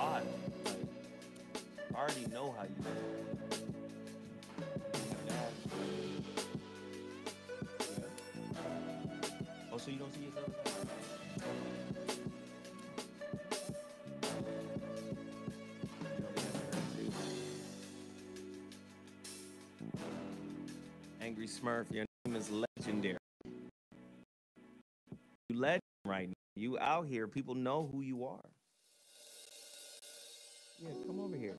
body. Like, I already know how you do. Oh, so you don't see yourself? Angry Smurf, your name is legendary. You legend right now. You out here. People know who you are. Yeah, come over here.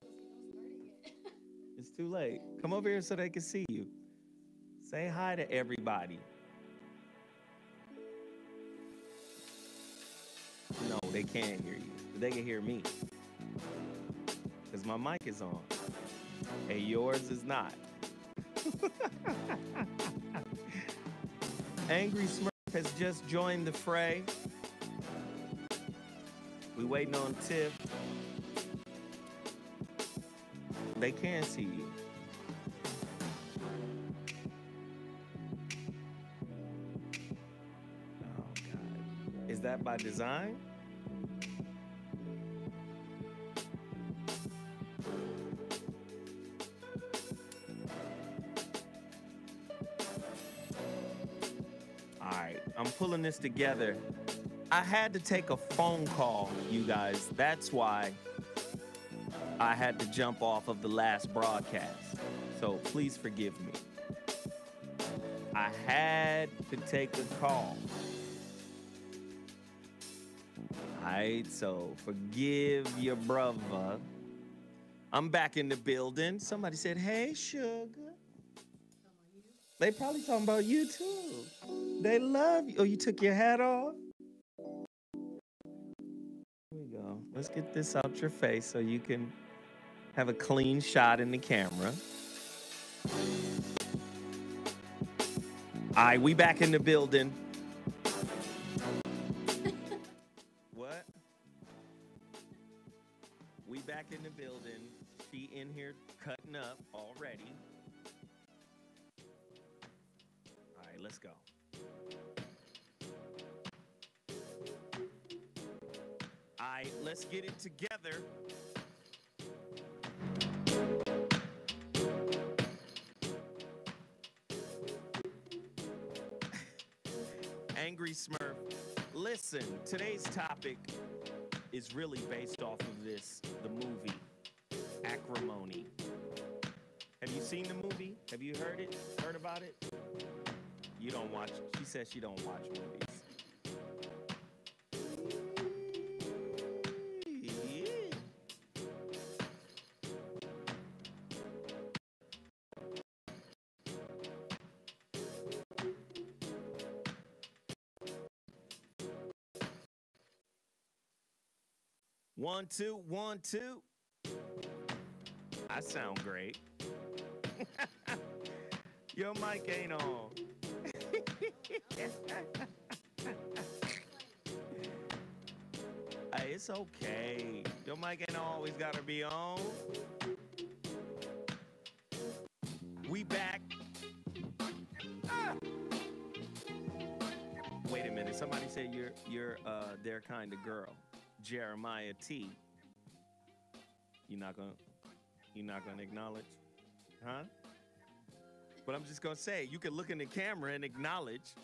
It's too late. Come over here so they can see you. Say hi to everybody. No, they can't hear you. But they can hear me. Because my mic is on. And yours is not. Angry Smurf has just joined the fray. We waiting on Tiff. They can see you. Oh, God. Is that by design? All right, I'm pulling this together. I had to take a phone call, you guys. That's why I had to jump off of the last broadcast. So please forgive me. I had to take a call. All right, so forgive your brother. I'm back in the building. Somebody said, hey, sugar. They probably talking about you too. They love you. Oh, you took your hat off? Here we go. Let's get this out your face so you can have a clean shot in the camera. All right, we back in the building. What? We back in the building. She in here cutting up already. All right, let's go. All right, let's get it together. Angry Smurf, listen, today's topic is really based off of the movie, Acrimony. Have you seen the movie? Have you heard it? Heard about it? You don't watch, she says she don't watch movies. 1, 2, 1, 2. I sound great. Your mic ain't on. Hey, it's okay. Your mic ain't always gotta be on. We back. Ah. Wait a minute. Somebody said you're their kind of girl. Jeremiah T. You're not gonna acknowledge? Huh? But I'm just gonna say, you can look in the camera and acknowledge.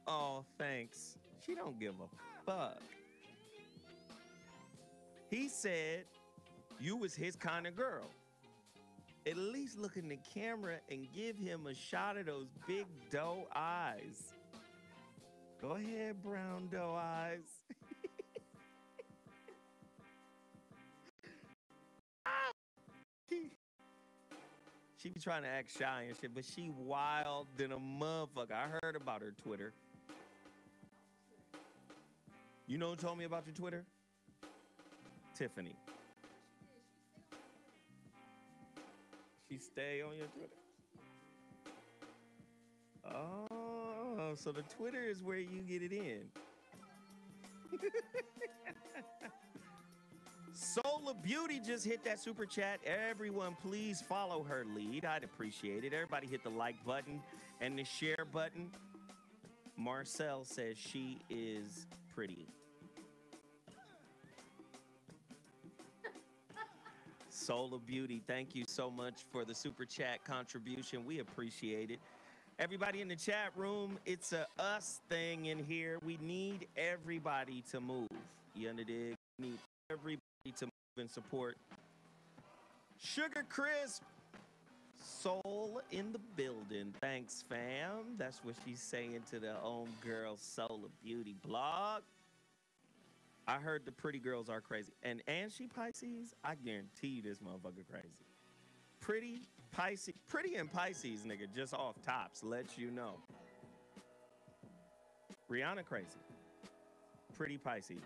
Oh, thanks. She don't give a fuck. He said you was his kind of girl. At least look in the camera and give him a shot of those big doe eyes. Go ahead, brown doe eyes. She be trying to act shy and shit, but she wild than a motherfucker. I heard about her Twitter. You know who told me about your Twitter? Tiffany. She stay on your Twitter? Oh, so the Twitter is where you get it in. Solar Beauty just hit that super chat. Everyone, please follow her lead. I'd appreciate it. Everybody hit the like button and the share button. Marcel says she is pretty. Soul of Beauty, thank you so much for the super chat contribution. We appreciate it. Everybody in the chat room, it's a us thing in here. We need everybody to move. You understand? We need everybody to move and support. Sugar Crisp, Soul in the building. Thanks, fam. That's what she's saying to the homegirl Soul of Beauty blog. I heard the pretty girls are crazy. And she Pisces, I guarantee you this motherfucker crazy. Pretty Pisces, pretty and Pisces, nigga, just off tops, let you know. Rihanna crazy. Pretty Pisces.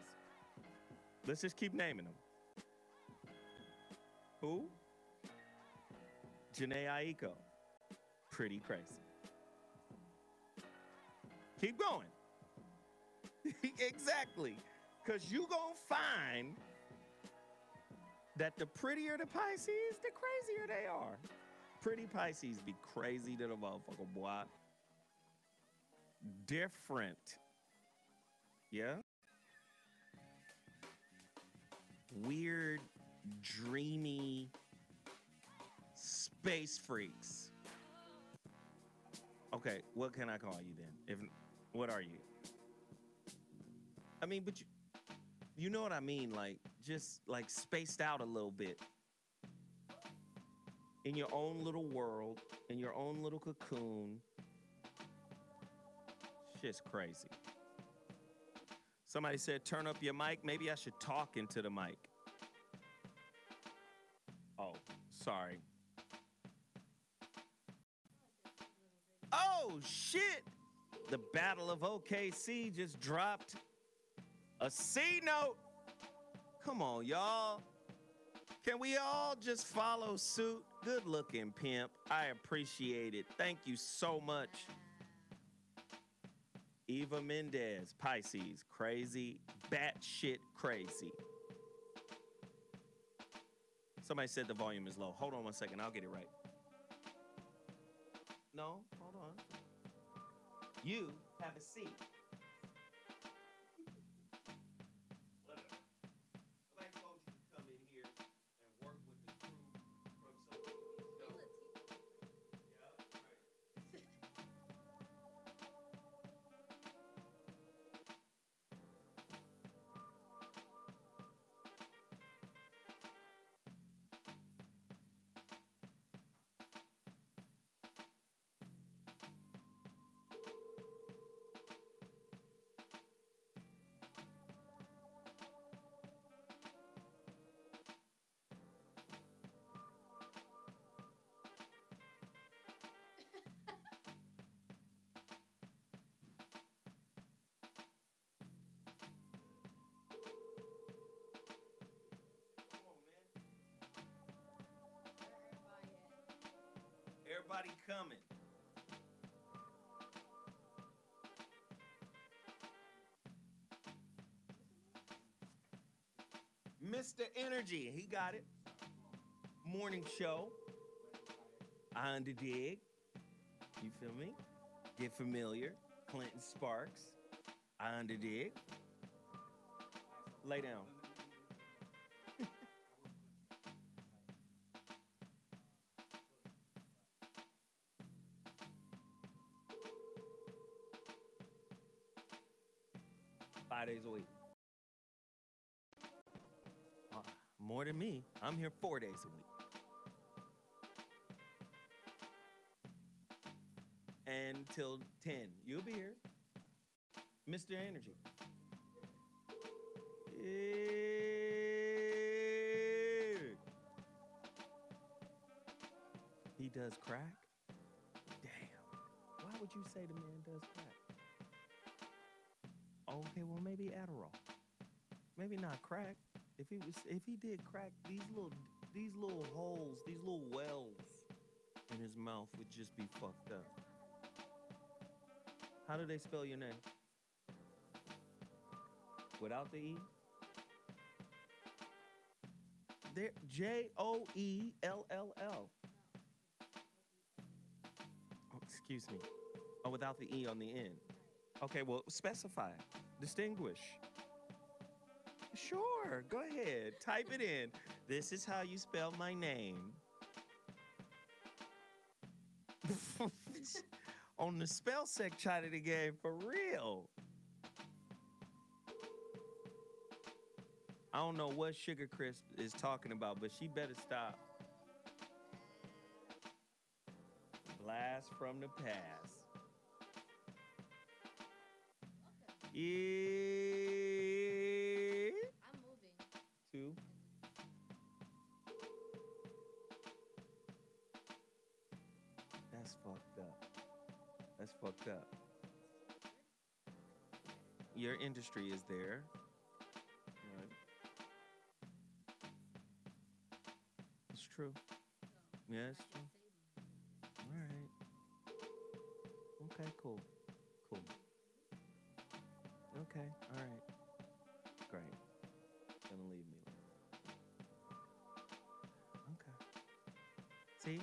Let's just keep naming them. Who? Janae Aiko. Pretty crazy. Keep going. Exactly. Because you gonna find that the prettier the Pisces, the crazier they are. Pretty Pisces be crazy to the motherfucker, boy. Different. Yeah? Weird, dreamy space freaks. Okay, what can I call you then? What are you? I mean, but you know what I mean? Like, just like spaced out a little bit. In your own little world, in your own little cocoon. Shit's crazy. Somebody said, turn up your mic. Maybe I should talk into the mic. Oh, sorry. Oh, shit. The Battle of OKC just dropped a C note. Come on, y'all. Can we all just follow suit? Good looking, pimp. I appreciate it. Thank you so much. Eva Mendez, Pisces, crazy, batshit crazy. Somebody said the volume is low. Hold on one second. I'll get it right. No, hold on. You have a seat. Everybody coming. Mr. Energy, he got it. Morning show. On the dig. You feel me? Get familiar. Clinton Sparks. On the dig. Lay down. 5 days a week. More than me. I'm here 4 days a week. Until 10. You'll be here. Mr. Energy. He does crack? Damn. Why would you say the man does crack? Okay, well maybe Adderall. Maybe not crack. If he did crack, these little holes, these little wells in his mouth would just be fucked up. How do they spell your name? Without the E? There, Joell. Oh, excuse me. Oh, without the E on the end. Okay, well, specify. Distinguish. Sure, go ahead. Type it in. This is how you spell my name. On the spell check side of the game, for real. I don't know what Sugar Crisp is talking about, but she better stop. Blast from the past. Yeah. I'm moving. 2. That's fucked up. That's fucked up. Your industry is there. Right. It's true. Yeah, it's true. All right. Okay, cool. Cool. Okay, all right. Great. Gonna leave me alone. Okay. See?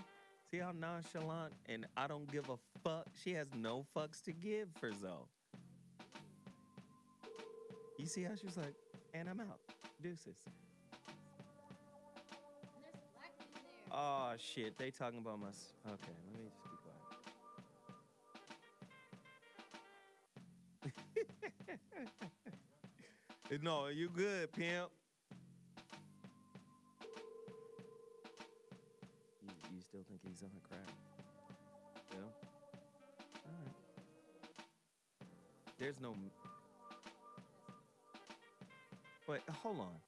See how nonchalant and I don't give a fuck? She has no fucks to give for Zoe. You see how she's like, and I'm out. Deuces. There's black in there. Oh, shit. They talking about my... Okay, let me just be quiet. No, you good, pimp. You still think he's on crack? Yeah? All right. There's no... Wait, hold on.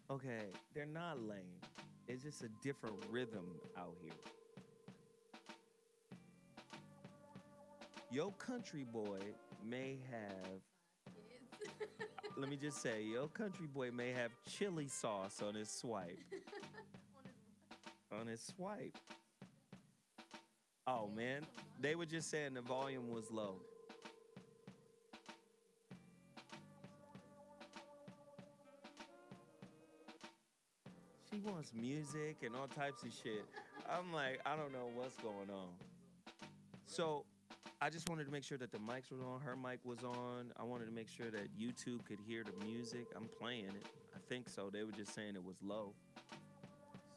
Okay, they're not lame. It's just a different rhythm out here. Your country boy may have... Let me just say, your country boy may have chili sauce on his swipe. On his swipe. Oh, man. They were just saying the volume was low. She wants music and all types of shit. I'm like, I don't know what's going on. So I just wanted to make sure that the mics were on. Her mic was on. I wanted to make sure that YouTube could hear the music. I'm playing it. I think so. They were just saying it was low.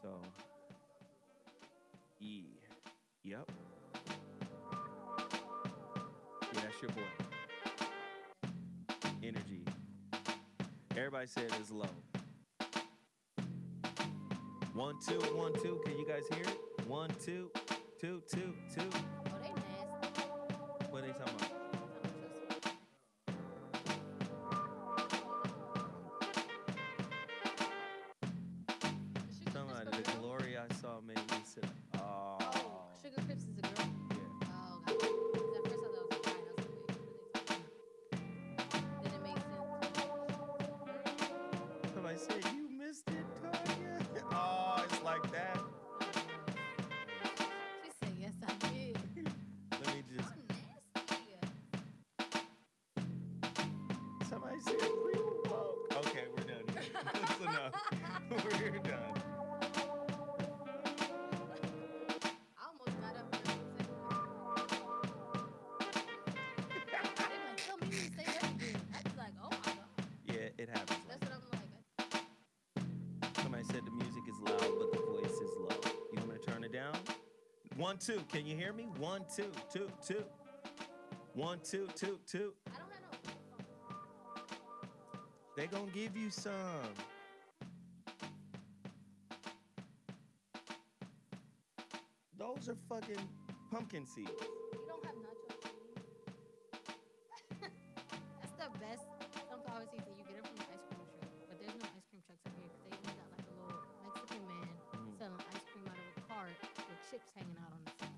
So, yeah. Yep. Yeah, that's your boy. Energy. Everybody said it's low. 1 2 1 2. Can you guys hear it? 1 2 2 2 2. Oh, they nasty. What are they talking about? Somebody, the glory I saw made me sit. Oh. Sugar Crisp is a girl? Yeah. Oh, God. At first I thought it was a guy, and I was like, wait, what are they talking about? Then it makes sense. Somebody said, you missed it, Tanya. Oh, it's like that. She said, yes, I did. Let me just. I'm nasty. Somebody said, real woke. Okay, we're done. That's enough. We're done. I almost got up there. They were like, tell me to say that again. I was like, oh, my God. Yeah, it happens. That's what I'm like. Somebody said the music is loud, but the voice is low. You want me to turn it down? 1 2. Can you hear me? 1 2 2 2. 1 2 2 2. I don't have no. They gonna give you some. Those are fucking pumpkin seeds. You don't have nacho cheese. That's the best. Some obviously say you get it from the ice cream truck, but there's no ice cream trucks out here because they only got like a little Mexican man selling ice cream out of a cart with chips hanging out on the side.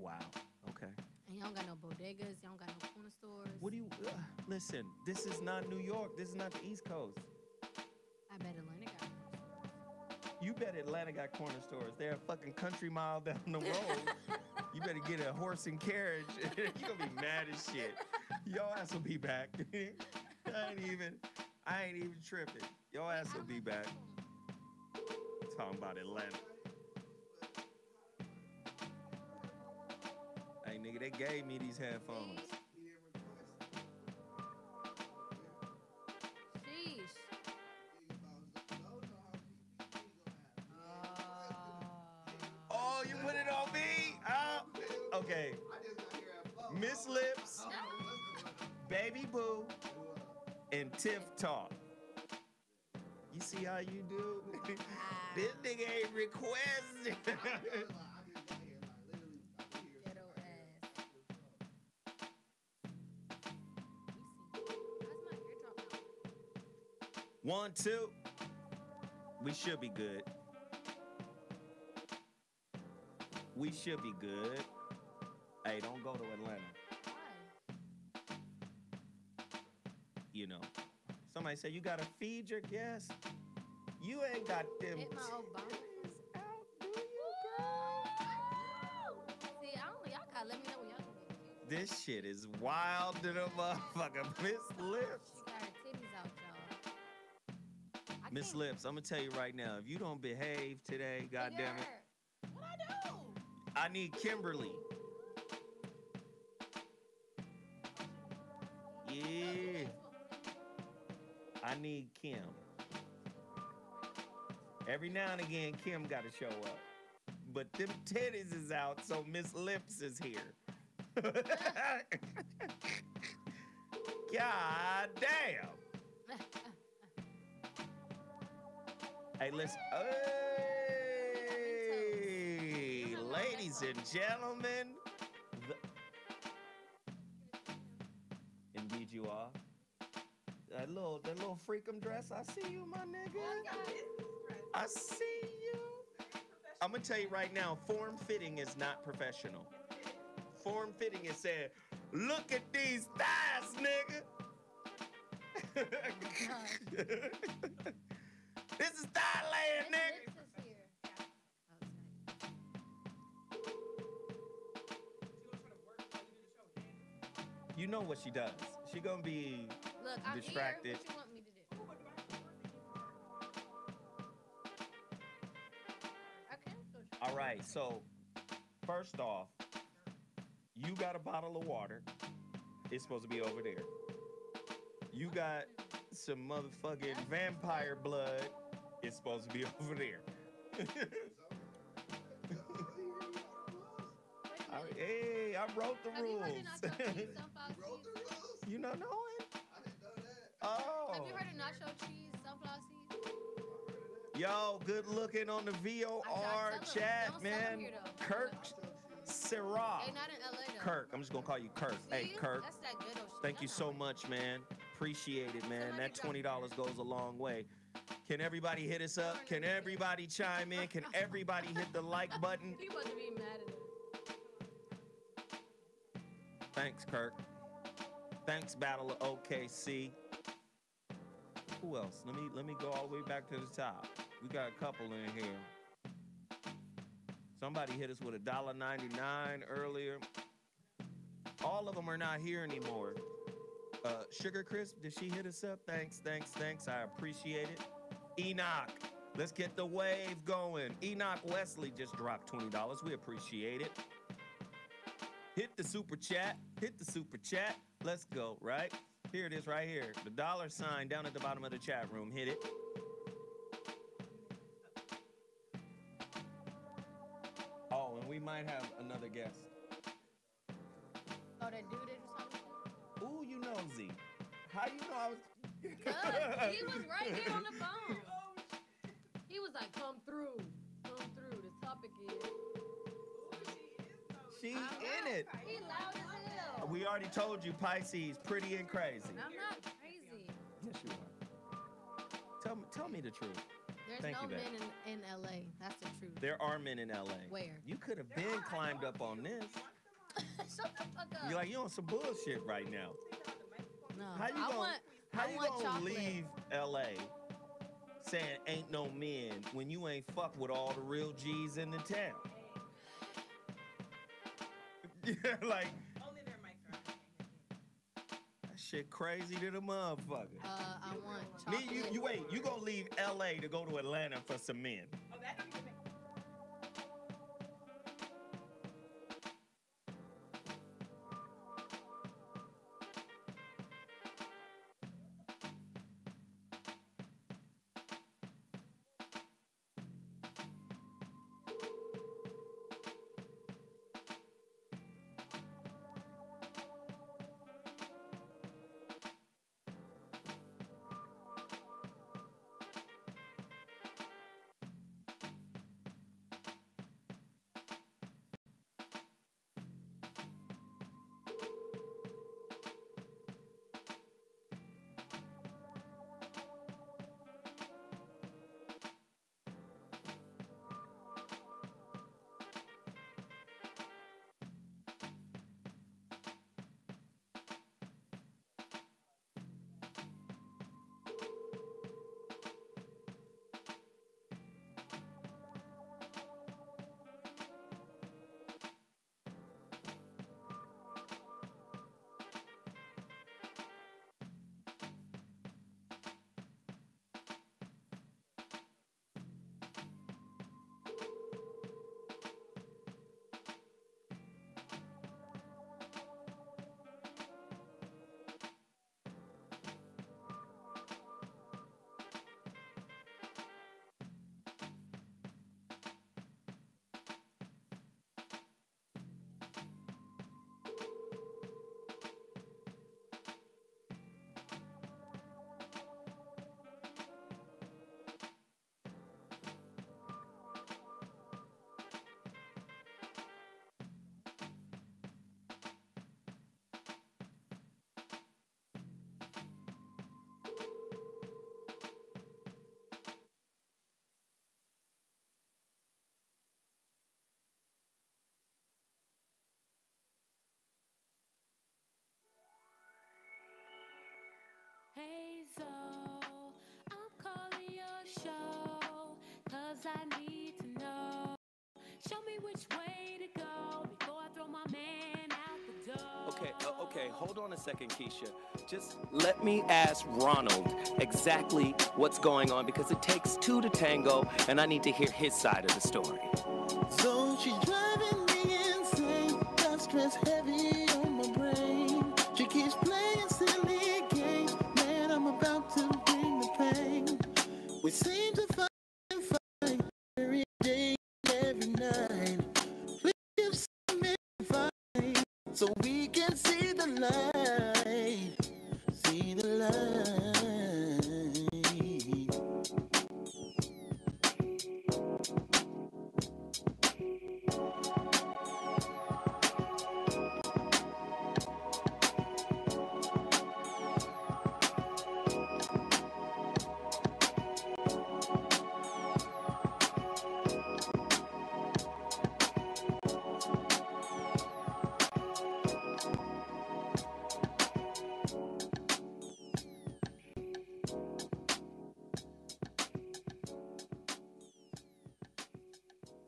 Wow. Okay. And y'all don't got no bodegas, y'all don't got no corner stores. What do you listen? This is not New York. This is not the East Coast. I bet Atlanta got corner stores. You bet Atlanta got corner stores. They're a fucking country mile down the road. You better get a horse and carriage. You're gonna be mad as shit. Your ass will be back. I ain't even tripping. Your ass will be back. Talking about Atlanta. Hey nigga, they gave me these headphones. Okay. Miss Lips, Baby Boo, and Tiff Talk. You see how you do? This nigga ain't requesting. Ghetto ass. We see. How's my eardrop now? 1, 2. We should be good. We should be good. Hey, don't go to Atlanta. Why? You know. Somebody said you gotta feed your guests. You ain't got them Hit my Obama. titties out, do you, girl? See, y'all gotta let me know when y'all gonna get cute. This shit is wild to the motherfucker. Miss Lips. She got her titties out, y'all. I Miss can't- Lips, I'm gonna tell you right now, if you don't behave today, goddamn it, What I do? I need Kimberly. Yeah. I need Kim. Every now and again, Kim gotta show up. But them titties is out, so Miss Lips is here. God damn. Hey, listen. Hey, ladies and gentlemen. Indeed you are. That little freakum dress, I see you, my nigga. I see you. I'm gonna tell you right now, form fitting is not professional. Form fitting is saying, look at these thighs, nigga. This is Thailand, nigga. You know what she does. She gonna be Look, I'm distracted. Here. What you want me to do? I can still try. All right, so first off, you got a bottle of water. It's supposed to be over there. You got some motherfucking vampire blood. It's supposed to be over there. Hey, I wrote the Have you rules. heard of nacho cheese, sunflower seeds? You not know it? I didn't know that. Oh. Have you heard of nacho cheese, sunflower seeds? Yo, good looking on the VOR chat, Don't sell 'em man. here, though. Kirk Syrah. They not in LA though. Kirk, I'm just gonna call you Kirk. Hey, See? Kirk. That's that ghetto shit. Thank you That's so not much, man. Appreciate it, man. Somebody That $20 goes a long way. Can everybody hit us up? Can everybody chime in? Can everybody hit the like button? right. You about to be mad at us. Thanks, Kirk. Thanks, Battle of OKC. Who else? Let me go all the way back to the top. We got a couple in here. Somebody hit us with $1.99 earlier. All of them are not here anymore. Sugar Crisp, did she hit us up? Thanks. I appreciate it. Enoch, let's get the wave going. Enoch Wesley just dropped $20. We appreciate it. Hit the super chat. Let's go, right? Here it is right here. The $sign down at the bottom of the chat room. Hit it. Oh, and we might have another guest. Oh, that dude did or something? Ooh, you nosy. How you know I was... Cause he was right here on the phone. He was like, come through. The topic is. She in it. He loud as hell. We already told you, Pisces, pretty and crazy. I'm not crazy. Yes, you are. Tell me the truth. There's Thank no you, babe. men in LA. That's the truth. There are men in LA. Where? You could have been climbed up on this. Shut the fuck up. You're like, you on some bullshit right now. No. How you I want gonna chocolate. leave LA saying ain't no men when you ain't fuck with all the real G's in the town? Yeah, like that shit crazy to the motherfucker. I want Me, chocolate. you wait, you gonna leave LA to go to Atlanta for some men. I need to know. Show me which way to go before I throw my man out the door. Okay, hold on a second, Keisha. Just let me ask Ronald exactly what's going on because it takes two to tango, and I need to hear his side of the story. So she's driving me insane, got stress heavy on my brain. She keeps playing silly games, man, I'm about to bring the pain. We seem to fight every day, every night. Please give some advice so we can see the light, see the light.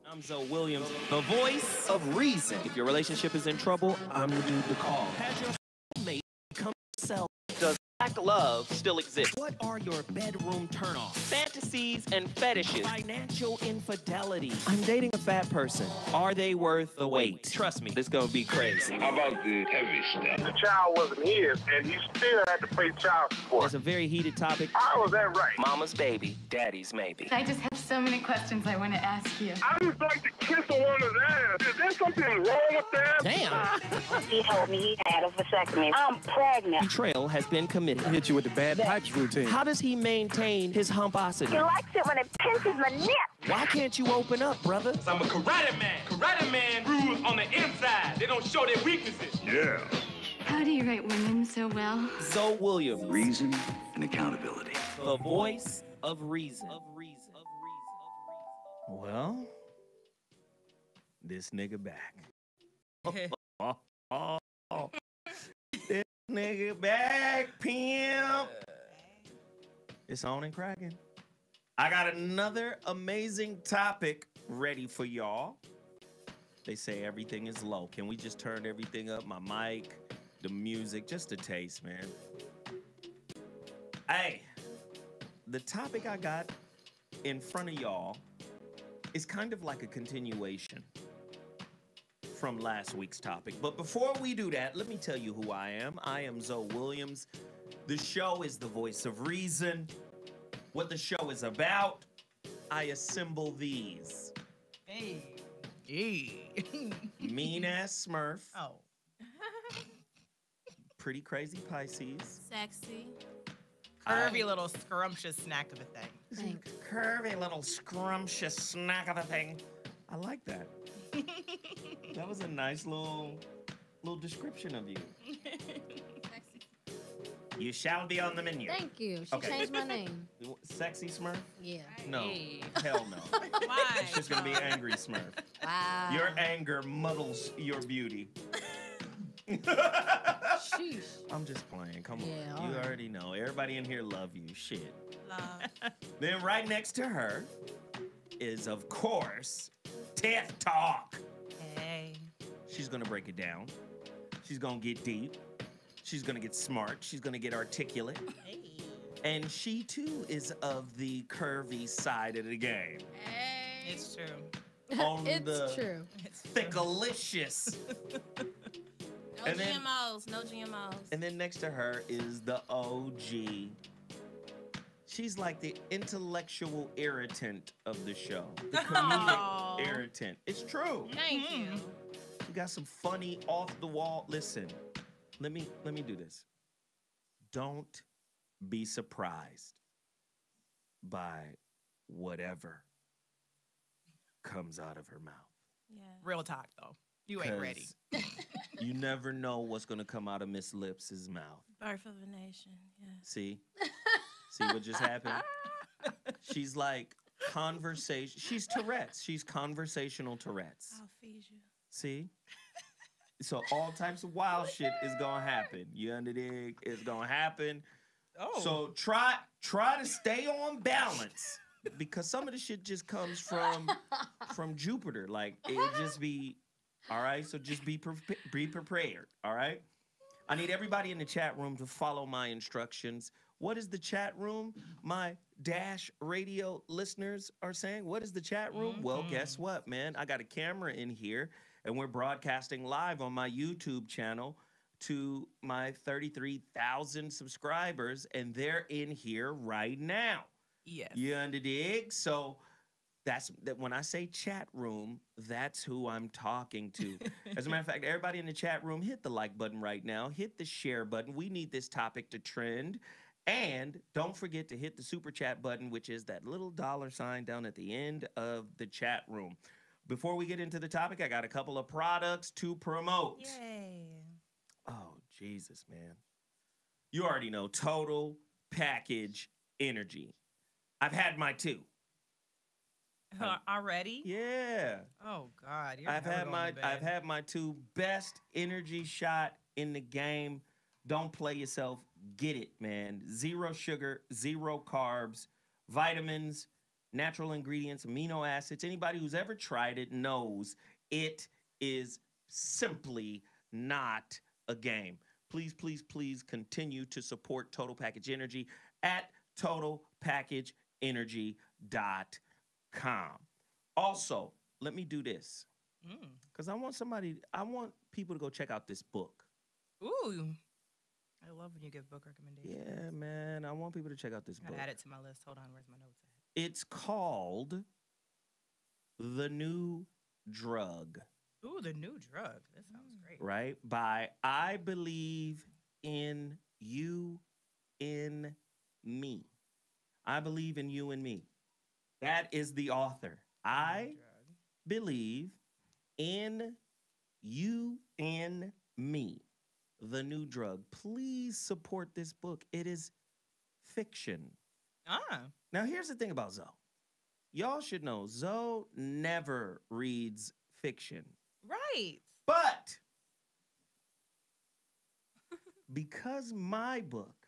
I'm Zoe Williams, the voice of reason. If your relationship is in trouble, I'm the dude to call. Has your mate come sell? Does black love still exist? What are your bedroom turnoffs? Fantasies and fetishes. Financial infidelity. I'm dating a fat person. Are they worth the wait? Trust me, this gonna be crazy. How about the heavy stuff? The child wasn't his, and he still had to pay child support. It's a very heated topic. How was that right? Mama's baby, daddy's maybe. I just have so many questions I want to ask you. I just like to kiss a woman's ass. Is there something wrong with that? Damn. He told me he had a vasectomy. I'm pregnant. Betrayal has been committed. Hit you with the bad pipes routine. How does he maintain his humposity? He likes it when it pinches my nip. Why can't you open up, brother? I'm a karate man. Karate man rules on the inside. They don't show their weaknesses. Yeah. How do you write women so well? Zoe Williams, Reason and accountability. the voice of reason. Well, this nigga back. This nigga back, pimp. It's on and cracking. I got another amazing topic ready for y'all. They say everything is low. Can we just turn everything up? My mic, the music, just a taste, man. Hey, the topic I got in front of y'all is kind of like a continuation from last week's topic. But before we do that, let me tell you who I am. I am Zoe Williams. The show is the voice of reason. What the show is about, I assemble these. Hey. Mean ass Smurf. Oh. Pretty crazy Pisces. Sexy. Curvy little scrumptious snack of a thing. Thanks. Curvy little scrumptious snack of a thing. I like that. That was a nice little description of you. Sexy. You shall be on the menu. Thank you. She Okay. changed my name. Sexy Smurf? Yeah. No. Hey. Hell no. Why? It's just gonna be angry Smurf. Wow. Your anger muddles your beauty. Sheesh. I'm just playing. Come on. Yeah, You alright. already know. Everybody in here love you. Shit. Love. Then right next to her is, of course, Tef Talk. Hey. She's gonna break it down. She's gonna get deep. She's gonna get smart. She's gonna get articulate. Hey. And she too is of the curvy side of the game. Hey. It's true. On It's the true. It's true. thickalicious. No And then- GMOs, no GMOs. And then next to her is the OG. She's like the intellectual irritant of the show. The comedic Aw. irritant. It's true. Thank you. You got some funny off the wall. Listen, let me do this. Don't be surprised by whatever comes out of her mouth. Yeah. Real talk, though. You ain't ready. 'Cause you never know what's gonna come out of Miss Lips' mouth. Birth of a nation. Yeah. See? See what just happened? She's like conversation. She's Tourette's. She's conversational Tourette's. I'll feed you. See? So all types of wild shit is gonna happen. You under dig? It's gonna happen. Oh. So try to stay on balance. because some of the shit just comes from Jupiter. Like it just be, all right. So just be prepared. All right. I need everybody in the chat room to follow my instructions. What is the chat room? My Dash Radio listeners are saying, what is the chat room? Well, guess what, man? I got a camera in here, and we're broadcasting live on my YouTube channel to my 33,000 subscribers, and they're in here right now. Yes. You underdig? So that's that. When I say chat room, that's who I'm talking to. As a matter of fact, everybody in the chat room, hit the like button right now. Hit the share button. We need this topic to trend. And don't forget to hit the super chat button, which is that little $sign down at the end of the chat room. Before we get into the topic, I got a couple of products to promote. Yay. Oh, Jesus, man. You already know Total Package Energy. I've had my two. Already? Yeah. Oh God. I've had my two best energy shot in the game. Don't play yourself. Get it, man. 0 sugar, 0 carbs, vitamins, natural ingredients, amino acids. Anybody who's ever tried it knows it is simply not a game. Please, please, please continue to support Total Package Energy at totalpackageenergy.com. Also, let me do this because I want people to go check out this book. Ooh. I love when you give book recommendations. Yeah, man. I want people to check out this book. Gotta add it to my list. Hold on. Where's my notes at? It's called The New Drug. Ooh, The New Drug. That sounds great. Right? By I Believe in You in Me. I Believe in You and Me. That is the author. I Believe in You and Me. The New Drug. Please support this book. It is fiction. Now, here's the thing about Zoe. Y'all should know Zoe never reads fiction. Right. But because my book,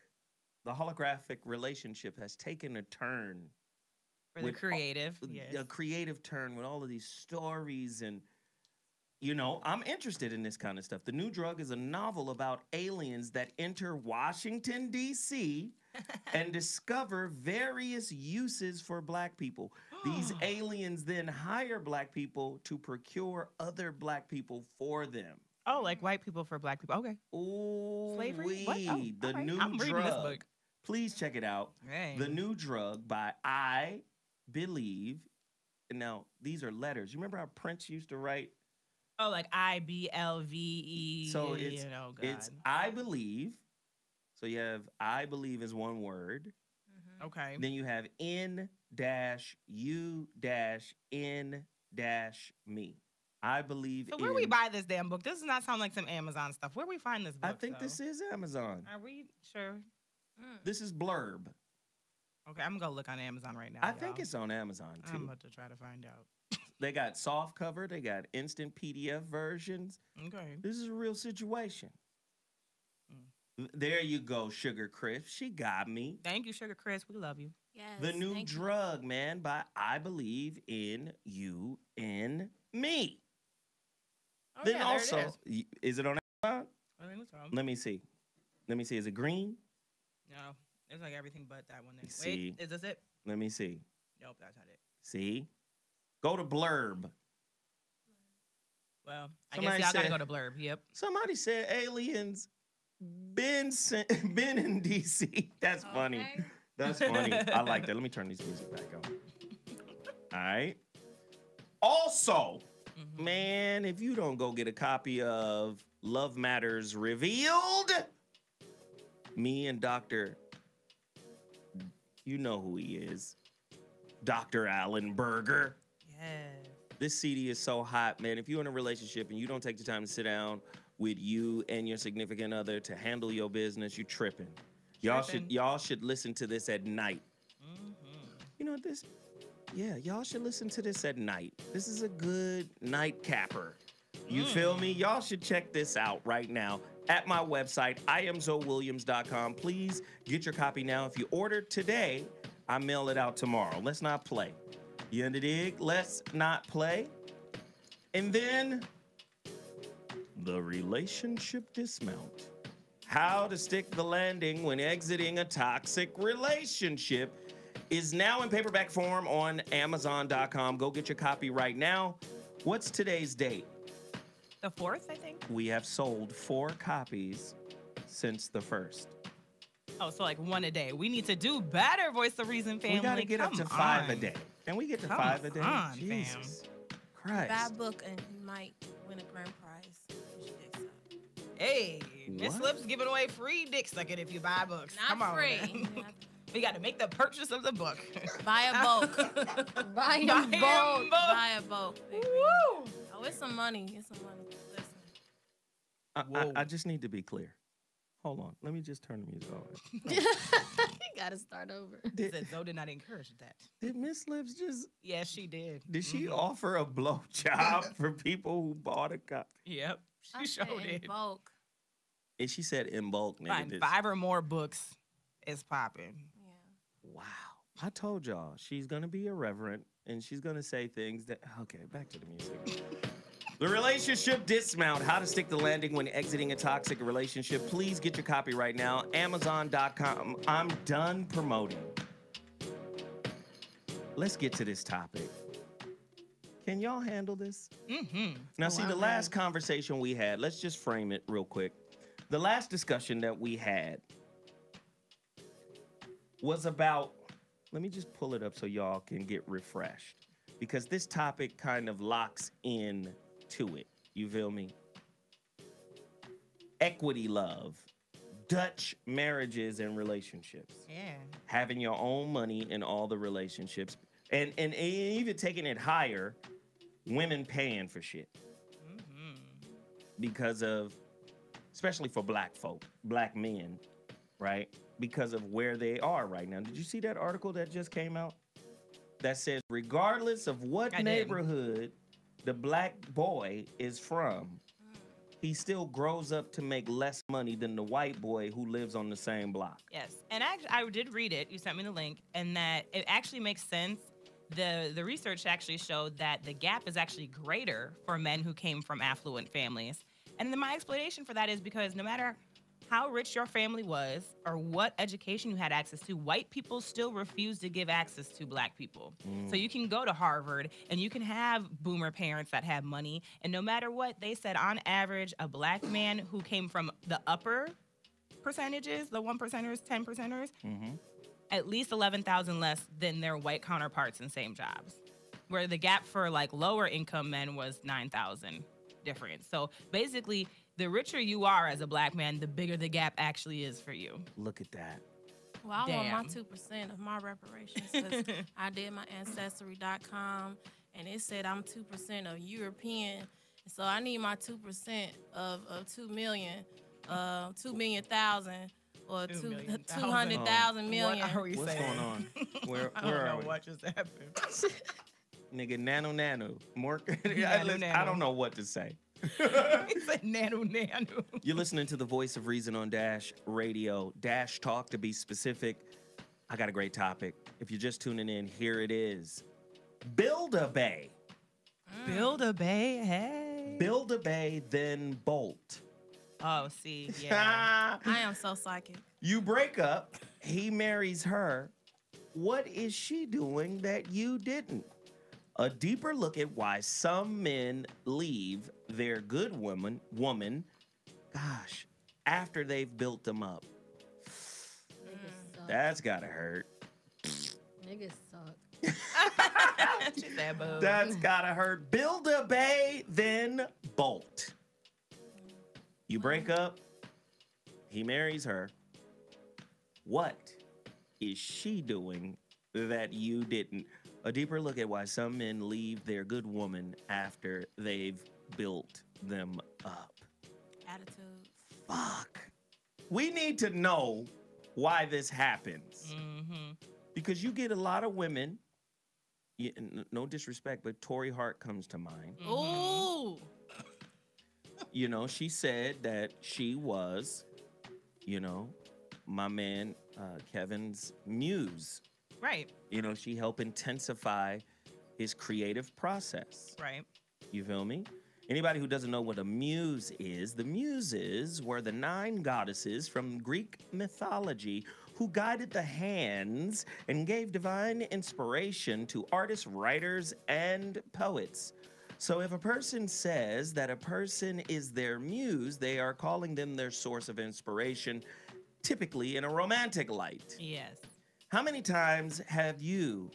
The Holographic Relationship, has taken a turn. For the creative. Yes. A creative turn with all of these stories and you know, I'm interested in this kind of stuff. The New Drug is a novel about aliens that enter Washington, D.C. and discover various uses for Black people. These aliens then hire Black people to procure other Black people for them. Oh, like white people for Black people. Okay. Ooh, slavery? What? Oh, The right. New I'm reading Drug. this book. Please check it out. Hey. The New Drug by I Believe. Now, these are letters. You remember how Prince used to write? Oh, like IBLVE. So it's I Believe. So you have I Believe is one word. Okay. Then you have N-U-N-Me. I Believe So where we buy this damn book? This does not sound like some Amazon stuff. Where we find this book? I think this is Amazon. Are we sure? This is Blurb. Okay, I'm gonna go look on Amazon right now. I think it's on Amazon too. I'm about to try to find out. They got soft cover. They got instant PDF versions. Okay. This is a real situation. There you go, Sugar Crisp. She got me. Thank you, Sugar Crisp. We love you. Yes. The New Drug, man, by I Believe in You and Me. Oh, Then yeah, also, there it is it on Amazon? I think so. Let me see. Is it green? No, it's like everything but that one. There. Wait, See. is this it? Let me see. Nope, that's not it. See? Go to Blurb. Well, I Somebody guess y'all gotta said- go to Blurb. Yep. Somebody said aliens been in DC. That's funny. That's funny. I like that. Let me turn these music back on. All right. Also, man, if you don't go get a copy of Love Matters Revealed, me and Dr. You know who he is. Dr. Alan Berger. Yeah. This CD is so hot, man. If you're in a relationship and you don't take the time to sit down with you and your significant other to handle your business, you tripping. Y'all should listen to this at night. You know this? Yeah, y'all should listen to this at night. This is a good night capper. You feel me? Y'all should check this out right now at my website, iamzowilliams.com. Please get your copy now. If you order today, I mail it out tomorrow. Let's not play. You under dig? Let's not play. And then the relationship dismount. How to stick the landing when exiting a toxic relationship is now in paperback form on Amazon.com. Go get your copy right now. What's today's date? The 4th, I think. We have sold 4 copies since the 1st. Oh, so like 1 a day. We need to do better, Voice of Reason family. We got to get up to 5 a day. Can we get to 5 a day? On, Jesus Buy Christ. a book and you might win a grand prize. Get your dicks up. Hey, Miss What? Lips giving away free dick sucking if you buy books. Not Come on, free. man. We got to make the purchase of the book. Buy a book. Buy a Buy a boat. book. Buy a boat. Baby. Woo! Oh, it's some money. It's some money. Listen. I just need to be clear. Hold on. Let me just turn the music on. You gotta start over. Said Zoe did not encourage that. Did Miss Lips just... Yes, she did. Did she offer a blowjob for people who bought a copy? Yep, I she said showed in it. bulk. And she said in bulk, nigga. Find 5 or more books is popping. Yeah. Wow. I told y'all she's going to be irreverent and she's going to say things that... Okay, back to the music. The Relationship Dismount, How to Stick the Landing When Exiting a Toxic Relationship. Please get your copy right now. Amazon.com. I'm done promoting. Let's get to this topic. Can y'all handle this? Mm-hmm. Now, see, the last conversation we had, let's just frame it real quick. The last discussion that we had was about, let me just pull it up so y'all can get refreshed, because this topic kind of locks in to it. You feel me? Equity love, Dutch marriages and relationships. Yeah. Having your own money in all the relationships. And even taking it higher, women paying for shit. Mm-hmm. Because of, especially for black folk, black men, right? Because of where they are right now. Did you see that article that just came out? That says, regardless of what neighborhood the black boy is from, he still grows up to make less money than the white boy who lives on the same block. Yes, and actually, I did read it. You sent me the link, and that it actually makes sense. The research actually showed that the gap is actually greater for men who came from affluent families. And then my explanation for that is because no matter how rich your family was or what education you had access to, white people still refuse to give access to black people. So you can go to Harvard and you can have boomer parents that have money. And no matter what, they said on average, a black man who came from the upper percentages, the 1%ers, 10%ers, at least 11,000 less than their white counterparts in same jobs. Where the gap for like lower income men was 9,000 difference. So basically, the richer you are as a black man, the bigger the gap actually is for you. Look at that. Well, I Damn. want my 2% of my reparations because I did my Ancestry.com and it said I'm 2% of European. So I need my 2% of 2 million, 2 million thousand, or 200,000 million. What are we What's saying? going on? Where I don't are know we? what just happened. Nigga, nano. More. Nano. I don't know what to say. He said nano. You're listening to the Voice of Reason on Dash Radio, Dash Talk to be specific. I got a great topic. If you're just tuning in, here it is. Build a bay. Build a bay, hey. Build a bay, then bolt. Oh, see, yeah. I am so psychic. You break up, he marries her. What is she doing that you didn't? A deeper look at why some men leave their good woman, gosh, after they've built them up. That's gotta hurt. Niggas suck. She said, boo. That's gotta hurt. Build a bay, then bolt. You break up, he marries her. What is she doing that you didn't? A deeper look at why some men leave their good woman after they've built them up. Attitude. Fuck. We need to know why this happens. Mm-hmm. Because you get a lot of women, no disrespect, but Tori Hart comes to mind. Ooh. You know, she said that she was, you know, my man Kevin's muse Right. You know, she helped intensify his creative process. Right. You feel me? Anybody who doesn't know what a muse is, the muses were the 9 goddesses from Greek mythology who guided the hands and gave divine inspiration to artists, writers, and poets. So if a person says that a person is their muse, they are calling them their source of inspiration, typically in a romantic light. Yes. How many times have you,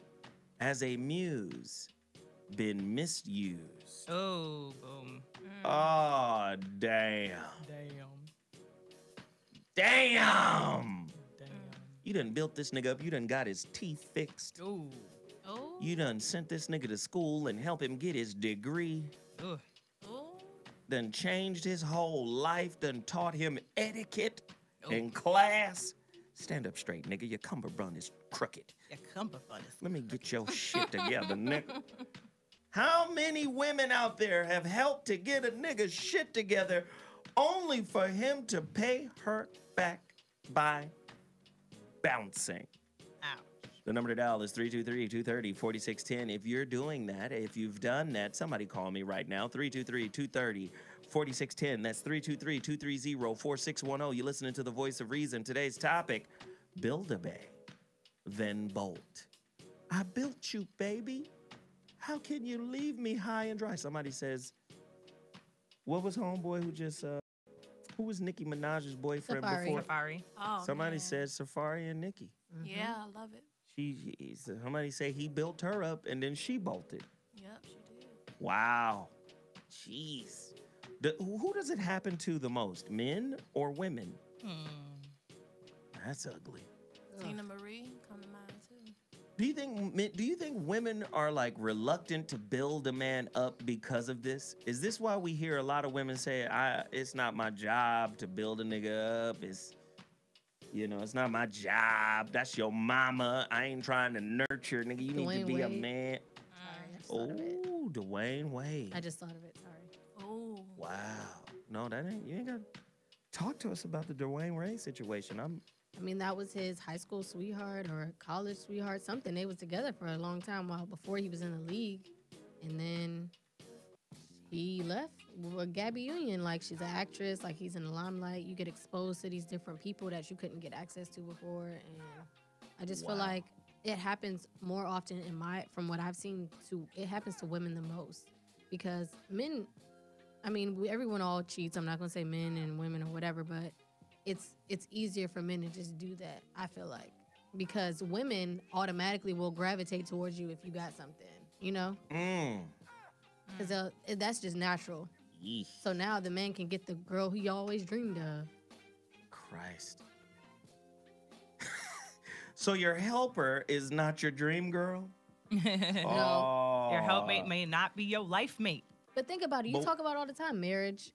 as a muse, been misused? Oh, boom. Oh, damn. Damn. Damn. You done built this nigga up. You done got his teeth fixed. Ooh. Oh. You done sent this nigga to school and help him get his degree. Ugh. Oh. Done changed his whole life. Done taught him etiquette Oh. in class. Stand up straight, nigga. Your cummerbund is crooked. Your cummerbund is Let me get your shit together, nigga. How many women out there have helped to get a nigga's shit together only for him to pay her back by bouncing? Ouch. The number to dial is 323-230-4610. If you're doing that, if you've done that, somebody call me right now, 323-230-4610. That's 323-230-4610. You're listening to The Voice of Reason. Today's topic, build a bae, then bolt. I built you, baby. How can you leave me high and dry? Somebody says, what was homeboy who just, who was Nicki Minaj's boyfriend before? Safari. Oh, Somebody man. said Safari and Nicki. Yeah, I love it. Somebody say he built her up and then she bolted. Yep, she did. Wow. Jeez. Who does it happen to the most, men or women? That's ugly. Tina Marie come to mind too. Do you think women are like reluctant to build a man up because of this? Is this why we hear a lot of women say, it's not my job to build a nigga up? It's not my job. That's your mama. I ain't trying to nurture, nigga. You need to be a man. Oh, Dwayne Wade. I just thought of it. Sorry. Oh. Wow. No, you ain't got to talk to us about the Dwayne Wade situation. I mean, that was his high school sweetheart or college sweetheart, something. They was together for a long time before he was in the league. And then he left with Gabby Union. Like, she's an actress. Like, he's in the limelight. You get exposed to these different people that you couldn't get access to before. And I just feel like it happens more often from what I've seen, it happens to women the most. Because men, I mean, everyone all cheats. I'm not going to say men and women or whatever, but it's easier for men to just do that, I feel like. Because women automatically will gravitate towards you if you got something, you know? Because that's just natural. Yeesh. So now the man can get the girl he always dreamed of. Christ. So your helper is not your dream girl? No. Your helpmate may not be your life mate. But think about it. You talk about all the time, marriage.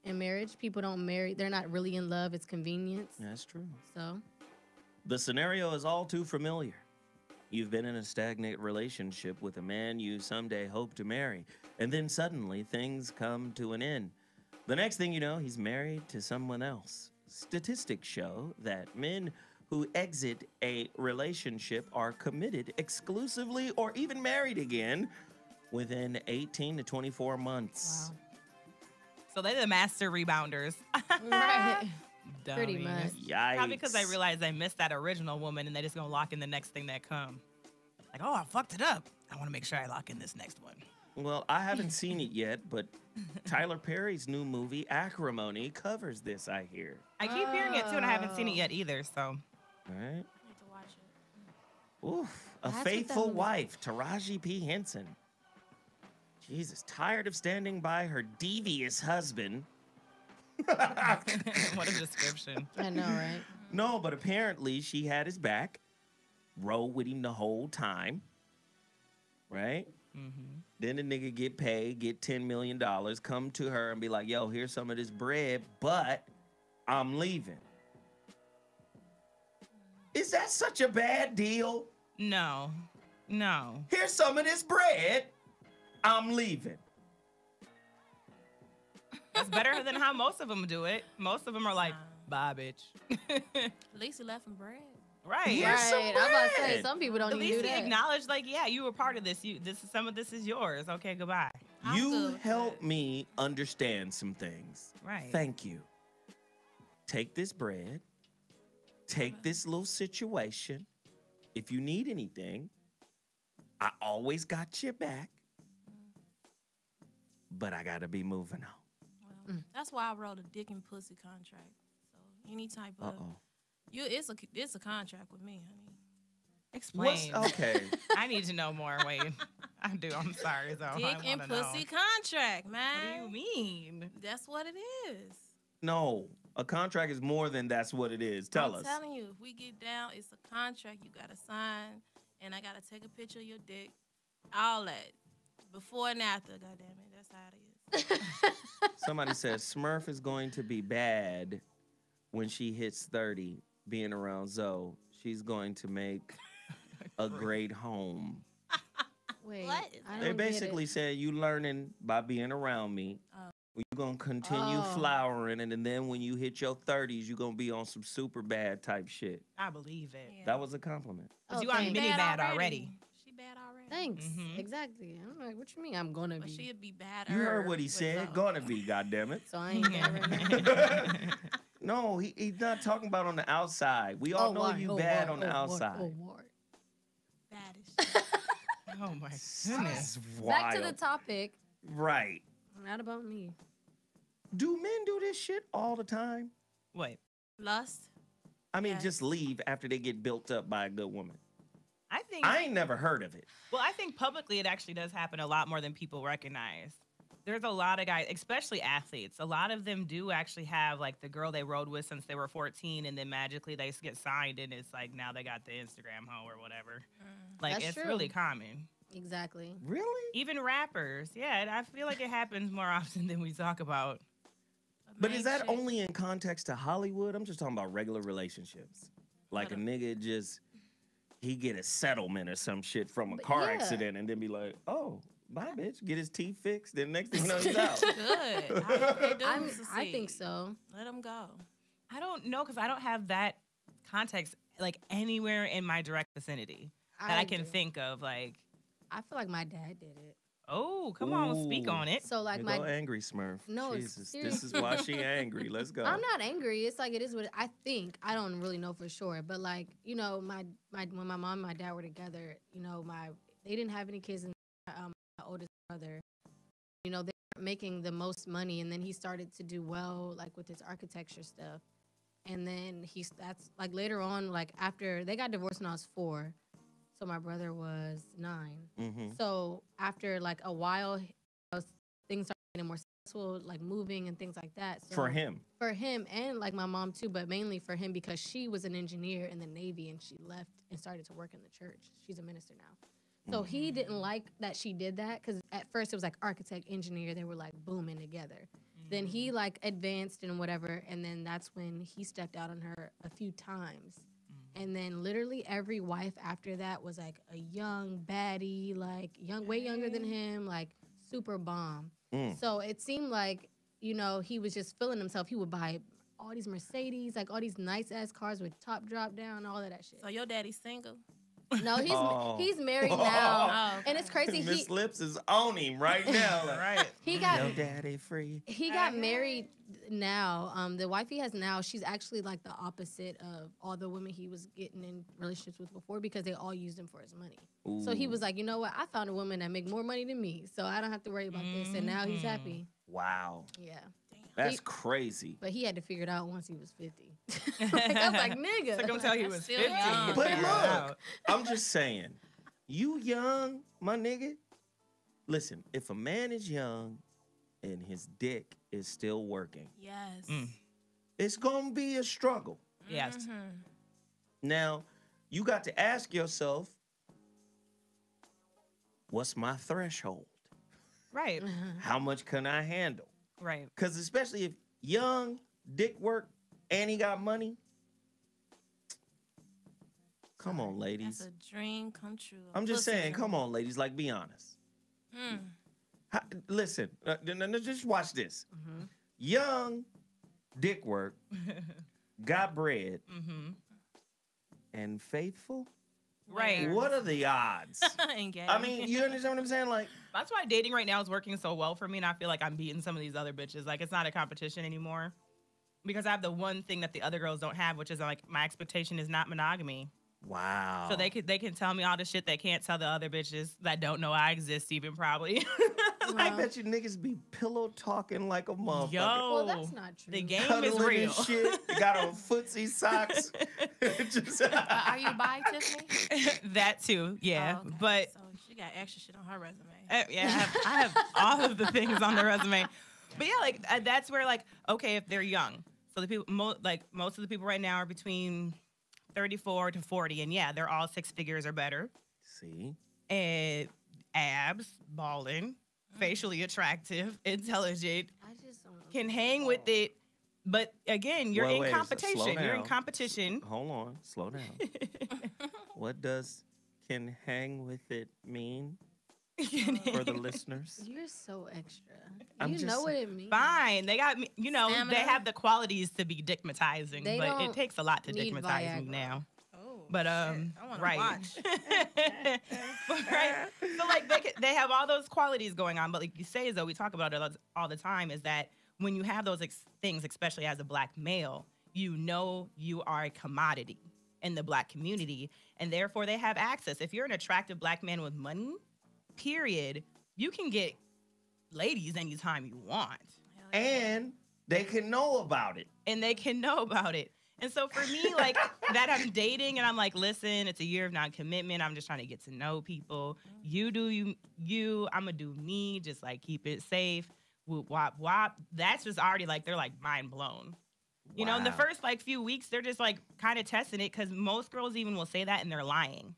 People don't marry. They're not really in love. It's convenience. That's true. So? The scenario is all too familiar. You've been in a stagnant relationship with a man you someday hope to marry, and then suddenly things come to an end. The next thing you know, he's married to someone else. Statistics show that men who exit a relationship are committed exclusively or even married again within 18 to 24 months. Wow. So they're the master rebounders. Right. Pretty Dummies. much. Yikes. Probably because I realized I missed that original woman and they're just gonna lock in the next thing that come. Like, oh, I fucked it up. I want to make sure I lock in this next one. Well, I haven't seen it yet, but Tyler Perry's new movie, Acrimony, covers this, I hear. I keep hearing it too, and I haven't seen it yet either. So, All right. Need to watch it. Oof. A That's what faithful that movie- wife, Taraji P. Henson. Jesus, tired of standing by her devious husband. what a description. I know, right? No, but apparently she had his back, rode with him the whole time, right? Mm-hmm. Then the nigga get paid, get $10 million, come to her and be like, yo, here's some of this bread, but I'm leaving. Is that such a bad deal? No. Here's some of this bread, I'm leaving. That's better than how most of them do it. Most of them are like, bye, bitch. At least he left him bread. Right. Here's some Right. I'm about to say bread. some people don't At even least do he that. acknowledged, like, yeah, you were part of this. Some of this is yours. Okay, goodbye. I'm You good with helped that. me understand some things. Right. Thank you. Take this bread. Take this little situation. If you need anything, I always got your back. But I gotta be moving on. Well, that's why I wrote a dick and pussy contract. So any type of Uh-oh. it's a contract with me, honey. Explain. Okay. I need to know more. Wait, I do. I'm sorry, though. Dick and pussy contract, man. What do you mean? That's what it is. No, a contract is more than that's what it is. Tell us. I'm telling you, if we get down, it's a contract you gotta sign, and I gotta take a picture of your dick, all that, before and after. Goddamn it, that's how it is. Somebody says Smurf is going to be bad when she hits 30 being around Zoe. She's going to make a great home. Wait, What? I They don't get basically it. said you learning by being around me. Oh. You're going to continue Oh. flowering, and then when you hit your 30s, you're going to be on some super bad type shit. I believe it. Yeah. That was a compliment. Because Oh, you are thanks. mini bad already. She bad already. Thanks. Mhm. Exactly. I'm like, what you mean I'm gonna But be? she'd be bad. You heard what he said. Gonna be, goddammit. So I ain't bad right now. No, he's not talking about on the outside. We all know why? you Oh, bad why? on the Oh, why? outside. Oh, why? Badish. Oh my This goodness. is Back to the wild. topic. Right. Not about me. Do men do this shit all the time? What? Lust. I mean, Yes. just leave after they get built up by a good woman. I think. I ain't never heard of it. Well, I think publicly it actually does happen a lot more than people recognize. There's a lot of guys, especially athletes. A lot of them do actually have like the girl they rode with since they were 14, and then magically they get signed, and it's like now they got the Instagram hoe or whatever. Like That's it's true. really common. Exactly. Really? Even rappers, yeah. And I feel like it happens more often than we talk about. But is that only in context to Hollywood? I'm just talking about regular relationships. Like a nigga just, he get a settlement or some shit from a But car yeah. accident and then be like, oh, bye, bitch. Get his teeth fixed. Then next thing you know, he's out. Good. I hope they do I think succeed. so. Let them go. I don't know because I don't have that context like anywhere in my direct vicinity that I can do. think of. Like, I feel like my dad did it. oh, come on, speak Ooh. on it. So like Here my go angry Smurf. No, it's Jesus, serious. this is why she angry. Let's go. I'm not angry. It's like it is what I think. I don't really know for sure, but like you know, my when my mom and my dad were together, you know, they didn't have any kids, and my oldest brother, you know, they weren't making the most money, and then he started to do well, like with his architecture stuff, and then that's like later on, like after they got divorced when I was 4, so my brother was 9. Mhm. So after like a while, things started getting more successful, like moving and things like that. So For him. For him and like my mom too, but mainly for him because she was an engineer in the Navy and she left and started to work in the church. She's a minister now. So he didn't like that she did that because at first it was like architect, engineer. They were like booming together. Then he like advanced and whatever. And then that's when he stepped out on her a few times. And then literally every wife after that was like a young baddie, like way younger than him, like super bomb. So it seemed like, you know, he was just feeling himself. He would buy all these Mercedes, like all these nice ass cars with top drop down, all of that shit. So your daddy's single? No, Oh. he's married now, Oh, and it's crazy. Miss Lips is on him right now. Like, Right. He got Yo, daddy free. he got married now. The wife he has now, she's actually like the opposite of all the women he was getting in relationships with before because they all used him for his money. So he was like, you know what? I found a woman that make more money than me, so I don't have to worry about this. And now he's happy. Wow. Yeah. That's crazy. But he had to figure it out once he was 50. Like, I was like, nigga. Took him till he was still 50. young. to But figure it look, out. I'm just saying, you young, my nigga. Listen, if a man is young and his dick is still working, Yes. it's gonna be a struggle. Yes. Now, you got to ask yourself, what's my threshold? Right. How much can I handle? Right. Because especially if young, dick work, and he got money, come on, ladies. That's a dream come true. I'm just saying, come on, ladies. Like, be honest. Listen, just watch this. Young, dick work, got bread, and faithful? Right. What are the odds? Engaged. I mean, you understand what I'm saying? Like, that's why dating right now is working so well for me, and I feel like I'm beating some of these other bitches. Like, it's not a competition anymore because I have the one thing that the other girls don't have, which is like my expectation is not monogamy. wow. So they can tell me all the shit they can't tell the other bitches that don't know I exist even probably. I bet you niggas be pillow talking like a motherfucker. Yo, Well, that's not true. the game Cuddling is real. and shit. You got on footsie socks. Just, Are you bi, Tiffany? That too, yeah. Oh, okay. But so she got extra shit on her resume. yeah, I have all of the things on the resume. But yeah, like that's where like okay, if they're young, so the people most of the people right now are between 34 to 40, and yeah, they're all six figures or better. See, And abs, balling, facially attractive, intelligent, I just don't know. can hang with it. But again, you're Wait, in slow competition. You're in down. competition. Hold on, slow down. What does "can hang with it" mean for the listeners? You're so extra. I'm You just- know what it means. Fine, they got me. You know, Stamina. they have the qualities to be dickmatizing, They but it don't takes a lot to need dickmatize me Viagra. now. Oh, But shit. I wanna right. watch. But, right. So like they have all those qualities going on, but like you say, though, we talk about it all the time, is that when you have those things, especially as a black male, you know you are a commodity in the black community, and therefore they have access. If you're an attractive black man with money, period, you can get ladies anytime you want. And they can know about it. And they can know about it. And so for me, like that I'm dating and I'm like, listen, it's a year of non-commitment. I'm just trying to get to know people. You do you, I'm gonna do me, just like keep it safe. Whoop, wop, wop. That's just already like, they're like mind blown. You know, in the Wow. first like few weeks, they're just like kind of testing it because most girls even will say that and they're lying.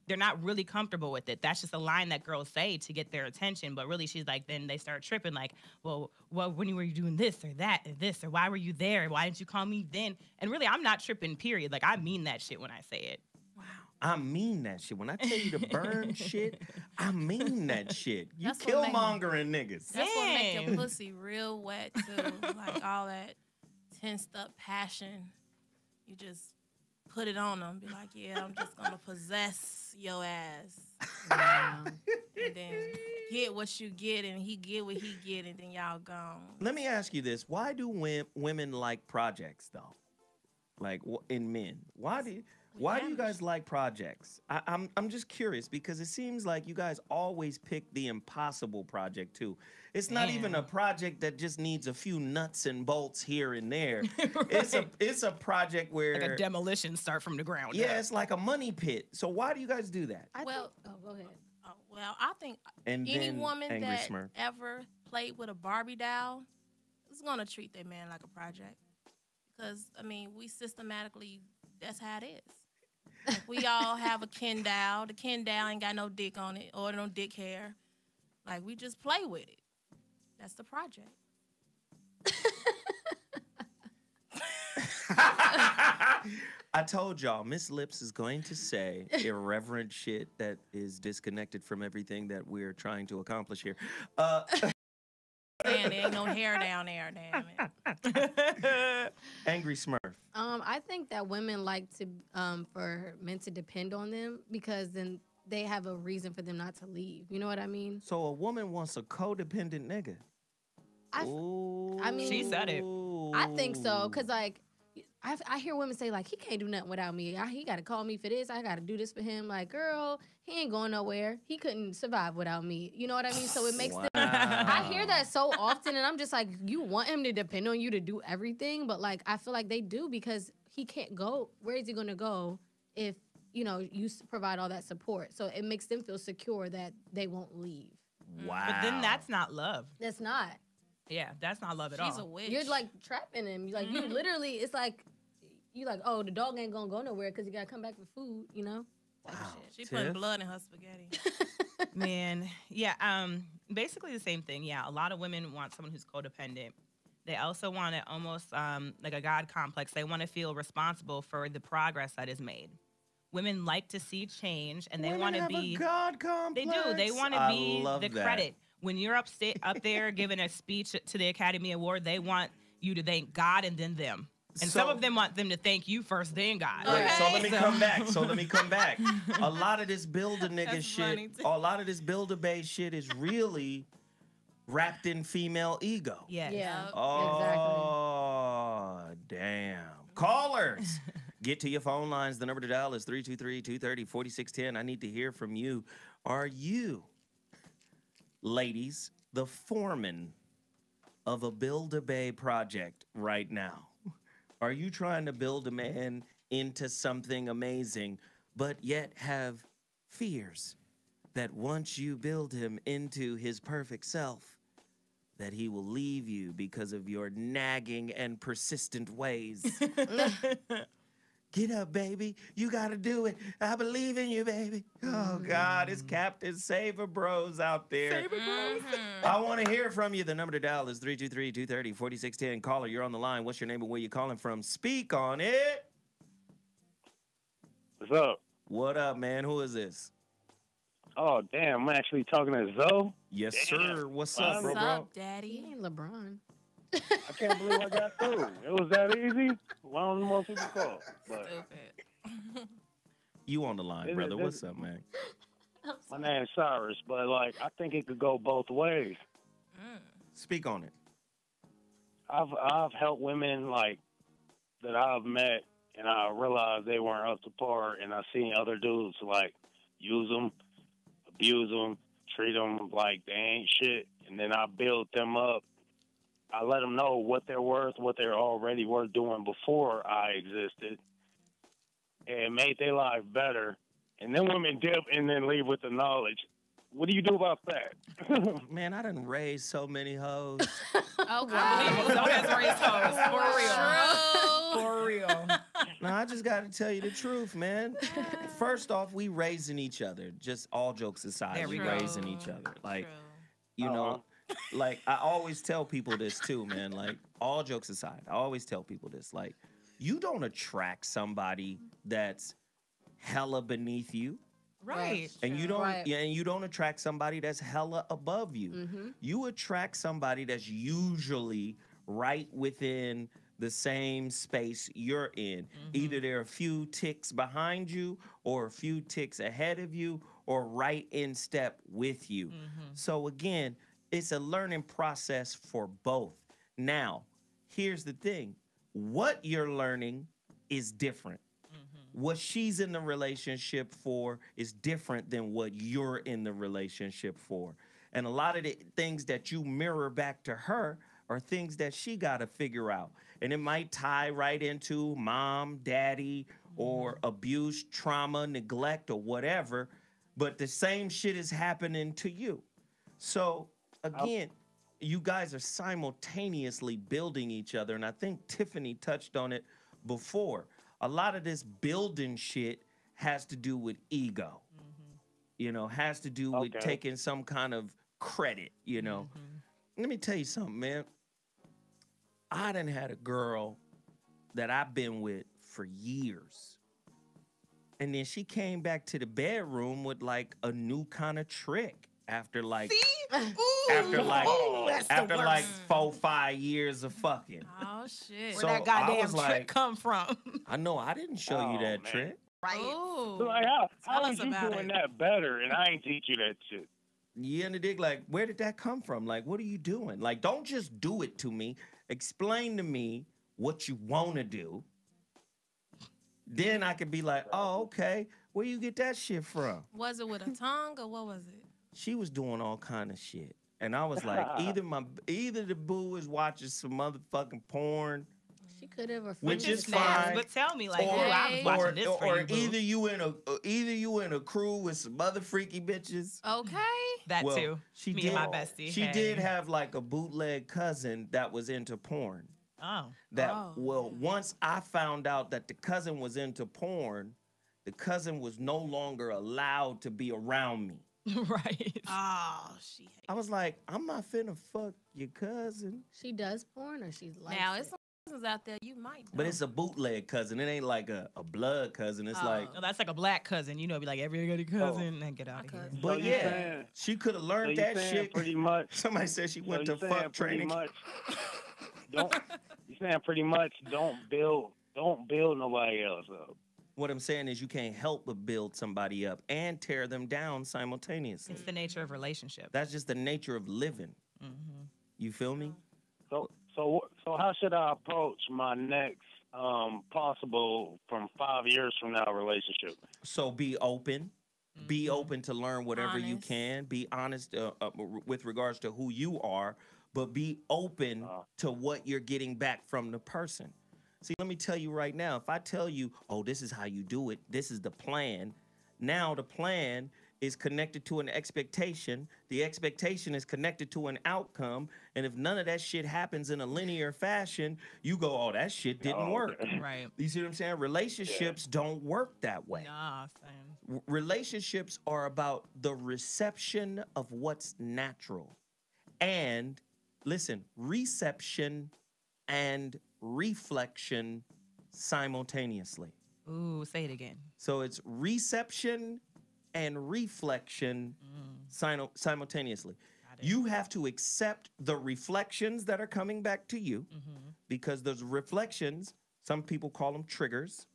They're not really comfortable with it. That's just a line that girls say to get their attention. But really, she's like, then they start tripping like, well, when were you doing this or that or this? Or why were you there? Why didn't you call me then? And really, I'm not tripping, period. Like, I mean that shit when I say it. I mean that shit. When I tell you to burn shit, I mean that shit. You That's what make- killmongering niggas. That's what make your Damn. pussy real wet too. Like all that tensed up passion. You just put it on them. Be like, yeah, I'm just gonna possess your ass. Wow. And then get what you get, and he get what he get, and then y'all gone. Let me ask you this: why do women like projects, though? Like in men, why do you guys like projects? I'm just curious because it seems like you guys always pick the impossible project too. It's not even a project that just needs a few nuts and bolts here and there. Right. It's a project where Like a demolition start from the ground. yeah, up. it's like a money pit. So why do you guys do that? Well, go ahead. Well, I think And any then woman Angry that Smurf. ever played with a Barbie doll is gonna treat their man like a project. Because I mean, we systematically, that's how it is. Like, we all have a Ken doll. The Ken doll ain't got no dick on it or no dick hair. Like, we just play with it. That's the project. I told y'all, Miss Lips is going to say irreverent shit that is disconnected from everything that we're trying to accomplish here. Saying there ain't no hair down there, damn it. Angry Smurf. I think that women like to for men to depend on them because then they have a reason for them not to leave. You know what I mean? So a woman wants a codependent nigga. I mean, She said it. I think so, cause like I hear women say like he can't do nothing without me. He got to call me for this. I got to do this for him. Like, girl, he ain't going nowhere. He couldn't survive without me. You know what I mean? So it makes them. I hear that so often, and I'm just like, you want him to depend on you to do everything, but like I feel like they do because he can't go. Where is he gonna go if you know you provide all that support? So it makes them feel secure that they won't leave. Wow. But then that's not love. That's not. Yeah, that's not love at She's all. a witch. You're like trapping him. You like you literally. It's like you like oh the dog ain't gonna go nowhere because he gotta come back for food. You know. Wow. She putting Tiff? blood in her spaghetti. Man, yeah, basically the same thing. Yeah, a lot of women want someone who's codependent. They also want it almost like a God complex. They want to feel responsible for the progress that is made. Women like to see change, and they Women want to have be. a God complex. They do. They want to I be love the that. credit. When you're up there giving a speech to the Academy Award, they want you to thank God and then them. And some of them want them to thank you first, then God. Wait, Okay? so let me come back. A lot of this builder nigga shit, a lot of this builder base shit is really wrapped in female ego. Yes. Yeah. Oh, damn. Callers, get to your phone lines. The number to dial is 323-230-4610. I need to hear from you. Are you, ladies, the foreman of a Build-A-Bay project right now? Are you trying to build a man into something amazing, but yet have fears that once you build him into his perfect self, that he will leave you because of your nagging and persistent ways? Get up, baby. You got to do it. I believe in you, baby. Oh, God, it's Captain Saver Bros out there. Saver Bros. I want to hear from you. The number to dial is 323-230-4610. Caller, you're on the line. What's your name and where you calling from? Speak on it. What's up? What up, man? Who is this? Oh, damn. I'm actually talking to Zoe. Yes, Damn. sir. What's up, bro? What's up, Daddy? He ain't LeBron. I can't believe I got through. It was that easy. Why don't most people call? But Stupid. You on the line, brother. What's up, man? my name's Cyrus, but like I think it could go both ways. Speak on it. I've helped women like that I've met, and I realized they weren't up to par, and I seen other dudes like use them, abuse them, treat them like they ain't shit, and then I build them up. I let them know what they're worth, what they're already worth doing before I existed, and made their life better. And then women dip and then leave with the knowledge. What do you do about that? Man, I done raised so many hoes. Oh, Don't God. raise hoes. For real. For real. No, I just got to tell you the truth, man. First off, we raising each other. Just all jokes aside, There we we go. raising each other. Like, True. you know, like I always tell people this too, man. Like, all jokes aside, I always tell people this. Like, you don't attract somebody that's hella beneath you. Right. And you don't Right. and you don't attract somebody that's hella above you. Mm-hmm. You attract somebody that's usually right within the same space you're in. Either they're a few ticks behind you or a few ticks ahead of you or right in step with you. So again, it's a learning process for both. Now, here's the thing. What you're learning is different. What she's in the relationship for is different than what you're in the relationship for. And a lot of the things that you mirror back to her are things that she got to figure out. And it might tie right into mom, daddy, or abuse, trauma, neglect, or whatever. But the same shit is happening to you. So, again, you guys are simultaneously building each other. And I think Tiffany touched on it before. A lot of this building shit has to do with ego. You know, has to do with taking some kind of credit, you know. Let me tell you something, man. I done had a girl that I've been with for years. And then she came back to the bedroom with like a new kind of trick after like after like 4-5 years of fucking. Oh, shit. So Where that I goddamn was trick like, come from? I know I didn't show you that trick. Right. Ooh. So like, how Tell is us you about doing it. that better, and I ain't teach you that shit? You in the dig, like, where did that come from? Like, what are you doing? Like, don't just do it to me. Explain to me what you want to do. Then I could be like, oh, okay. Where you get that shit from? Was it with a tongue or what was it? She was doing all kind of shit. And I was like, either the boo is watching some motherfucking porn, She could have a which friend is with that. fine. But tell me, like, or, ooh, I was watching this for or you, boo. either you in a crew with some other freaky bitches. Okay. That Well, too. She Me did, and my bestie. She Hey. did have like a bootleg cousin that was into porn. Oh. That Oh. well, once I found out that the cousin was into porn, the cousin was no longer allowed to be around me. Right. Oh, she hates I was like, I'm not finna fuck your cousin. She does porn or she's like Now, it's some cousins out there you might know. But it's a bootleg cousin. It ain't like a blood cousin. It's like, Oh, that's like a black cousin. You know, be like every other cousin and get out of here. but So you yeah, saying- she could have learned so you that saying shit. pretty much. Somebody said she went So to you saying fuck pretty training. much. Don't you saying pretty much don't build nobody else up. What I'm saying is you can't help but build somebody up and tear them down simultaneously. It's the nature of relationship. That's just the nature of living. Mm-hmm. You feel me? So how should I approach my next possible from 5 years from now relationship? So be open. Be open to learn whatever you Honest. can. Be honest with regards to who you are, but be open to what you're getting back from the person. See, let me tell you right now, if I tell you, oh, this is how you do it, this is the plan, now the plan is connected to an expectation. The expectation is connected to an outcome. And if none of that shit happens in a linear fashion, you go, oh, that shit didn't work. Right. You see what I'm saying? Relationships don't work that way. Nah, fam. Relationships are about the reception of what's natural. And listen, reception and reflection simultaneously. Ooh, say it again. So it's reception and reflection simultaneously. You have to accept the reflections that are coming back to you because those reflections, some people call them triggers.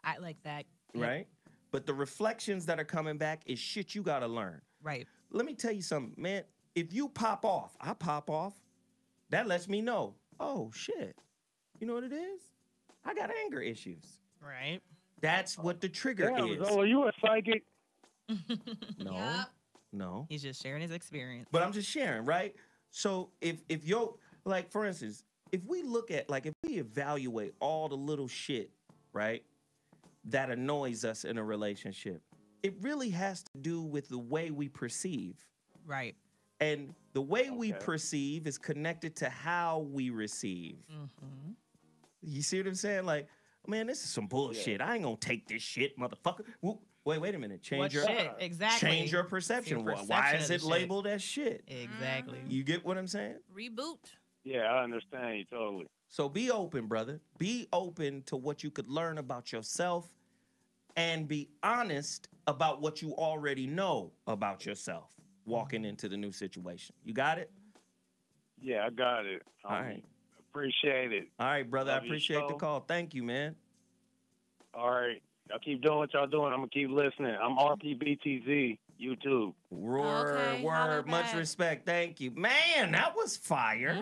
I like that. Right? But the reflections that are coming back is shit you got to learn. Right. Let me tell you something, man. If you pop off, I pop off, that lets me know, oh, shit. You know what it is? I got anger issues. Right. That's what the trigger is. So are you a psychic? No. No. He's just sharing his experience. But I'm just sharing, right? So if you're, like, for instance, if we look at, like, if we evaluate all the little shit, right, that annoys us in a relationship, it really has to do with the way we perceive. Right. And the way we perceive is connected to how we receive. Mm-hmm. You see what I'm saying? Like, man, this is some bullshit. I ain't gonna take this shit, motherfucker. Wait a minute. Change your shit? Exactly. Change your perception. Your perception Why of is the it shit. labeled as shit? Exactly. You get what I'm saying? Reboot. Yeah, I understand you totally. So be open, brother. Be open to what you could learn about yourself and be honest about what you already know about yourself walking into the new situation. You got it? Yeah, I got it. All right. Appreciate it. All right, brother. Love I your appreciate the show. call. Thank you, man. All right. Y'all keep doing what y'all doing. I'm going to keep listening. I'm RPBTZ, YouTube. Roar, Okay, holla word, much back. respect. Thank you. Man, that was fire.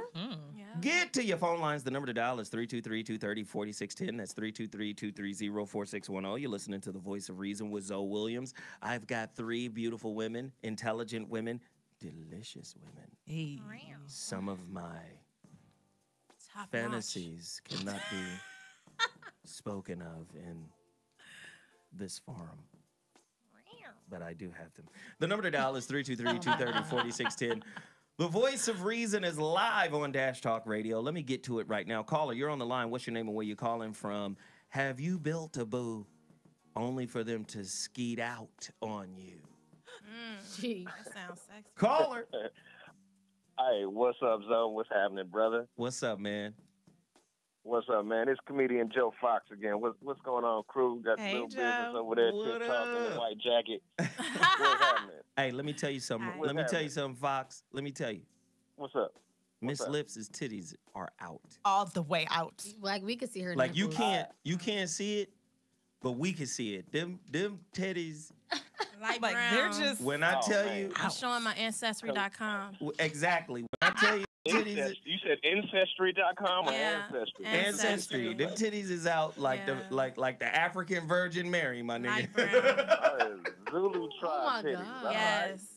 Get to your phone lines. The number to dial is 323-230-4610. That's 323-230-4610. You're listening to The Voice of Reason with Zoe Williams. I've got 3 beautiful women, intelligent women, delicious women. Hey. Some of my Top fantasies cannot be spoken of in this forum. But I do have them. The number to dial is 323-230-4610. The Voice of Reason is live on Dash Talk Radio. Let me get to it right now. Caller, you're on the line. What's your name and where you calling from? Have you built a boo only for them to skeet out on you? That sounds sexy. Caller. Hey, what's up, Zoe? What's happening, brother? What's up, man? What's up, man? It's comedian Joe Fox again. What's going on, crew? Got Hey, little Joe. business over there, What TikTok in up? the white jacket. What's happening? Hey, let me tell you something. What's Let me tell you happening? something, Fox. Let me tell you. What's up? Miss up? Lips' titties are out. All the way out. Like we could see her. Like you nipples. can't see it, but we can see it. Them titties. Light Like brown. they're just. When I Oh, tell man. you, I'm showing my ancestry.com. exactly. When I tell you, titties, You said ancestry.com or Yeah. ancestry? ancestry. Them titties is out like Yeah. like the African Virgin Mary, my Light nigga. brown. Zulu tribe Oh my titties. God. All right. Yes.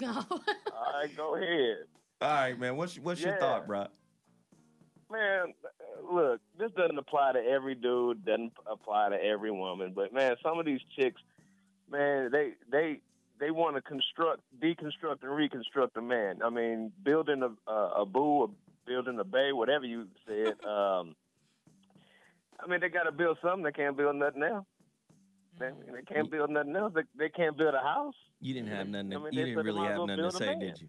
No. All right, go ahead. All right, man. What's your Yeah. thought, bro? Man, look, this doesn't apply to every dude, doesn't apply to every woman, but man, some of these chicks, man, they want to deconstruct and reconstruct a man. I mean, building a boo, or building a bay, whatever you said. I mean, they got to build something. They can't build nothing else. They can't build nothing else. They can't build a house. You didn't have nothing. I mean, You they didn't said they really might as have well nothing to build a say, man. did you?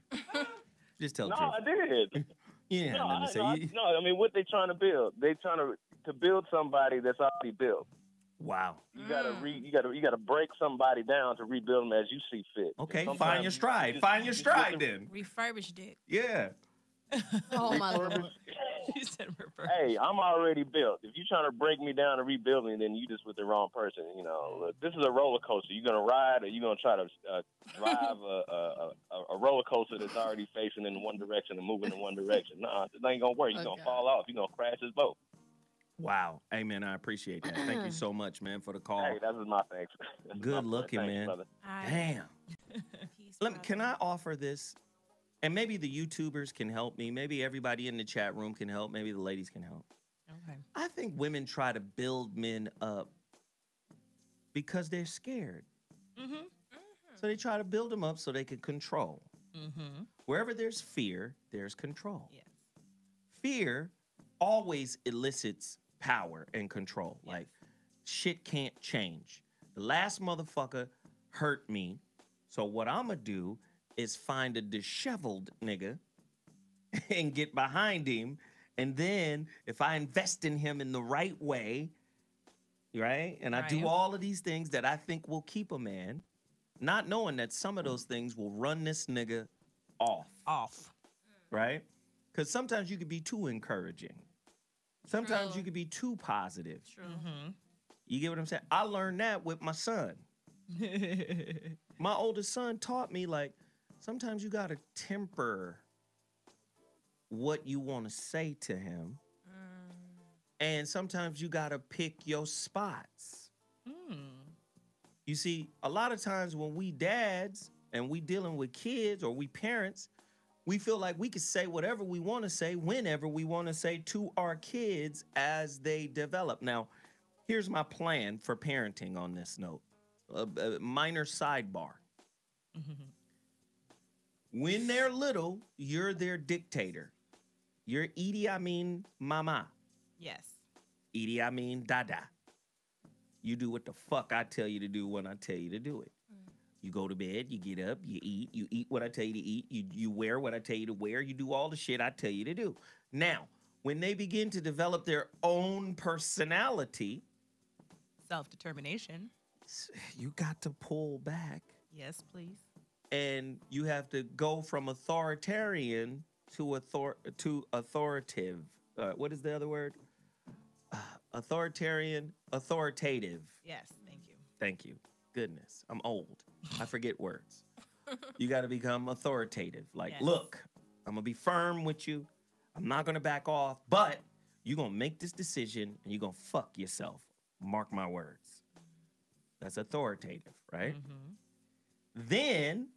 Just tell the No, truth. I did. You didn't have nothing to say. I mean, what they trying to build? They trying to build somebody that's already built. Wow. You gotta break somebody down to rebuild them as you see fit. Okay, Sometimes find your stride. Find your stride then. Refurbished it. Yeah. Oh my lord. You said reverse. Hey, I'm already built. If you're trying to break me down and rebuild me, then you just with the wrong person. You know, look, this is a roller coaster. You're gonna ride, or you're gonna try to drive a roller coaster that's already facing in one direction and moving in one direction. Nah, this ain't gonna work. You're gonna fall off. You're gonna crash this boat. Wow. Hey, man, I appreciate that. Thank you so much, man, for the call. Hey, that was my thanks. Good looking, Thanks, man. brother. Damn. Can I offer this? And maybe the YouTubers can help me. Maybe everybody in the chat room can help. Maybe the ladies can help. Okay. I think women try to build men up because they're scared. Mm-hmm. So they try to build them up so they can control. Mm-hmm. Wherever there's fear, there's control. Yes. Fear always elicits power and control. Yes. Like, shit can't change. The last motherfucker hurt me. So what I'm going to do is find a disheveled nigga and get behind him. And then if I invest in him in the right way, right? And I do all of these things that I think will keep a man, not knowing that some of those things will run this nigga off. Right? Because sometimes you could be too encouraging. Sometimes you could be too positive. True. Mm-hmm. You get what I'm saying? I learned that with my son. My oldest son taught me, like, sometimes you got to temper what you want to say to him. And sometimes you got to pick your spots. You see, a lot of times when we dads and we dealing with kids or we parents, we feel like we can say whatever we want to say, whenever we want to say to our kids as they develop. Now, here's my plan for parenting on this note. A minor sidebar. When they're little, you're their dictator. You're Edie Amin Mama. Yes. Edie Amin Dada. You do what the fuck I tell you to do when I tell you to do it. You go to bed, you get up, you eat what I tell you to eat, you wear what I tell you to wear, you do all the shit I tell you to do. Now, when they begin to develop their own personality, self-determination, you got to pull back. Yes, please. And you have to go from authoritarian to authoritative. What is the other word? Authoritarian, authoritative. Yes, thank you. Thank you. Goodness, I'm old. I forget words. You got to become authoritative. Like, look, I'm going to be firm with you. I'm not going to back off, but you're going to make this decision and you're going to fuck yourself. Mark my words. That's authoritative, right? Then,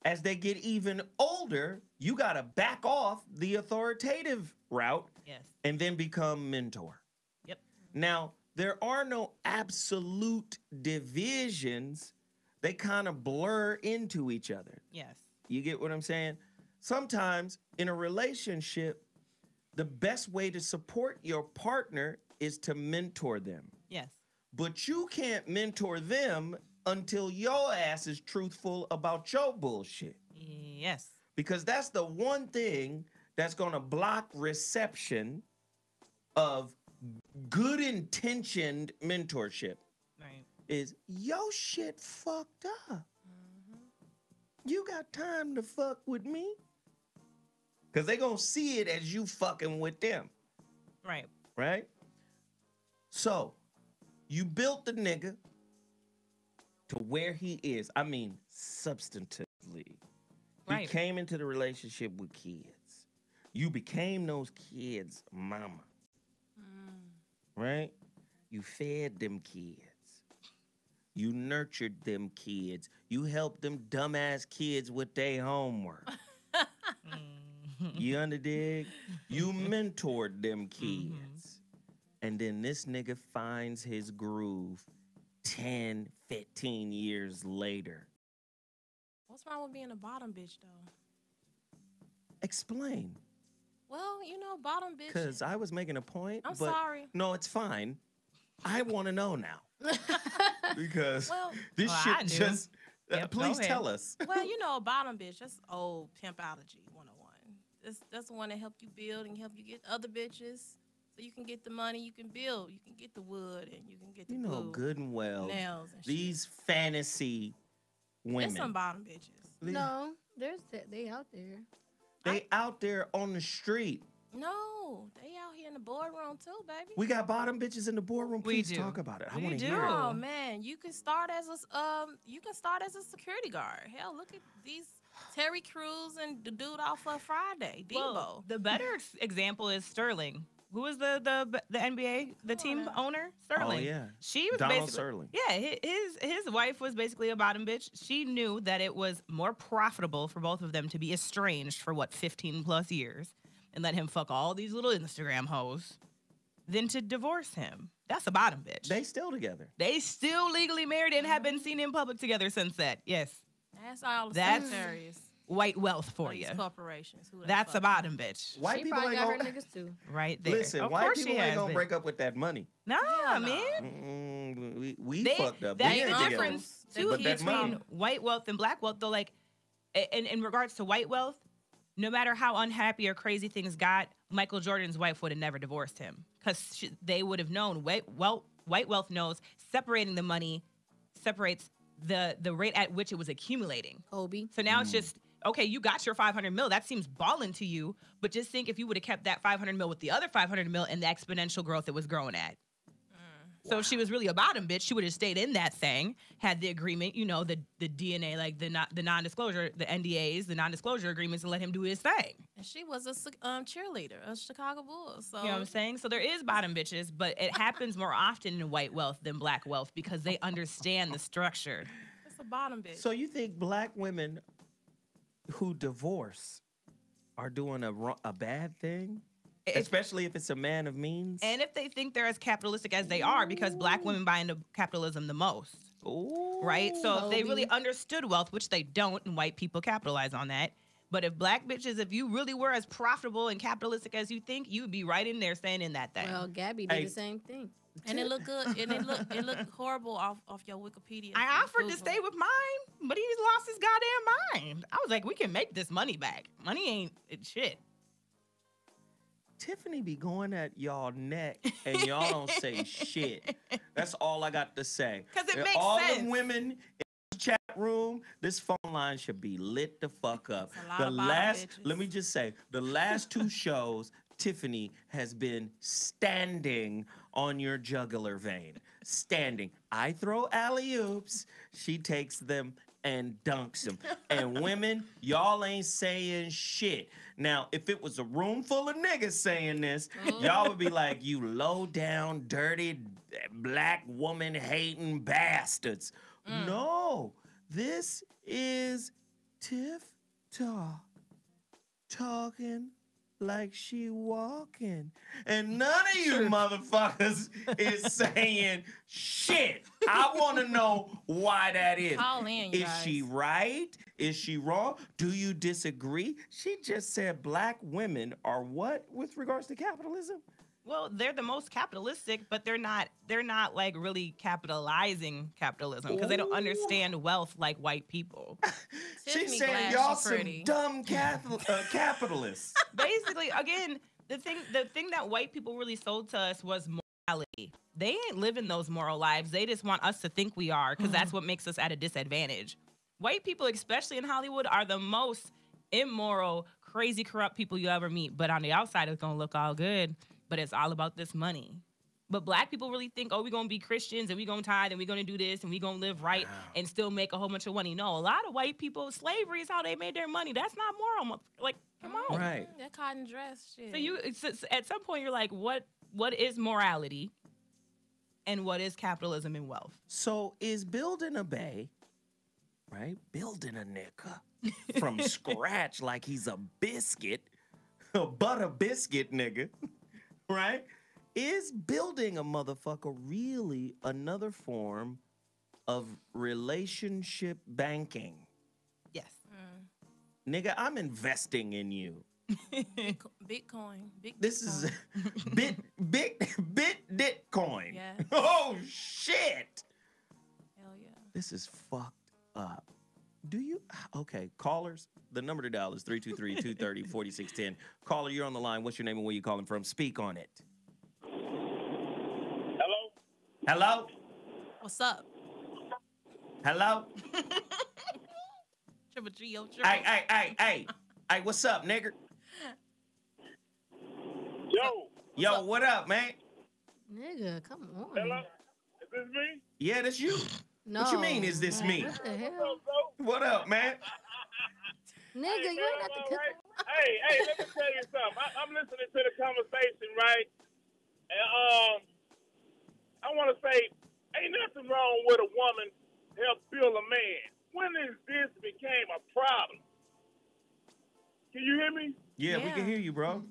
as they get even older, you got to back off the authoritative route and then become mentor. Yep. Now, there are no absolute divisions. They kind of blur into each other. Yes. You get what I'm saying? Sometimes in a relationship, the best way to support your partner is to mentor them. Yes. But you can't mentor them until your ass is truthful about your bullshit. Yes. Because that's the one thing that's going to block reception of good intentioned mentorship. Right. Is your shit fucked up? You got time to fuck with me? Because they going to see it as you fucking with them. Right. Right? So, you built the nigga to where he is. I mean, substantively. Right. He came into the relationship with kids. You became those kids' mama. Right? You fed them kids. You nurtured them kids. You helped them dumbass kids with their homework. You underdig? You mentored them kids. And then this nigga finds his groove 10, 15 years later. What's wrong with being a bottom bitch, though? Explain. Well, you know, bottom bitch. Because I was making a point. I'm but sorry. No, it's fine. I want to know now. Because this Well, shit I knew. just... Yep, please go tell ahead. us. Well, you know, a bottom bitch, that's old pimpology 101. That's the one that help you build and help you get other bitches. So you can get the money, you can build, you can get the wood, and you can get the You know glue, good and well, nails and these fantasy women. There's some bottom bitches. No, they out there. They out there on the street. No, they out here in the boardroom too, baby. We got bottom bitches in the boardroom. We Please do. talk about it. I We want to do. hear it. Oh man, you can start as a security guard. Hell, look at these Terry Crews and the dude off of Friday, Debo. Well, the better example is Sterling. Who was the NBA team owner? Sterling. Oh yeah. She was Donald basically Sterling. Yeah, his wife was basically a bottom bitch. She knew that it was more profitable for both of them to be estranged for 15 plus years and let him fuck all these little Instagram hoes than to divorce him. That's a bottom bitch. They still together. They still legally married and have been seen in public together since that. Yes. That's all the That's secretaries. White wealth for These you. corporations. Who they That's a fucking- bottom bitch. White She people probably ain't got her gonna niggas too. Right there. listen. Of White course people she ain't has gonna been. break up with that money. Nah, Hell no. man. We They- fucked up. That's We the ain't together. difference too But that between money. white wealth and black wealth. Though, like, in regards to white wealth, no matter how unhappy or crazy things got, Michael Jordan's wife would have never divorced him because they would have known. White wealth knows separating the money separates the rate at which it was accumulating. Kobe. So now it's just, okay, you got your 500 mil. That seems ballin' to you, but just think if you would have kept that 500 mil with the other 500 mil and the exponential growth it was growing at. So if she was really a bottom bitch, she would have stayed in that thing, had the agreement, the DNA, like the non-disclosure, the NDAs, the non-disclosure agreements, and let him do his thing. And she was a cheerleader of Chicago Bulls. So You know what I'm saying? So there is bottom bitches, but it happens more often in white wealth than black wealth because they understand the structure. it's a bottom bitch. So you think black women who divorce are doing a bad thing? Especially if it's a man of means? And if they think they're as capitalistic as they are, because black women buy into capitalism the most. Ooh. Right? So if they really understood wealth, which they don't, and white people capitalize on that. But if black bitches, if you really were as profitable and capitalistic as you think, you'd be right in there staying in that thing. Well, Gabby did the same thing. And it looked good. And it looked horrible off your Wikipedia. I offered to stay with mine, but he lost his goddamn mind. I was like, we can make this money back. Money ain't shit. Tiffany be going at y'all neck and y'all don't say shit. That's all I got to say. 'Cause it And makes all sense. the women in the chat room, this phone line should be lit the fuck up. a lot The of bottom last, bitches. let me just say, the last two shows, Tiffany has been standing on your jugular vein. Standing. I throw alley-oops. She takes them and dunks them. And women, y'all ain't saying shit. Now, if it was a room full of niggas saying this, y'all would be like, you low down, dirty, black woman hating bastards. No, this is Tiff Talk. Talking like she walking. And none of you motherfuckers is saying shit. I want to know why that is. Call in, you Is guys. she right? Is she wrong? Do you disagree? She just said black women are what with regards to capitalism? Well, they're the most capitalistic, but they're not like really capitalizing capitalism because they don't understand wealth like white people. She's Tiffany saying glad y'all she some pretty. dumb capitalists. Basically, again, the thing that white people really sold to us was morality. They ain't living those moral lives. They just want us to think we are because that's what makes us at a disadvantage. White people, especially in Hollywood, are the most immoral, crazy, corrupt people you ever meet. But on the outside, it's gonna look all good. But it's all about this money. But black people really think, oh, we're going to be Christians and we're going to tithe and we're going to do this and we're going to live right and still make a whole bunch of money. No, a lot of white people, slavery is how they made their money. That's not moral. Like, come on. Right. That cotton dress shit. So at some point, you're like, what is morality and what is capitalism and wealth? So is building a bay, right? Building a nigga from scratch like he's a biscuit, a butter biscuit nigga, right? Is building a motherfucker really another form of relationship banking? Yes. Nigga, I'm investing in you. Bitcoin. This is Bitcoin. Yeah. Oh shit. Hell yeah. This is fucked up. Do you? Okay, callers, the number to dial is 323-230-4610. Caller, you're on the line. What's your name and where you calling from? Speak on it. Hello? Hello? What's up? Hello? Triple G, yo, triple. Hey, what's up, nigger? Yo, what up, man? Nigga, come on. Hello? Is this me? Yeah, that's you. No. What you mean, is this me? What the hell? What up, man? Nigga, you ain't got to cook. Hey, let me tell you something. I'm listening to the conversation, right? And I want to say, ain't nothing wrong with a woman help build a man. When is this became a problem? Can you hear me? Yeah, we can hear you, bro.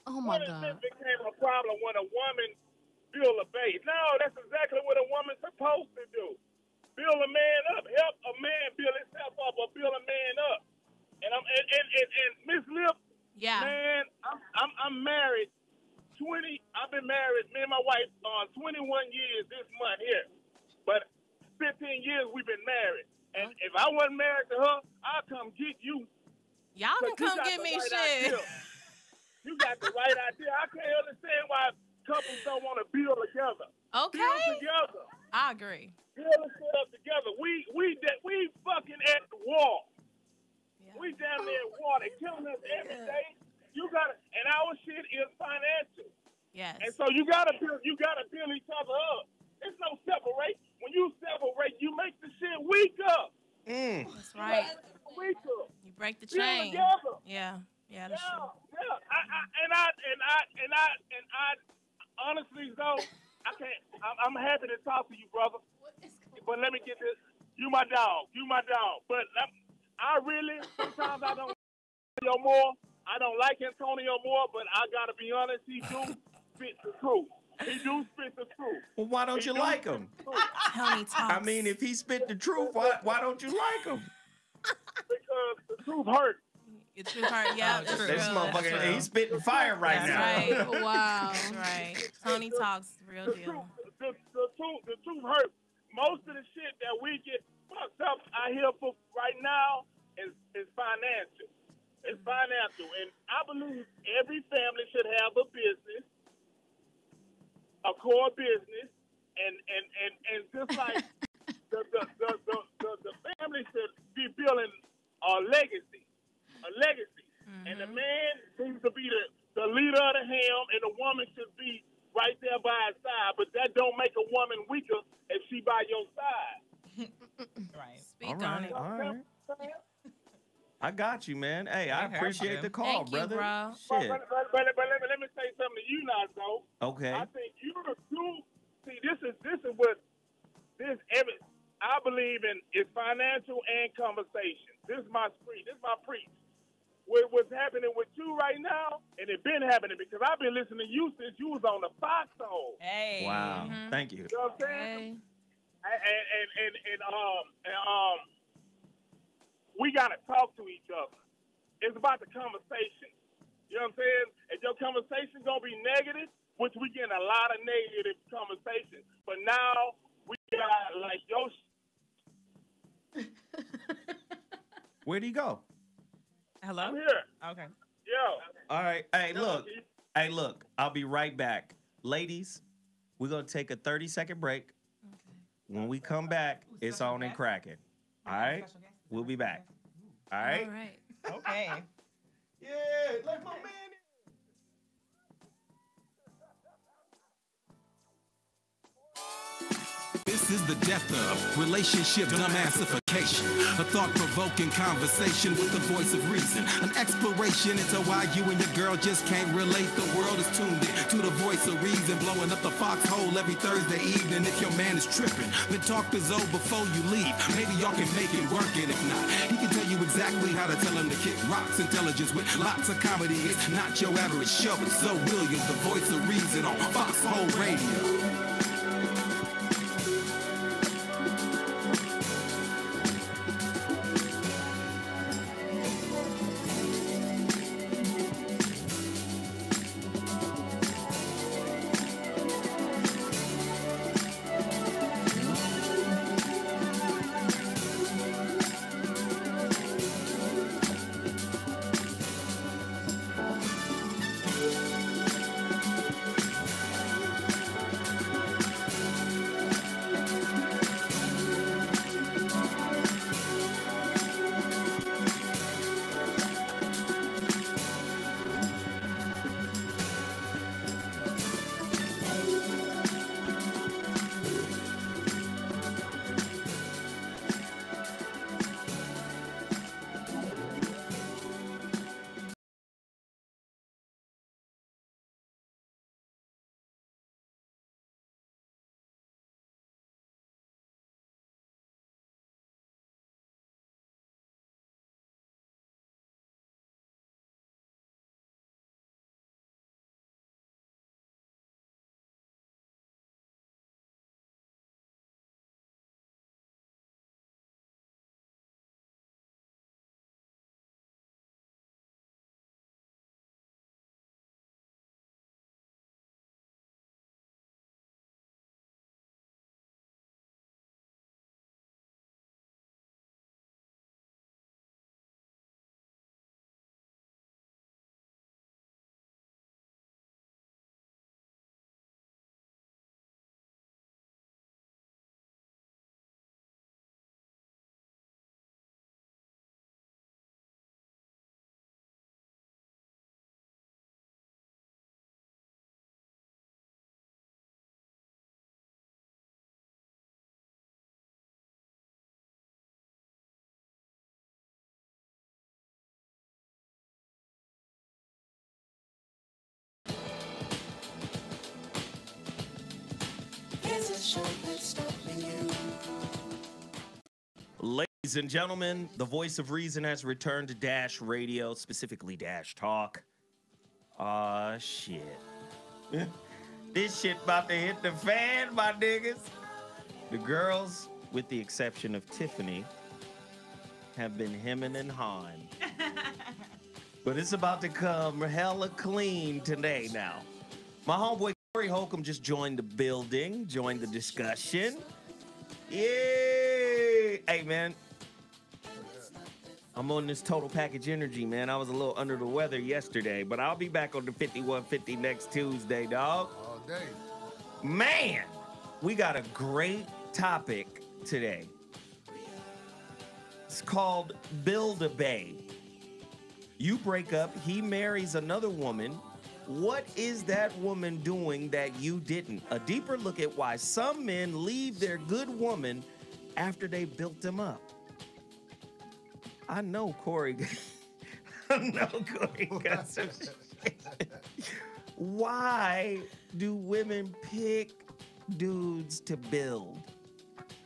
Oh my When God. this became a problem when a woman build a base? No, that's exactly what a woman's supposed to do. Build a man up. Help a man build himself up or build a man up. And Miss Lip, man, I'm married. I've been married, me and my wife, 21 years this month here. But 15 years we've been married. And if I wasn't married to her, I'd come get you. Y'all can come get me shit. You got the right idea. I can't understand why couples don't want to build together. Okay. Build together. I agree. Build and set up together. We fucking at the wall. Yeah. We down there at war. They killing us every day. You gotta, and our shit is financial. Yes. And so you gotta build each other up. There's no separate. When you separate, you make the shit weaker. That's right. Weaker. You break the Build chain. together. Yeah, that's true. Yeah. I honestly though, I can't. I'm happy to talk to you, brother. But let me get this. You my dog. But I really sometimes I don't like Antonio Moore. I don't like Antonio Moore, but I gotta be honest. He do spit the truth. Well, why don't you like him? Tony talks. I mean, if he spit the truth, why don't you like him? Because the truth hurts. The truth hurt. Yeah, that's true. This motherfucker, he's spitting fire right now. Right. Wow. That's right. Tony talks real deal. The truth hurts. Most of the shit that we get fucked up out here for right now is financial. It's financial, and I believe every family should have a business, a core business, and just like the family should be building a legacy. Mm-hmm. And the man seems to be the leader of the ham, and the woman should be right there by his side. But that don't make a woman weaker if she by your side. Right. Speak on it. All right. I got you, man. Hey, I appreciate the call, Thank brother. you, bro. Shit. But let me say something to you now, though. Okay. I think you see this is what I believe in is financial and conversation. This is my preach. What's happening with you right now, and it's been happening because I've been listening to you since you was on the foxhole. Hey. Wow. Thank you. You know what I'm saying? We got to talk to each other. It's about the conversation. You know what I'm saying? If your conversation going to be negative, which we getting a lot of negative conversation, but now we got like Where'd he go? Hello? I'm here. Okay. Yeah. All right. Hey, look. I'll be right back. Ladies, we're going to take a 30-second break. Okay. When we come back, it's on and cracking. All right? We'll be back. All right? All right. Okay. Yeah, let my man in. This is the death of relationship dumbassification. A thought-provoking conversation with the voice of reason. An exploration into why you and your girl just can't relate. The world is tuned in to the voice of reason. Blowing up the foxhole every Thursday evening. If your man is tripping, then talk to Zoe before you leave. Maybe y'all can make it work, and if not, he can tell you exactly how to tell him to kick rocks. Intelligence with lots of comedy. It's not your average show. It's Zoe Williams, the voice of reason on Foxhole Radio. There's a show that's stopping you. Ladies and gentlemen, the voice of reason has returned to Dash Radio, specifically Dash Talk. Aw, shit. This shit about to hit the fan, my niggas. The girls, with the exception of Tiffany, have been hemming and hawing. But it's about to come hella clean today now. My homeboy Corey Holcomb just joined the building, joined the discussion. Yay! Hey, man. I'm on this total package energy, man. I was a little under the weather yesterday, but I'll be back on the 5150 next Tuesday, dog. All day. Man, we got a great topic today. It's called Build-A-Bae. You break up, he marries another woman. What is that woman doing that you didn't? A deeper look at why some men leave their good woman after they built them up. I know Corey. Got some shit. Why do women pick dudes to build?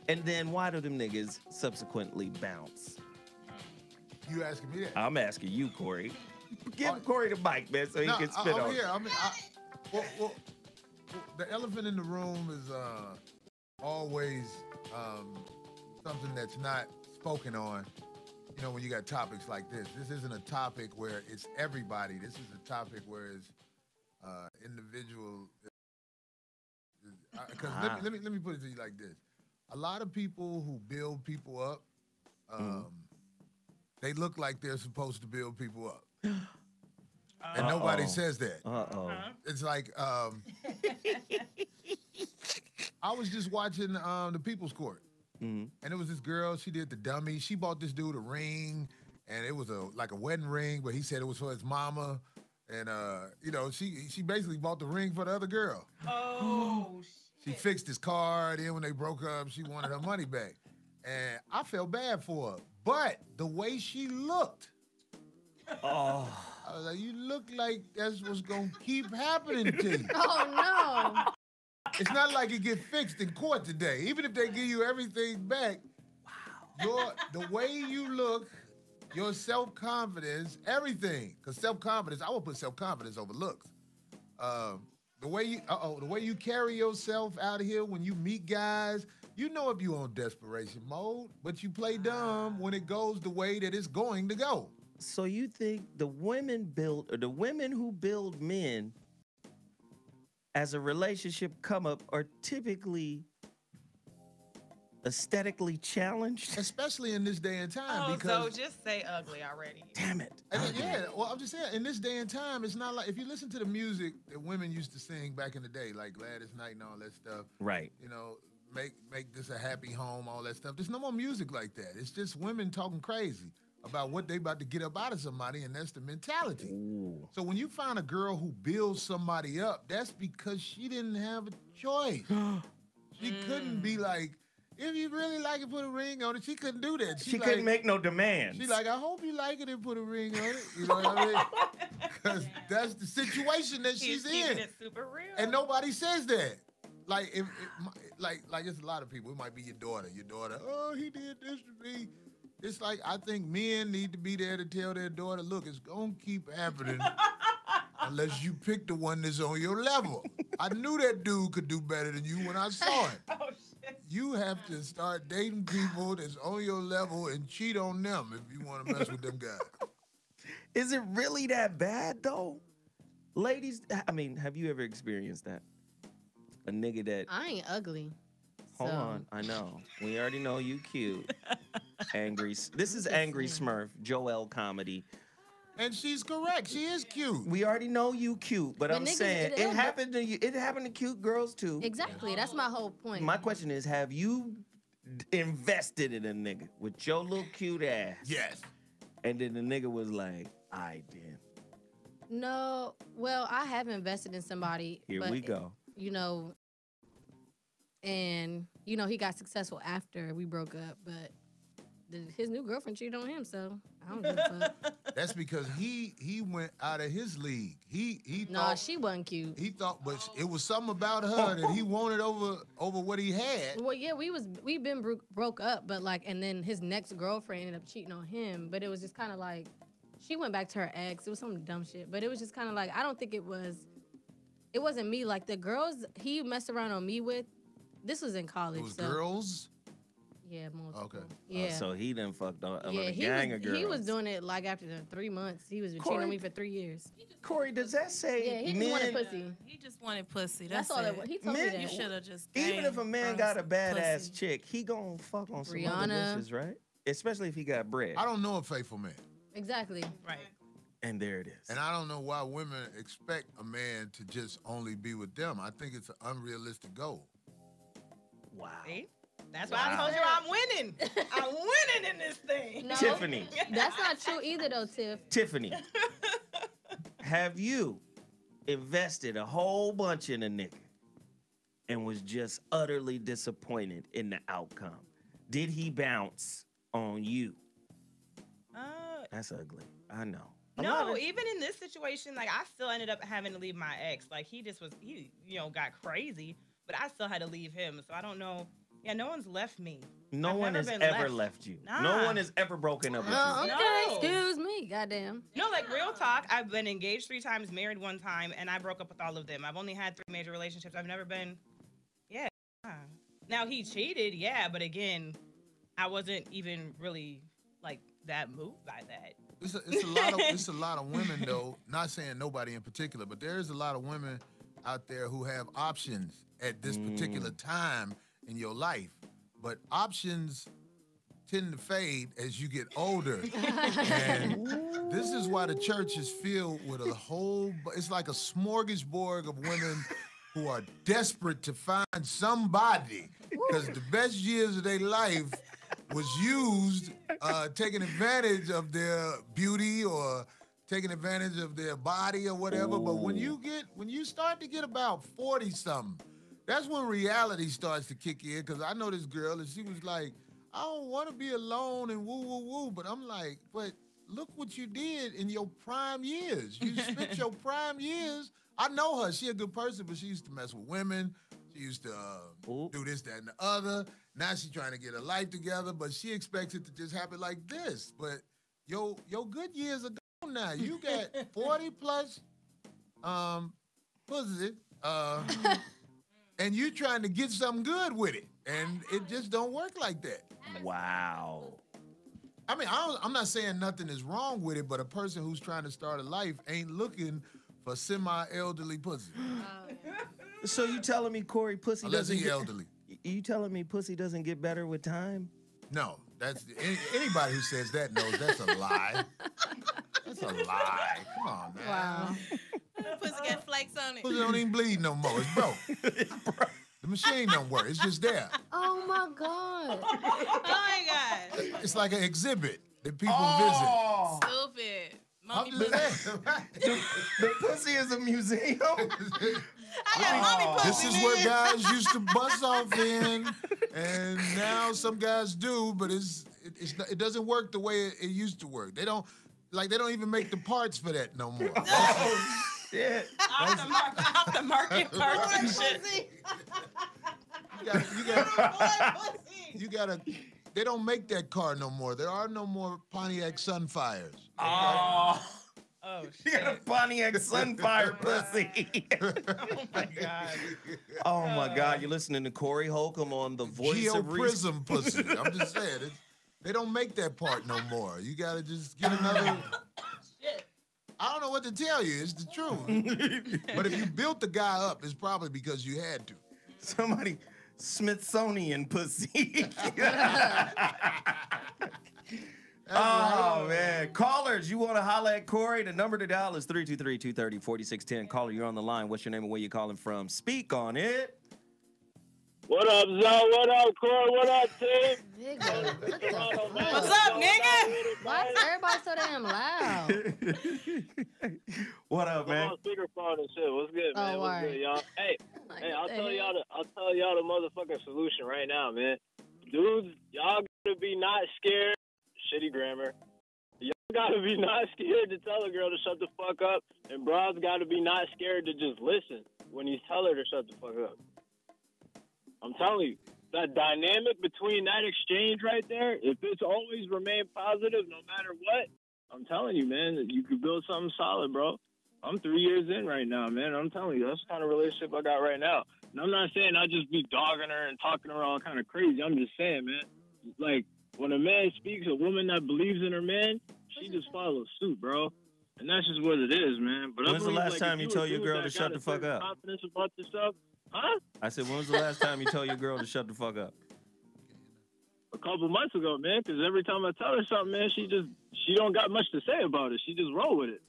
And then why do them niggas subsequently bounce? You asking me that? I'm asking you, Corey. Give Corey the mic, man, so he can spit on it. Well, the elephant in the room is always something that's not spoken on. You know, when you got topics like this. This isn't a topic where it's everybody. This is a topic where it's individual. Because let me put it to you like this. A lot of people who build people up, they look like they're supposed to build people up. And nobody says that. It's like, I was just watching The People's Court. And it was this girl, she did the dummy. She bought this dude a ring, and it was like a wedding ring, but he said it was for his mama. And, you know, she basically bought the ring for the other girl. Oh, She fixed his car, then when they broke up, she wanted her money back. And I felt bad for her. But the way she looked, I was like, you look like that's what's going to keep happening to you. Oh, no. It's not like it get fixed in court today. Even if they give you everything back, the way you look, your self-confidence, everything. Because self-confidence, I would put self-confidence over looks. The way you carry yourself out of here when you meet guys, you know if you on desperation mode, but you play dumb when it goes the way that it's going to go. So you think the women who build men as a relationship come up are typically aesthetically challenged? Especially in this day and time. Oh, because so just say ugly already. Damn it. Yeah, well, I'm just saying, in this day and time, it's not like, if you listen to the music that women used to sing back in the day, like Gladys Knight and all that stuff. Right. You know, make this a happy home, all that stuff. There's no more music like that. It's just women talking crazy about what they about to get up out of somebody, and that's the mentality. Ooh. So when you find a girl who builds somebody up, that's because she didn't have a choice. She couldn't be like, if you really like it, put a ring on it. She couldn't do that. She couldn't make no demands. She like, I hope you like it and put a ring on it. You know what I mean? Because that's the situation that she's in. It's super real. And nobody says that. Like, like it's a lot of people. It might be your daughter. Oh, he did this to me. It's like, I think men need to be there to tell their daughter, look, it's going to keep happening unless you pick the one that's on your level. I knew that dude could do better than you when I saw it. Oh, shit. You have to start dating people that's on your level and cheat on them if you want to mess with them guys. Is it really that bad, though? Ladies, I mean, have you ever experienced that? A nigga that... I ain't ugly. Hold on, I know. We already know you cute. This is Angry Smurf, Joel comedy. And she's correct. She is cute. We already know you cute, but I'm niggas, saying it happened to you. It happened to cute girls too. Exactly. That's my whole point. My question is, have you invested in a nigga with your little cute ass? Yes. And then the nigga was like, I did. No. Well, I have invested in somebody. Here but, we go. You know, and, you know, he got successful after we broke up, but his new girlfriend cheated on him, so I don't give a fuck. That's because he went out of his league. He Nah, thought she wasn't cute. he thought, but it was something about her that he wanted over what he had. Well, yeah, we've been broke up, but like, and then his next girlfriend ended up cheating on him. But it was just kind of like, she went back to her ex. It was some dumb shit, but it was just kind of like, I don't think it wasn't me. Like the girls he messed around on me with, this was in college. It was so. girls. Yeah, multiple. Okay. Yeah. So he done fucked on Yeah, a gang of girls. he was doing it like after the 3 months. He was cheating on me for 3 years. Corey, does that say Yeah, he just men? wanted pussy. He just wanted pussy. That's That's all it. it was. He told me Men- that. You should have just. Even if a man got a badass chick, he gonna fuck on some other Rihanna. bitches, right? Especially if he got bread. I don't know a faithful man. Exactly. Right. And there it is. And I don't know why women expect a man to just only be with them. I think it's an unrealistic goal. Wow. See? That's why I told you I'm winning. I'm winning in this thing. No, Tiffany. That's not true either, though, Tiff. Tiffany, have you invested a whole bunch in a nigga and was just utterly disappointed in the outcome? Did he bounce on you? That's ugly. I know. No, even in this situation, like I still ended up having to leave my ex. Like he got crazy, but I still had to leave him. So I don't know. Yeah, no one's left me. No I've one never has been ever left you. Nah. No one has ever broken up with you. Okay, excuse me. Goddamn. No, like real talk. I've been engaged 3 times, married 1 time, and I broke up with all of them. I've only had 3 major relationships. I've never been. Yeah. Now he cheated, yeah, but again, I wasn't even really like that moved by that. It's a lot of women though. Not saying nobody in particular, but there is a lot of women out there who have options at this particular time in your life. But options tend to fade as you get older. And this is why the church is filled with it's like a smorgasbord of women who are desperate to find somebody because the best years of their life was used taking advantage of their beauty or taking advantage of their body or whatever. But when you start to get about 40-something, that's when reality starts to kick in. Because I know this girl, and she was like, I don't want to be alone and woo, woo, woo. But I'm like, but look what you did in your prime years. You spent your prime years. I know her. She a good person, but she used to mess with women. She used to do this, that, and the other. Now she's trying to get her life together, but she expects it to just happen like this. But your good years are gone now. You got 40 plus pussy, and you trying to get something good with it, and it just don't work like that. Wow. I mean, I'm not saying nothing is wrong with it, but a person who's trying to start a life ain't looking for semi-elderly pussy. So you telling me Corey pussy Unless doesn't he get elderly. You telling me pussy doesn't get better with time? No, that's anybody who says that knows that's a lie. That's a lie. Come on, man. Wow. Pussy got flakes on it. Pussy don't even bleed no more. It's broke. The machine don't work. It's just there. Oh my God. Oh my God. It's like an exhibit that people Stupid. Mommy visit. The pussy is a museum. I got mommy pussy. This is where guys used to bust off in, and now some guys do, but it doesn't work the way it used to work. They don't even make the parts for that no more. Oh shit! Off the market parts and shit. You gotta. They don't make that car no more. There are no more Pontiac Sunfires. Oh shit! You got a Pontiac Sunfire pussy. Oh my God. Oh my God! You're listening to Corey Holcomb on the Voice of Reason. Geoprism pussy. I'm just saying. They don't make that part no more. You gotta just get another. I don't know what to tell you. It's the truth. But if you built the guy up, it's probably because you had to. Somebody Smithsonian pussy. Oh, man. Callers, you want to holler at Corey? The number to dial is 323-230-4610. Caller, you're on the line. What's your name and where you calling from? Speak on it. What up, Zoe? What up, Corey? What up, team? Nigga, What's up, nigga? why is everybody so damn loud? What up, man? I'm on speakerphone and shit. What's good, man? Oh, What's alright. good, y'all? Hey, I'll what the tell hell? y'all the motherfucking solution right now, man. Dudes, y'all gotta be not scared shitty grammar. Y'all gotta be not scared to tell a girl to shut the fuck up, and bros gotta be not scared to just listen when you tell her to shut the fuck up. I'm telling you, that dynamic between that exchange right there, if it's always remained positive no matter what, I'm telling you, man, that you could build something solid, bro. I'm 3 years in right now, man. I'm telling you, that's the kind of relationship I got right now. And I'm not saying I just be dogging her and talking her all kind of crazy. I'm just saying, man, like, when a man speaks, a woman that believes in her man, she just follows suit, bro. And that's just what it is, man. But When's the last time you told your girl to shut the fuck up? Confidence about yourself, huh? I said, when was the last time you told your girl to shut the fuck up? A couple months ago, man. Because every time I tell her something, man, she don't got much to say about it. She just roll with it.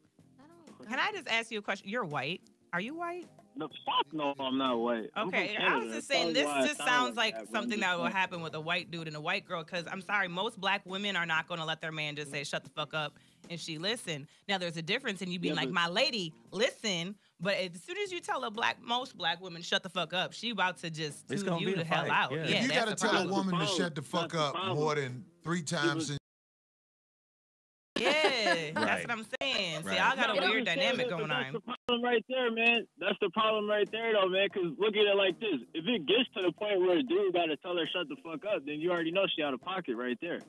Can I just ask you a question? You're white. Are you white? No, fuck no, I'm not white. Okay, I was just saying, this just sounds like something that will happen with a white dude and a white girl, because I'm sorry, most black women are not going to let their man just say, shut the fuck up, and she listen. Now, there's a difference in you being like, my lady, listen, but as soon as you tell most black women, shut the fuck up, she about to just tune you the hell out. Yeah. Yeah, If you got to that's tell the a problem. woman to shut the fuck up more than 3 times in Yeah, that's what I'm saying. See, y'all got a weird dynamic going That's on. the problem right there, man. That's the problem right there, though, man. Because look at it like this: if it gets to the point where a dude got to tell her shut the fuck up, then you already know she out of pocket right there.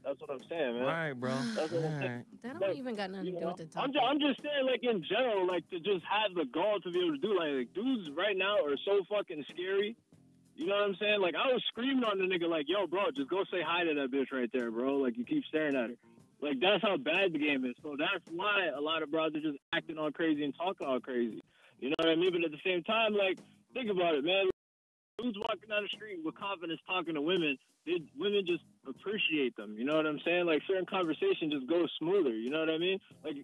That's what I'm saying, man. All right, bro. That's what I'm saying. That don't even got nothing to do with the topic. I'm just saying, like, in general, like, to just have the gall to be able to do, like dudes right now are so fucking scary. You know what I'm saying? Like, I was screaming on the nigga, like, yo, bro, just go say hi to that bitch right there, bro. Like, you keep staring at her. Like, that's how bad the game is. So that's why a lot of bros are just acting all crazy and talking all crazy. You know what I mean? But at the same time, like, think about it, man. Dudes walking down the street with confidence talking to women, women just appreciate them. You know what I'm saying? Like, certain conversation just goes smoother. You know what I mean? Like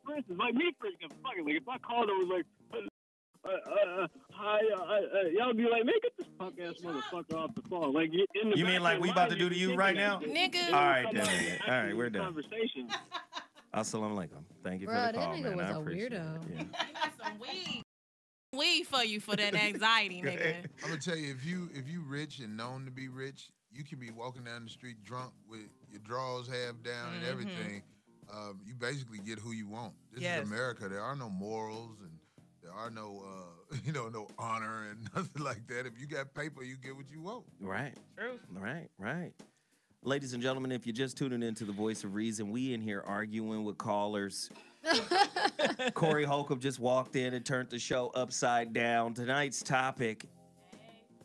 for instance, like me, for example, fucking, like, if I called her, was like, hi, y'all be like, man, get this punk ass motherfucker off the phone. Like, in the You mean like we about to do to you right now? Nigga. All right, then. All right, we're done. Conversation. Assalamu alaikum. Thank you Bro, for the that call, nigga man. was I a appreciate weirdo. it. Yeah. Some weed for you for that anxiety, nigga. I'm gonna tell you, if you rich and known to be rich, you can be walking down the street drunk with your drawers half down and everything. You basically get who you want. This is America. There are no morals and there are no, no honor and nothing like that. If you got paper, you get what you want. Right. True. Right. Ladies and gentlemen, if you're just tuning into the Voice of Reason, we in here arguing with callers. Corey Holcomb just walked in and turned the show upside down. Tonight's topic.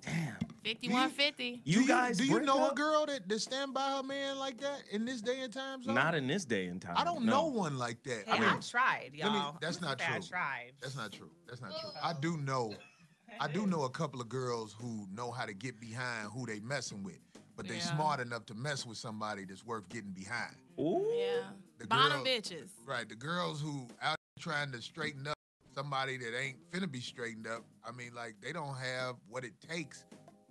Damn. 5150. Do you know a girl that stand by her man like that in this day and time zone? Not in this day and time. I don't know one like that. Hey, I tried, y'all. That's not true. I tried. That's not true. That's not true. I do know a couple of girls who know how to get behind who they messing with, but they smart enough to mess with somebody that's worth getting behind. Ooh. Yeah. Bottom bitches. Right. The girls who out trying to straighten up somebody that ain't finna be straightened up. I mean, like, they don't have what it takes.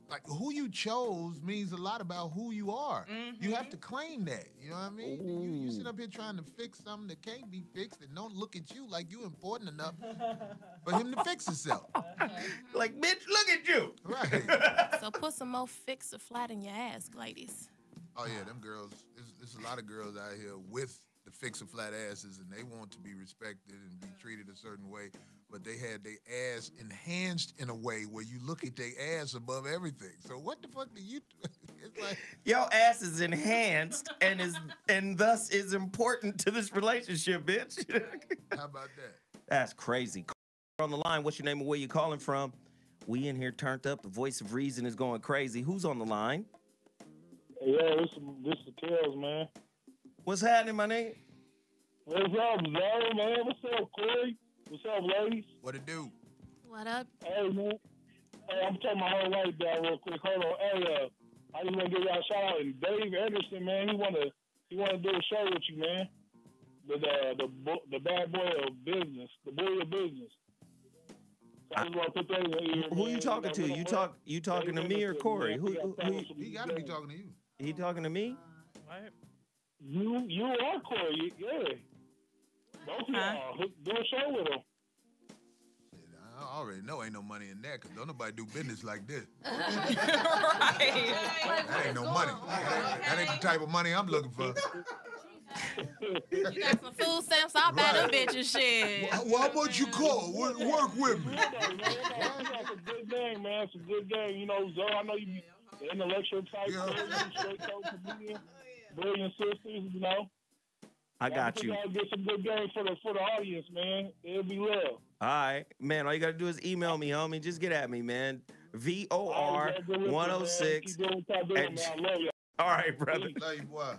Like, who you chose means a lot about who you are. You have to claim that. You know what I mean? You sit up here trying to fix something that can't be fixed and don't look at you like you important enough for him to fix himself. Like, bitch, look at you. Right. So put some more fixer flat in your ass, ladies. Oh, yeah, them girls. There's a lot of girls out here with the fixer flat asses, and they want to be respected and be treated a certain way, but they had their ass enhanced in a way where you look at their ass above everything. So what the fuck do you do? It's like, your ass is enhanced and thus is important to this relationship, bitch. How about that? That's crazy. On the line, what's your name and where you calling from? We in here turned up. The Voice of Reason is going crazy. Who's on the line? Yeah, this is Kells, man. What's happening, my nigga? What's up, Zoe, man? What's up, Corey? What's up, ladies? What it do? What up? Hey, man. Hey, I'm taking my whole wife down real quick. Hold on. Hey, I just want to give y'all a shout out. And Dave Anderson, man, he wanna do a show with you, man. The bad boy of business, the boy of business. So I just want to put that in your ear, Who you talking to? You talking to me or Corey? He got to be talking to you. He talking to me? What? You are Corey, yeah. Both of y'all. Do a show with him. I already know ain't no money in that because don't nobody do business like this. Right. That ain't no money. That ain't the type of money I'm looking for. You got some food stamps, I'll buy them bitches shit. Well, how much you call? Work with me. That's a good game, man. It's a good game. You know, Zoe, I know you be the intellectual type, straight talk comedian, brilliant sisters, you know. I got you. I'll get some good game for the audience, man. It'll be love. All right, man. All you gotta do is email me, homie. Just get at me, man. VOR106. All right, brother. Love you, boy.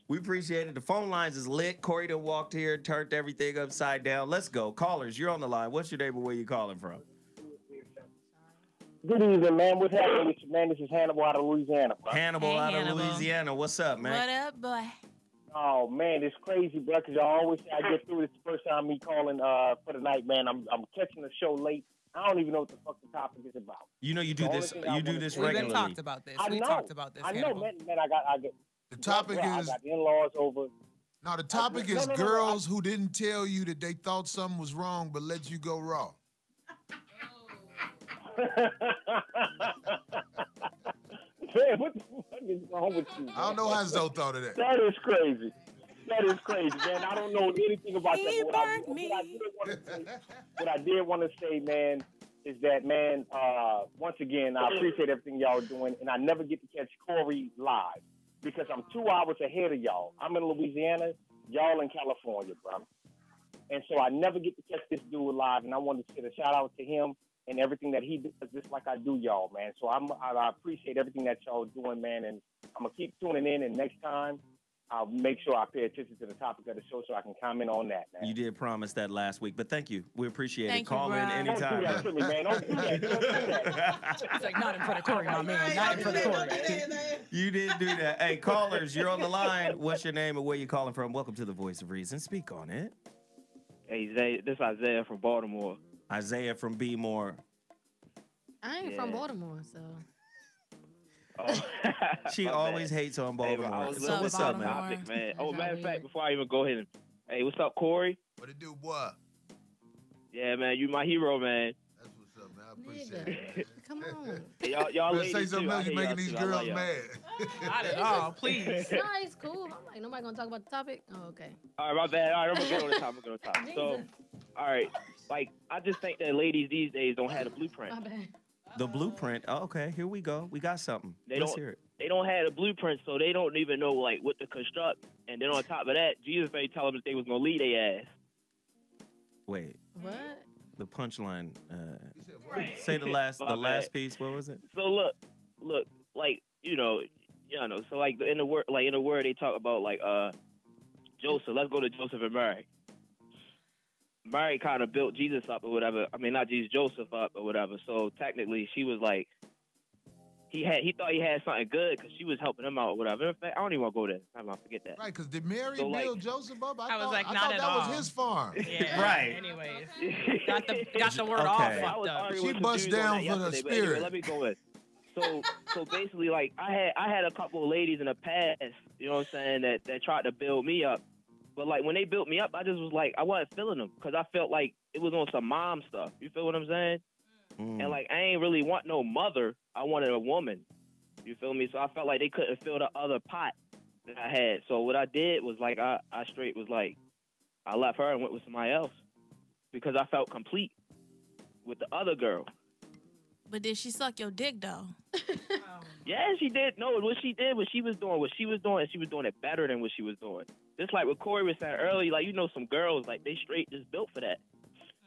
We appreciate it. The phone lines is lit. Corey done walked here, turned everything upside down. Let's go. Callers, you're on the line. What's your name and where you calling from? Good evening, man. What's happening with you, man? This is Hannibal out of Louisiana, bro. Hannibal out of Louisiana. What's up, man? What up, boy? Oh, man, it's crazy, bro, because I always say I get through this the first time me calling for the night, man. I'm catching the show late. I don't even know what the fuck the topic is about. You know you do this. You do this regularly. We've been talked about this. I We know. talked about this. I know, Hannibal. man. I got. The topic I is. got the in-laws over. No, the topic is girls who didn't tell you that they thought something was wrong but let you go raw. Man, what the fuck is wrong with you? I don't know how Zoe thought of that. That is crazy. That is crazy, man. I don't know anything about that. What I did want to say, man, is that, man, once again, I appreciate everything y'all are doing, and I never get to catch Corey live because I'm 2 hours ahead of y'all. I'm in Louisiana, y'all in California, bro. And so I never get to catch this dude live, and I wanted to send a shout out to him and everything that he does, just like I do y'all, man. So I appreciate everything that y'all are doing, man, and I'm going to keep tuning in, and next time, I'll make sure I pay attention to the topic of the show so I can comment on that, man. You did promise that last week, but thank you. We appreciate Thank it. you, Call in bro. anytime. Don't do that to me, man. Don't do that. Don't do that. It's like, not in front of Corey, my man. Not in front of Corey. You didn't do that. Hey, callers, you're on the line. What's your name and where you calling from? Welcome to the Voice of Reason. Speak on it. Hey, Zay, this is Isaiah from Baltimore. Isaiah from B More. I ain't from Baltimore, so. Oh. She always hates on Baltimore. Hey, So what's up, man? Topic, man? Oh, matter of fact, before I even go ahead and, hey, what's up, Corey? What it do, boy? Yeah, man, you my hero, man. That's what's up, man. I appreciate it. Come on. Hey, y'all Better ladies say something too. I else. You're hate making y'all these too. I love girls y'all. mad. Not at all, please. No, it's cool. I'm like, nobody gonna talk about the topic? Oh, okay. All right, my bad. All right, I'm gonna get on the top. So, all right, like I just think that ladies these days don't have a blueprint. My bad. The blueprint. Oh, okay, here we go. We got something. Let's hear it. They don't have a blueprint, so they don't even know like what to construct. And then on top of that, Jesus ain't tell them that they was gonna lead their ass. Wait. What? The punchline. Say the last piece. What was it? So look, like you know. So like in the word they talk about like Joseph. Let's go to Joseph and Mary. Mary kind of built Jesus up or whatever. I mean, not Jesus, Joseph up or whatever. So technically, she was like, he thought he had something good because she was helping him out or whatever. In fact, I don't even want to go there. I forget that. Right, because did Mary So, build Joseph up? I was like, I not thought at that all. was his farm. Yeah. Right. Anyways, got the word Okay. all I fucked up. She bust down for the But spirit. anyway, let me go in. So basically, like I had a couple of ladies in the past, you know what I'm saying, that tried to build me up. But like when they built me up, I just was like, I wasn't feeling them because I felt like it was on some mom stuff. You feel what I'm saying? And like I ain't really want no mother. I wanted a woman. You feel me? So I felt like they couldn't fill the other pot that I had. So what I did was like I straight was like I left her and went with somebody else because I felt complete with the other girl. But did she suck your dick though? Yeah, she did. No, what she did was she was doing what she was doing, and she was doing it better than what she was doing. Just like what Corey was saying earlier, like some girls like they straight just built for that.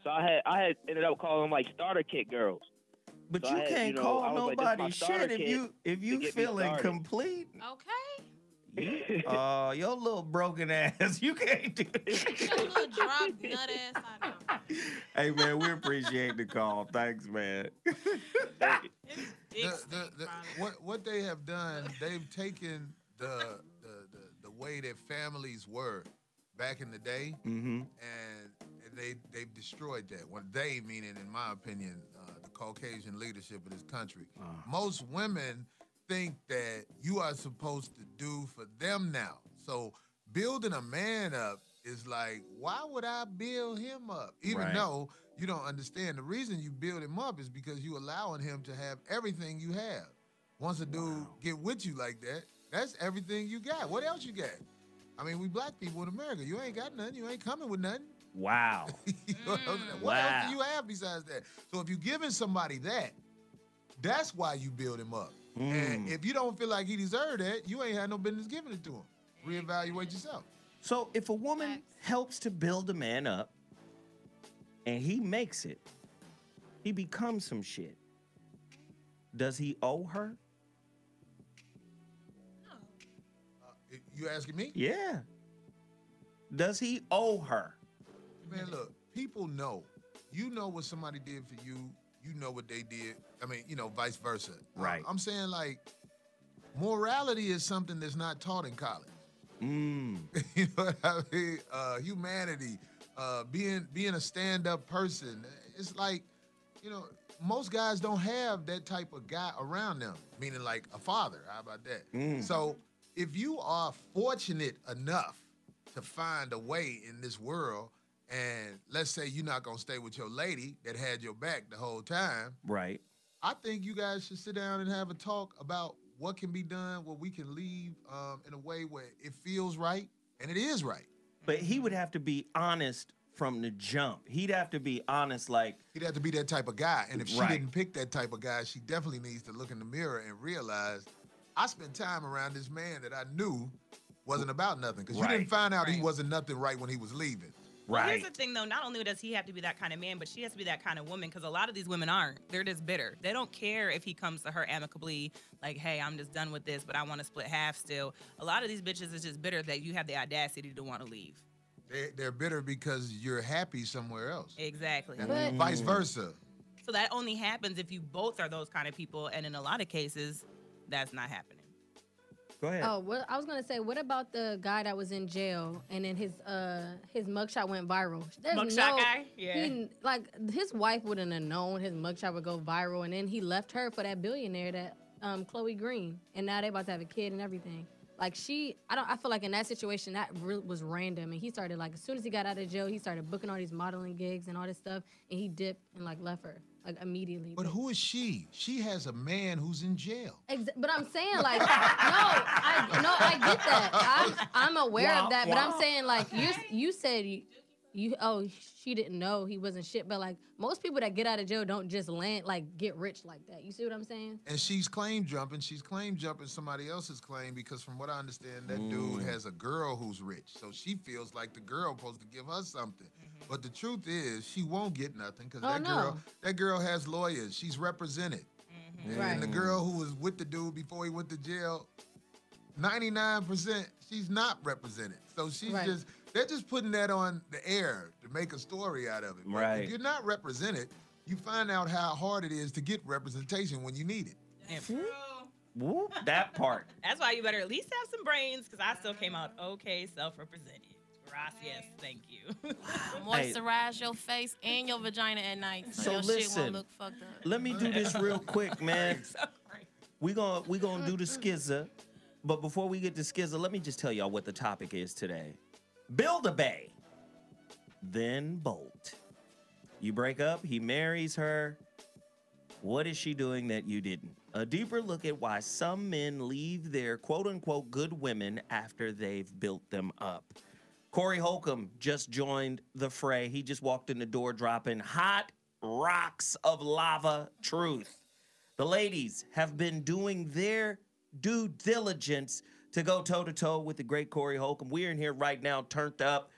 So I had ended up calling them like starter kit girls. But So you I had, can't I call was like, this nobody my starter shit kit if to you get me feeling started. complete. Okay. Your little broken ass. You can't do it. Your little drop nut ass. I know. Hey man, we appreciate the call. Thanks, man. What they have done, they've taken the way that families were back in the day, and they've destroyed that. When they, meaning in my opinion, the Caucasian leadership of this country. Most women think that you are supposed to do for them now. So building a man up is like, why would I build him up? Even Right. though you don't understand. The reason you build him up is because you allowing him to have everything you have. Once a dude get with you like that, that's everything you got. What else you got? I mean, we black people in America. You ain't got nothing. You ain't coming with nothing. Wow. You know what else do you have besides that? So if you're giving somebody that, that's why you build him up. And if you don't feel like he deserved that, you ain't had no business giving it to him. Reevaluate yourself. So if a woman helps to build a man up and he makes it, he becomes some shit, does he owe her? You asking me? Yeah. Does he owe her? Man, look, people know. You know what somebody did for you. You know what they did. I mean, you know, vice versa. Right. I'm saying, like, morality is something that's not taught in college. You know what I mean? Humanity, being a stand-up person. It's like, you know, most guys don't have that type of guy around them, meaning like a father. How about that? So if you are fortunate enough to find a way in this world, and let's say you're not gonna stay with your lady that had your back the whole time, right? I think you guys should sit down and have a talk about what can be done, what we can leave in a way where it feels right and it is right. But he would have to be honest from the jump. He'd have to be honest, like he'd have to be that type of guy. And if she Right. didn't pick that type of guy, she definitely needs to look in the mirror and realize I spent time around this man that I knew wasn't about nothing. Because you Right. didn't find out he wasn't nothing right when he was leaving. Well, here's the thing, though. Not only does he have to be that kind of man, but she has to be that kind of woman, because a lot of these women aren't. They're just bitter. They don't care if he comes to her amicably, like, hey, I'm just done with this, but I want to split half still. A lot of these bitches is just bitter that you have the audacity to want to leave. They're bitter because you're happy somewhere else. Exactly. And vice versa. So that only happens if you both are those kind of people, and in a lot of cases, that's not happening. Go ahead. Oh, well, I was gonna say, what about the guy that was in jail and then his mugshot went viral? Mugshot guy? Yeah. Like his wife wouldn't have known his mugshot would go viral, and then he left her for that billionaire, that Chloe Green, and now they about to have a kid and everything. Like I feel like in that situation that was random, and he started like as soon as he got out of jail, he started booking all these modeling gigs and all this stuff, and he dipped and like left her like immediately. But who is she? She has a man who's in jail. But I'm saying like I get that. I'm aware of that, but I'm saying like you said she didn't know he wasn't shit, but like most people that get out of jail don't just get rich like that. You see what I'm saying? And she's claim jumping. She's claim jumping somebody else's claim because from what I understand, that dude has a girl who's rich. So she feels like the girl supposed to give her something. But the truth is she won't get nothing because that girl has lawyers. She's represented. And the girl who was with the dude before he went to jail, 99% she's not represented. So she's they're just putting that on the air to make a story out of it. But Right. if you're not represented, you find out how hard it is to get representation when you need it. Whoop, that part. That's why you better at least have some brains, because I still came out okay, self-represented. Gracias, thank you. Moisturize your face and your vagina at night so, So your shit listen, won't look fucked up. Let me do this real quick, man. We gonna do the skizza, but before we get to skizza, let me just tell y'all what the topic is today. Build a bae, then bolt. You break up, he marries her. What is she doing that you didn't? A deeper look at why some men leave their quote-unquote good women after they've built them up. Corey Holcomb just joined the fray. He just walked in the door dropping hot rocks of lava truth. The ladies have been doing their due diligence to go toe-to-toe with the great Corey Holcomb. We're in here right now, turned up.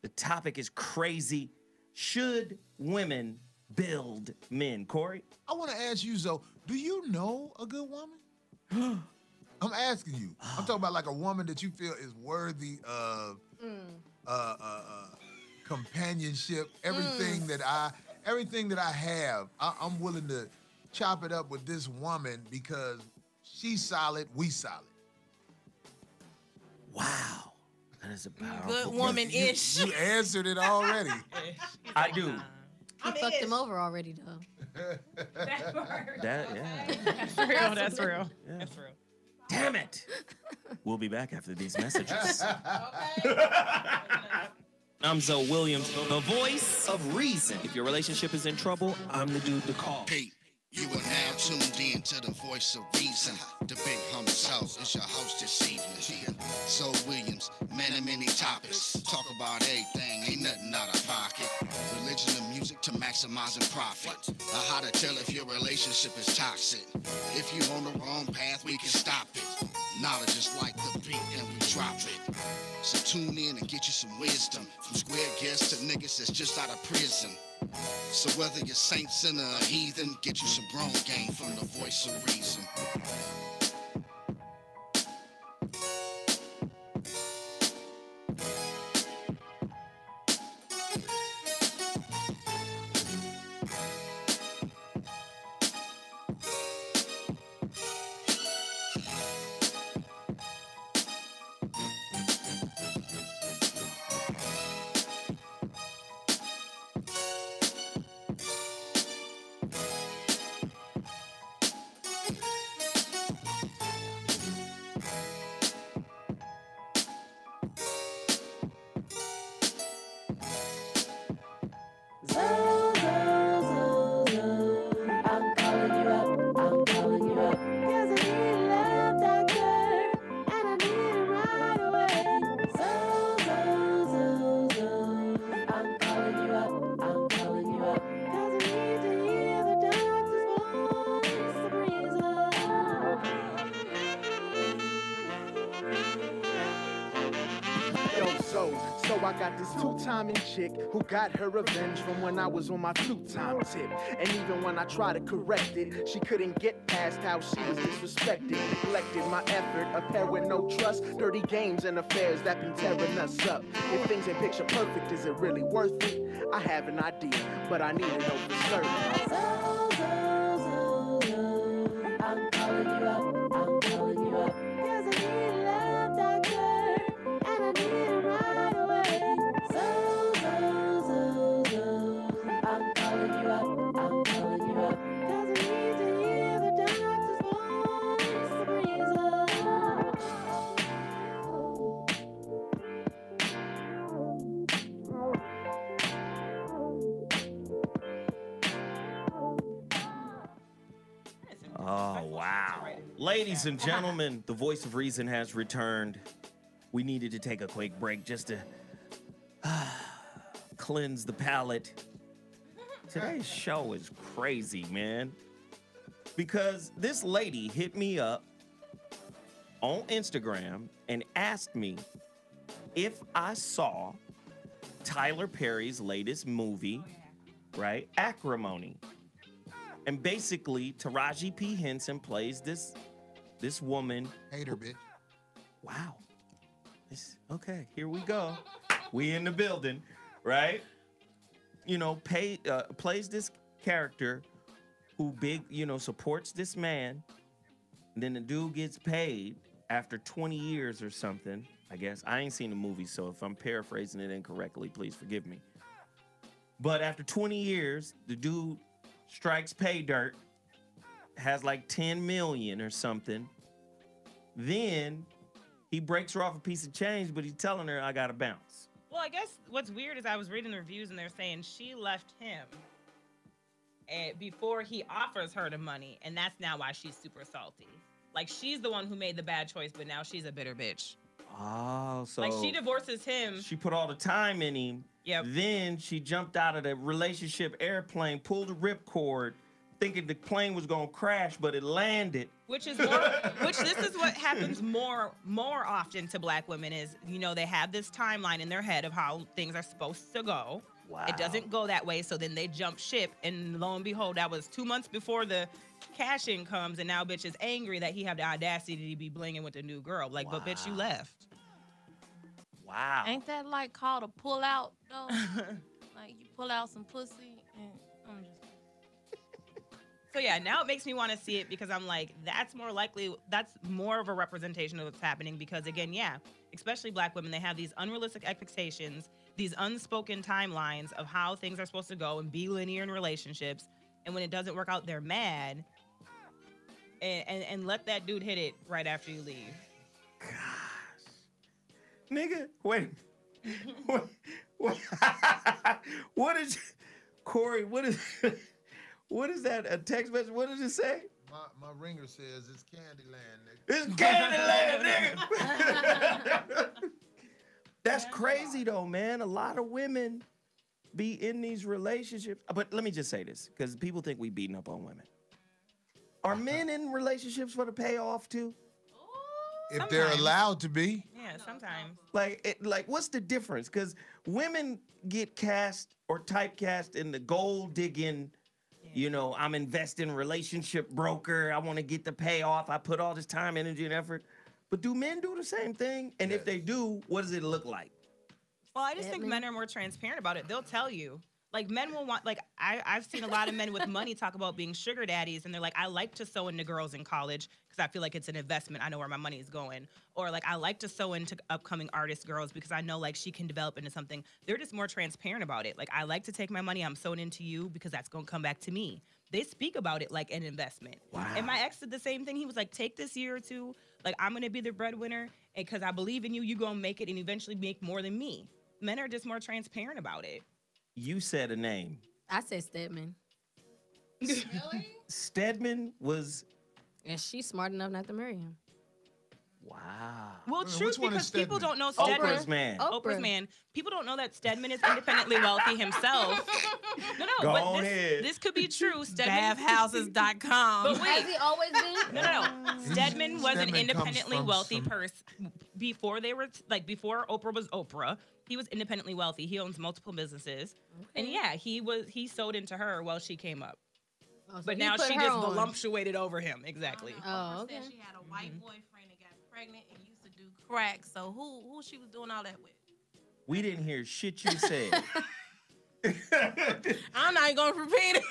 The topic is crazy. Should women build men? Corey? I want to ask you, Zoe, do you know a good woman? I'm asking you. I'm talking about like a woman that you feel is worthy of companionship. Everything that I have, I'm willing to chop it up with this woman because she's solid, we solid. Wow. That is a powerful Good woman-ish. You answered it already. I do. He fucked him over already, though. That, yeah. That's real. That's real. Yeah. That's real. Damn it. We'll be back after these messages. I'm Zoe Williams, the voice of reason. If your relationship is in trouble, I'm the dude to call. Pete, you are now tuned in to the voice of reason. The big homie's house is your host this evening. Zoe Williams, man of many topics. Talk about everything, ain't nothing out of pocket. Religion and music to maximizing profit. How to tell if your relationship is toxic. If you're on the wrong path, we can stop it. Knowledge is like the beat and we drop it. So tune in and get you some wisdom. From square guests to niggas that's just out of prison. So whether you're saint, sinner, or heathen, get you some grown game from the voice of reason. So I got this two-timing chick who got her revenge from when I was on my two-time tip. And even when I tried to correct it, she couldn't get past how she was disrespected, neglected my effort, a pair with no trust, dirty games and affairs that been tearing us up. If things ain't picture perfect, is it really worth it? I have an idea, but I need to know for certain. I'm calling you up, I'm calling you up, 'cause I need a love doctor, and I need it right away. I'm calling you up, I'm calling you up, 'cause I need to hear the doctor's voice of reason. Oh, wow. Ladies and gentlemen, the voice of reason has returned. We needed to take a quick break just to cleanse the palate. Today's show is crazy, man. Because this lady hit me up on Instagram and asked me if I saw Tyler Perry's latest movie, right? Acrimony. And basically, Taraji P. Henson plays this woman. Hater, bitch. Wow. Okay, here we go. We in the building, right? You know, plays this character who supports this man. And then the dude gets paid after 20 years or something, I guess. I ain't seen the movie, so if I'm paraphrasing it incorrectly, please forgive me. But after 20 years, the dude strikes pay dirt, has like 10 million or something. Then he breaks her off a piece of change, but he's telling her, I gotta bounce. Well, I guess what's weird is I was reading the reviews and they're saying she left him before he offers her the money, and that's now why she's super salty. Like, she's the one who made the bad choice, but now she's a bitter bitch. Oh, so like, she divorces him. She put all the time in him. Yep. Then she jumped out of the relationship airplane, pulled the ripcord, thinking the plane was gonna crash, but it landed. Which is this is what happens more often to black women is, they have this timeline in their head of how things are supposed to go. Wow. It doesn't go that way, so then they jump ship, and lo and behold, that was 2 months before the cash in comes, and now bitch is angry that he have the audacity to be blinging with a new girl. Like, but bitch, you left. Wow. Ain't that like called a pull out though? Like you pull out some pussy and I'm just. So yeah, now it makes me want to see it because I'm like, that's more of a representation of what's happening because again, yeah, especially black women, they have these unrealistic expectations, these unspoken timelines of how things are supposed to go and be linear in relationships. And when it doesn't work out, they're mad. And let that dude hit it right after you leave. Nigga, wait What is Corey? What is what is that? A text message? What does it say? My ringer says it's Candyland, nigga. It's Candyland, nigga. That's crazy though, man. A lot of women be in these relationships. But let me just say this, because people think we beating up on women. Are men in relationships for the payoff too? If they're allowed to be. Yeah, sometimes. Like what's the difference? Because women get cast or typecast in the gold digging, you know, I'm investing relationship broker. I want to get the payoff. I put all this time, energy, and effort. But do men do the same thing? And if they do, what does it look like? Well, I just think men are more transparent about it. They'll tell you. Like, men will want, like, I've seen a lot of men with money talk about being sugar daddies, and they're like, I like to sew into girls in college because I feel like it's an investment. I know where my money is going. Or, like, I like to sew into upcoming artist girls because I know, like, she can develop into something. They're just more transparent about it. Like, I like to take my money, I'm sewing into you because that's going to come back to me. They speak about it like an investment. Wow. And my ex did the same thing. He was like, take this year or two. Like, I'm going to be the breadwinner because I believe in you. You're going to make it and eventually make more than me. Men are just more transparent about it. You said a name. I said Stedman. Really? Stedman was. And she's smart enough not to marry him. Wow. Well, true, which one is because people Stedman? don't know Stedman. Oprah's man. Oprah's man. People don't know that Stedman is independently wealthy himself. No, Go but on this, ahead. this could be true. Stedman. Bathhouses.com. But wait, Has he always been? no. Stedman was an Stedman independently comes from wealthy some- person before they were before Oprah was Oprah. He was independently wealthy. He owns multiple businesses, and yeah, he sold into her while she came up. Oh, so But he now put she her just on. voluptuated over him. Exactly. Oh, Oprah okay. said she had a white boyfriend and got pregnant and used to do crack. So who she was doing all that with? We didn't hear shit you said. I'm not even gonna repeat it.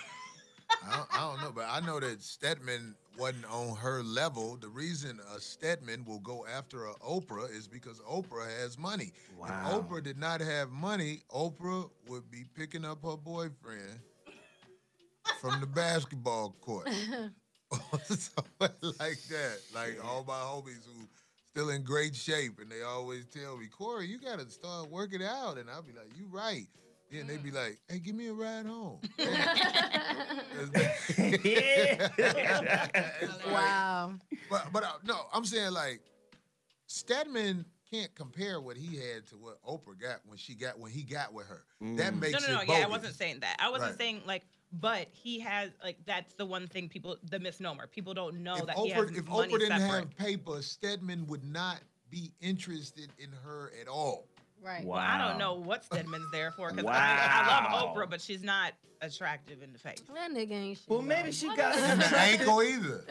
I don't know, but I know that Stedman wasn't on her level. The reason a Stedman will go after a Oprah is because Oprah has money. Wow. If Oprah did not have money, Oprah would be picking up her boyfriend from the basketball court. So, like that. Like all my homies who still in great shape, and they always tell me, Corey, you gotta start working out. And I'll be like, you right. Then they be like, hey, give me a ride home. Wow. But no, I'm saying like Stedman can't compare what he had to what Oprah got when he got with her. That makes No. it Yeah, I bogus. wasn't saying that. I wasn't Right. saying like, but he has like that's the one thing the misnomer. People don't know If that he has If money Oprah didn't separate. have paper, Stedman would not be interested in her at all. Right. Well, I don't know what Stedman's there for because Wow. I love Oprah, but she's not attractive in the face. That nigga ain't shit. Well, maybe she got And the ankle either.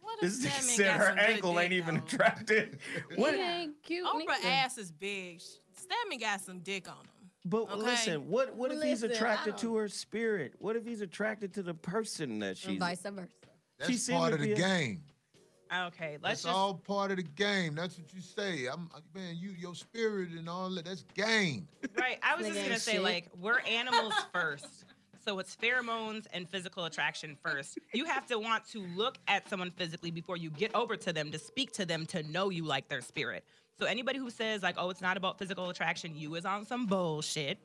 What if This Stedman said got her some good ankle ain't dick, even though? attractive. What? He ain't cute. Oprah neither. ass is big. Stedman got some dick on him. But Okay. listen, what if he's Listen, I attracted don't- to her spirit? What if he's attracted to the person that And she's? vice versa. She That's seemed part to of the be a- game. Okay, let's That's just. all part of the game. That's what you say. Man, your spirit and all that. That's game. Right, I was Nigga just ain't gonna say shit. like we're animals first. So it's pheromones and physical attraction first. You have to want to look at someone physically before you get over to them, to speak to them, to know you like their spirit. So anybody who says like, oh, it's not about physical attraction, you is on some bullshit.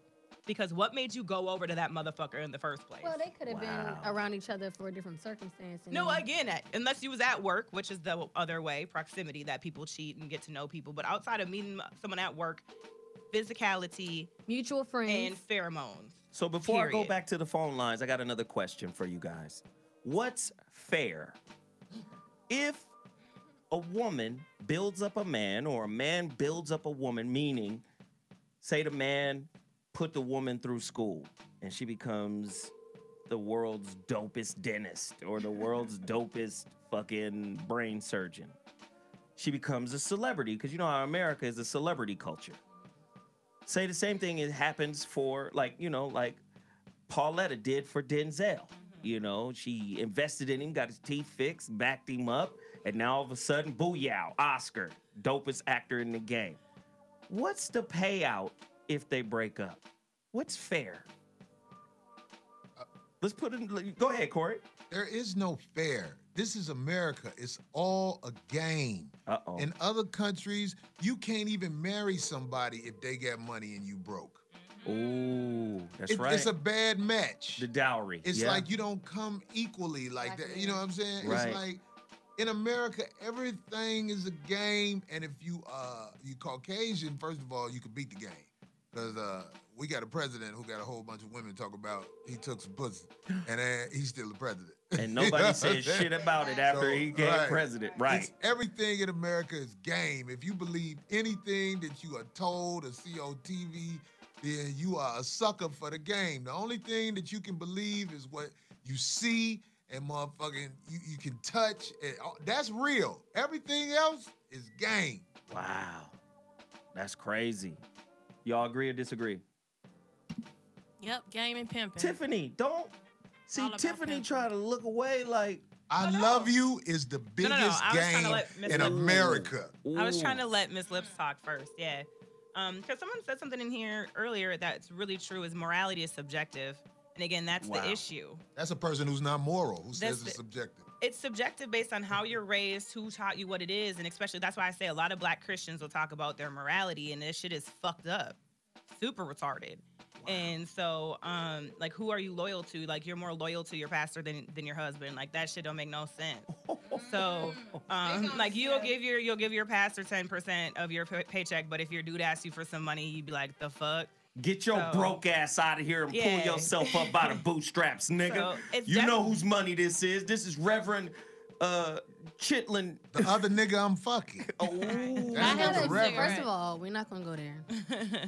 Because what made you go over to that motherfucker in the first place? Well, they could have been around each other for a different circumstance. and No, then- again, unless you was at work, which is the other way, proximity that people cheat and get to know people. But outside of meeting someone at work, physicality, mutual friends, and pheromones. So before I go Period. back to the phone lines, I got another question for you guys. What's fair? If a woman builds up a man or a man builds up a woman, meaning, say the man put the woman through school and she becomes the world's dopest dentist or the world's dopest fucking brain surgeon. She becomes a celebrity because you know how America is a celebrity culture. Say the same thing it happens for like Pauletta did for Denzel. You know, she invested in him, got his teeth fixed, backed him up, and now all of a sudden, booyah, Oscar, dopest actor in the game. What's the payout if they break up? What's fair? Let's put it. Go ahead, Corey. There is no fair. This is America. It's all a game. In other countries, you can't even marry somebody if they got money and you broke. Ooh, that's right. It's a bad match. The dowry. It's like you don't come equally like that. You know what I'm saying? Right. It's like in America, everything is a game, and if you Caucasian, first of all, you can beat the game. Because we got a president who got a whole bunch of women talk about he took some pussy, and he's still the president. And nobody said shit about it after he became president. Right. Everything in America is game. If you believe anything that you are told or see on TV, then you are a sucker for the game. The only thing that you can believe is what you see and motherfucking you can touch. And that's real. Everything else is game. Wow. That's crazy. Y'all agree or disagree? Yep, game and pimping. Tiffany, don't see Tiffany try to look away like I love you is the biggest game in America. I was trying to let Miss Lips talk first, yeah. Because someone said something in here earlier that's really true is morality is subjective. And again, that's the issue. That's a person who's not moral, who says it's subjective. It's subjective based on how you're raised, who taught you what it is, and especially that's why I say a lot of Black Christians will talk about their morality, and this shit is fucked up, super retarded. And so, like, who are you loyal to? Like, you're more loyal to your pastor than your husband. Like, that shit don't make no sense. So, like, you'll give your pastor 10% of your paycheck, but if your dude asks you for some money, you'd be like, the fuck. Get your broke ass out of here and pull yourself up by the bootstraps, nigga. So you know whose money this is. This is Reverend Chitlin. The other nigga I'm fucking. First of all, we're not gonna go there.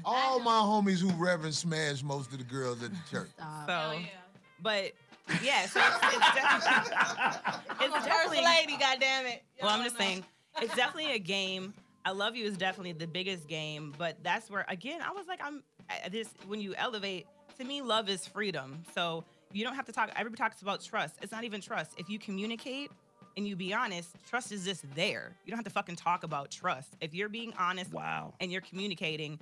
All my homies who Reverend smashed most of the girls at the church. But yeah, so it's definitely lady, goddammit. Well, I'm just saying, it's definitely a game. I Love You is definitely the biggest game, but that's where again I was like, when you elevate, to me, love is freedom. So you don't have to talk. Everybody talks about trust. It's not even trust. If you communicate and you be honest, trust is just there. You don't have to fucking talk about trust. If you're being honest and you're communicating,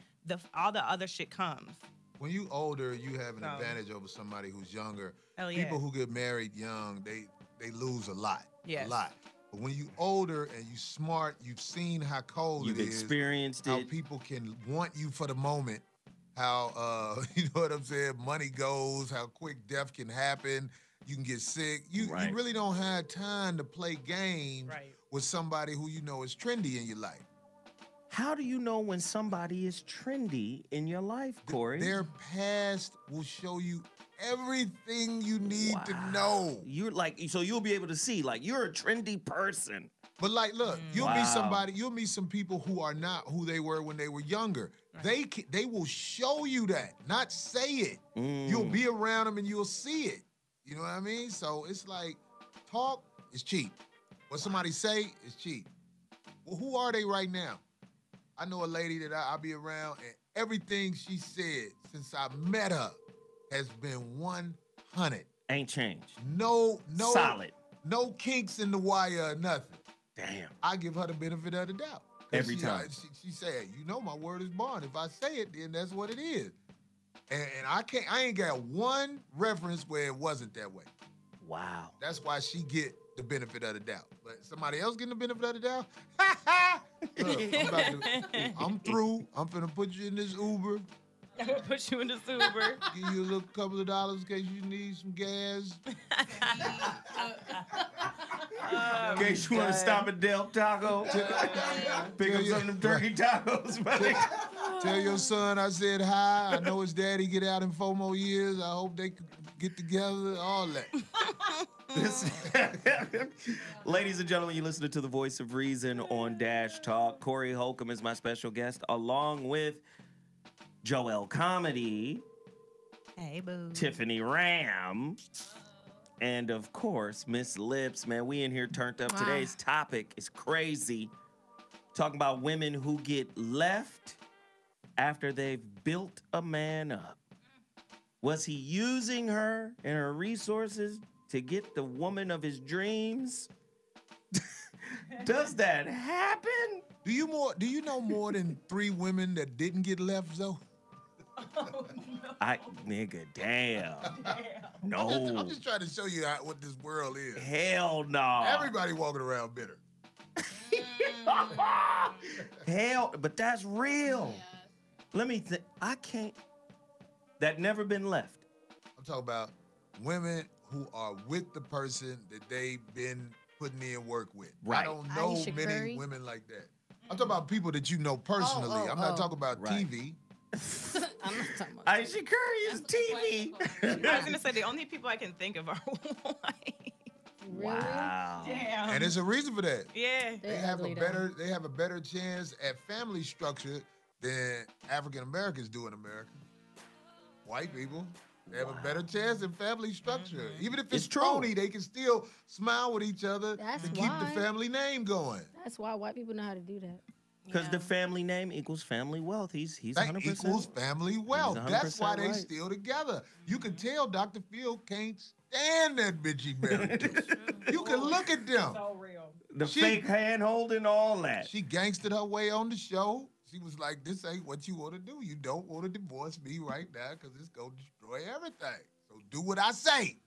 all the other shit comes. When you older, you have an advantage over somebody who's younger. Hell yeah. People who get married young, they lose a lot. Yes. A lot. But when you older and you smart, you've seen how cold You've it is. Experienced how it. People can want you for the moment. How, you know what I'm saying, money goes, how quick death can happen. You can get sick. You really don't have time to play games with somebody who you know is trendy in your life. How do you know when somebody is trendy in your life, Corey? Their past will show you everything you need to know. You're like, so you'll be able to see, like, you're a trendy person. But like, look, you'll meet some people who are not who they were when they were younger. They will show you that, not say it. You'll be around them and you'll see it. You know what I mean? So it's like, talk is cheap. What somebody say is cheap. Well, who are they right now? I know a lady that I be around, and everything she said since I met her has been 100. Ain't changed. No. Solid. No kinks in the wire or nothing. Damn. I give her the benefit of the doubt. Every time. She said, you know my word is bond. If I say it, then that's what it is. And I ain't got one reference where it wasn't that way. Wow. That's why she get the benefit of the doubt. But somebody else getting the benefit of the doubt? Look, I'm through. I'm finna put you in this Uber. I'm gonna put you in this Uber. Give you a little couple of dollars in case you need some gas. In case you want to stop at Del Taco. Pick up some of them dirty tacos, buddy. Tell your son I said hi. I know his daddy get out in 4 more years. I hope they could get together, all that. Ladies and gentlemen, you listen to the Voice of Reason on Dash Talk. Corey Holcomb is my special guest, along with Joel Comedy. Hey, boo. Tiffany Ram. And of course, Miss Lips. Man, we in here turned up. Today's topic is crazy. Talking about women who get left after they've built a man up. Was he using her and her resources to get the woman of his dreams? Does that happen? Do you know more than 3 women that didn't get left, though? Oh, no. Nigga, damn. No. I'm just trying to show you what this world is. Hell no. Everybody walking around bitter. Hell, but that's real. Let me think. I can't. that never been left. I'm talking about women who are with the person that they've been putting in work with. Right. I don't know Aisha many Curry? women like that. I'm talking about people that you know personally. I'm not talking about Right. TV. I'm not talking about Aisha Curry is TV. I was gonna say the only people I can think of are white. Really? Wow. Damn. And there's a reason for that. Yeah. They have a better chance at family structure than African Americans do in America. White people, they have a better chance in family structure. Even if it's true. phony, they can still smile with each other That's to keep the why. family name going. That's why white people know how to do that. Because the family name equals family wealth. He's That 100%. equals family wealth. He's That's why 100% they right. still together. You can tell Dr. Phil can't stand that bitch he married to. You can look at them. So real. The fake hand holding, all that. She gangstered her way on the show. She was like, this ain't what you want to do. You don't want to divorce me right now because it's going to destroy everything. So do what I say.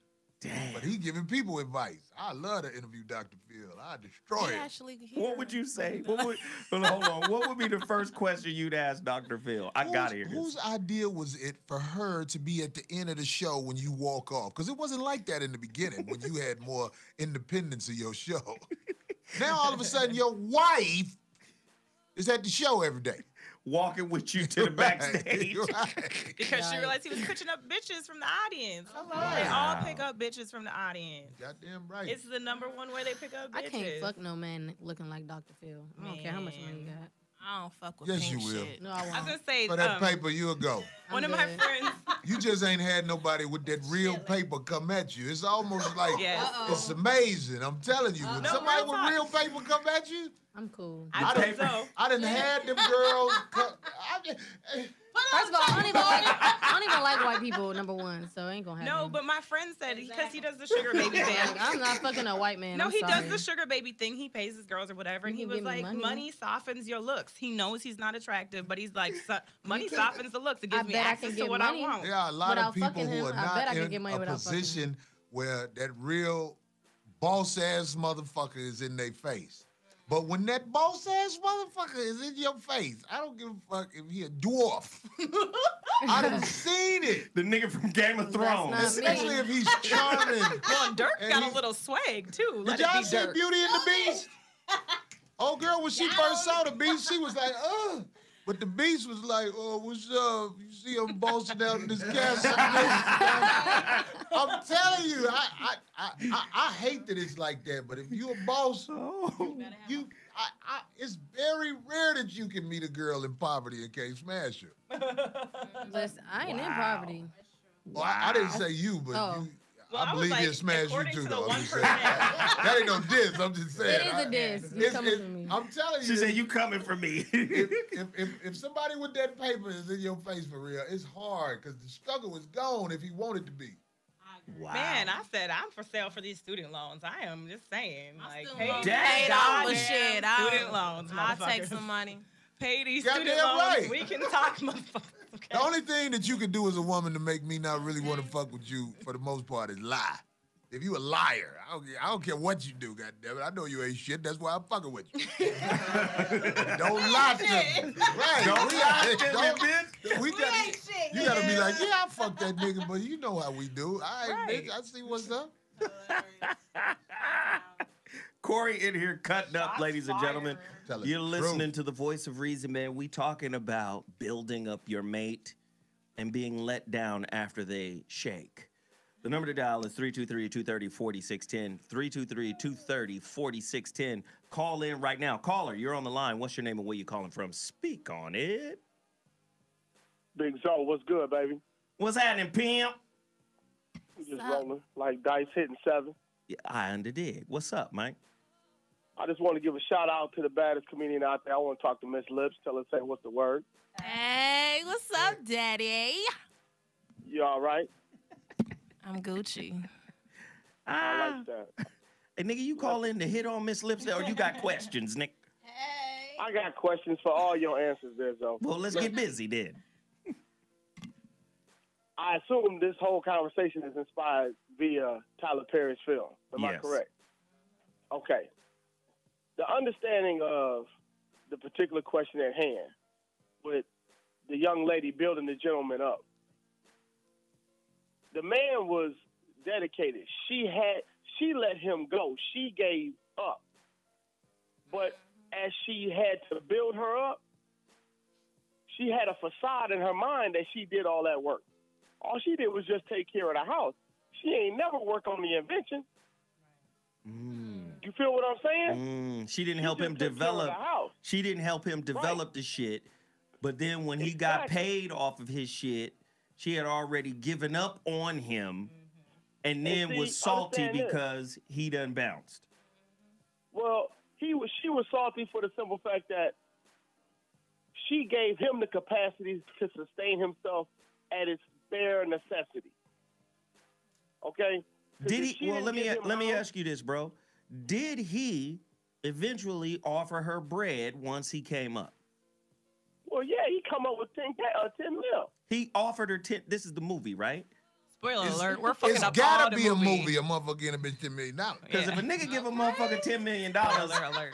Damn. But he giving people advice. I love to interview Dr. Phil. I destroy it. What would you say? Hold on. What would be the first question you'd ask Dr. Phil? I got to hear this. Whose idea was it for her to be at the end of the show when you walk off? Because it wasn't like that in the beginning when you had more independence of your show. Now all of a sudden your wife is at the show every day. Walking with you to the backstage. Right. Because she realized he was pitching up bitches from the audience. They all pick up bitches from the audience. Goddamn right. It's the #1 way they pick up bitches. I can't fuck no man looking like Dr. Phil. I don't care how much money you got. I don't fuck with Yes, pink you will. shit. No, I won't. I was gonna say For that paper, you'll go. one of my friends. You just ain't had nobody with that real paper come at you. It's almost like Yes. it's amazing. I'm telling you. When No, somebody real with talk. real paper come at you, I'm cool. I think so. I done had them girls. First of all, I don't even like white people, #1, so it ain't gonna happen. No, but my friend said because he does the sugar baby thing. I'm not fucking a white man. No, I'm he sorry. does the sugar baby thing. He pays his girls or whatever, and He he can was give me like, money. money softens your looks. He knows he's not attractive, but he's like, money softens the looks. It gives me bet I access can to get what money. I want. There are a lot Without of people fucking who him, are I bet not I can in get money a without fucking him. position where that real boss ass motherfucker is in their face. But when that boss ass motherfucker is in your face, I don't give a fuck if he a dwarf. I done seen it. The nigga from Game of Thrones. not Especially if he's charming. Well, Dirk And got he- a little swag too. Did Let it y'all be see Dirk. Beauty and the Beast? Old girl, when she first saw the Beast, she was like, ugh. But the Beast was like, oh, what's up? You see I'm bossing out in this castle. I'm telling you, I hate that it's like that. But if you a boss, it's very rare that you can meet a girl in poverty and can't smash her. Listen, I ain't in poverty. Well, I didn't say you, but Oh. you. Well, I I was believe like, he'll smash you according too, to the though. I'm just 1%. saying. That ain't no diss. I'm just saying. It is a diss. You coming for me. I'm telling you. She said, you coming for me. if somebody with that paper is in your face for real, it's hard because the struggle is gone if he wanted to be. Wow. Man, I said I'm for sale for these student loans. I am just saying, like, still pay won't these pay it off, but goddamn shit, student loans. I'll take motherfuckers. some money. Pay these Goddamn student loans. right. We can talk, motherfuckers. Okay. The only thing that you can do as a woman to make me not really want to fuck with you for the most part is lie. If you a liar, I don't care what you do, goddammit. I know you ain't shit. That's why I'm fucking with you. Don't lie to me. Right. Don't lie to me, bitch. You gotta be like, yeah, I fuck that nigga, but you know how we do. All right, bitch, I see what's up. Corey in here cutting up, ladies and gentlemen. Tell it You're the listening truth. to the voice of reason, man. We talking about building up your mate and being let down after they shake. The number to dial is 323-230-4610, 323-230-4610. Call in right now. Caller, you're on the line. What's your name and where you calling from? Speak on it. Big Zo, what's good, baby? What's happening, pimp? Just rolling like dice hitting 7. Yeah, I underdig. What's up, Mike? I just want to give a shout out to the baddest comedian out there. I want to talk to Miss Lips. Tell her, say what's the word. Hey, what's up, Daddy? You all right? I'm Gucci. I like that. Hey, nigga, you call in to hit on Miss Lips or you got questions, Nick? I got questions for all your answers there, Zo. Well, let's get busy then. I assume this whole conversation is inspired via Tyler Perry's film. Am I Yes. correct? Okay. The understanding of the particular question at hand with the young lady building the gentleman up, the man was dedicated. She let him go. She gave up. But as she had to build her up, she had a facade in her mind that she did all that work. All she did was just take care of the house. She ain't never worked on the invention. You feel what I'm saying? She didn't help him just took care of develop. the house. She didn't help him develop the shit. But then when he got paid off of his shit, she had already given up on him, and then was salty understand this. because he done bounced. Well, she was salty for the simple fact that she gave him the capacity to sustain himself at his bare necessity. Okay? Did he? Well, let me ask you this, bro. Did he eventually offer her bread once he came up? Well, yeah, he come up with 10 mil. He offered her 10. This is the movie, right? Spoiler alert, we're fucking up It's gotta all the be a movie. movie. A motherfucker getting a bitch $10 million. Because if a nigga give a motherfucker $10 million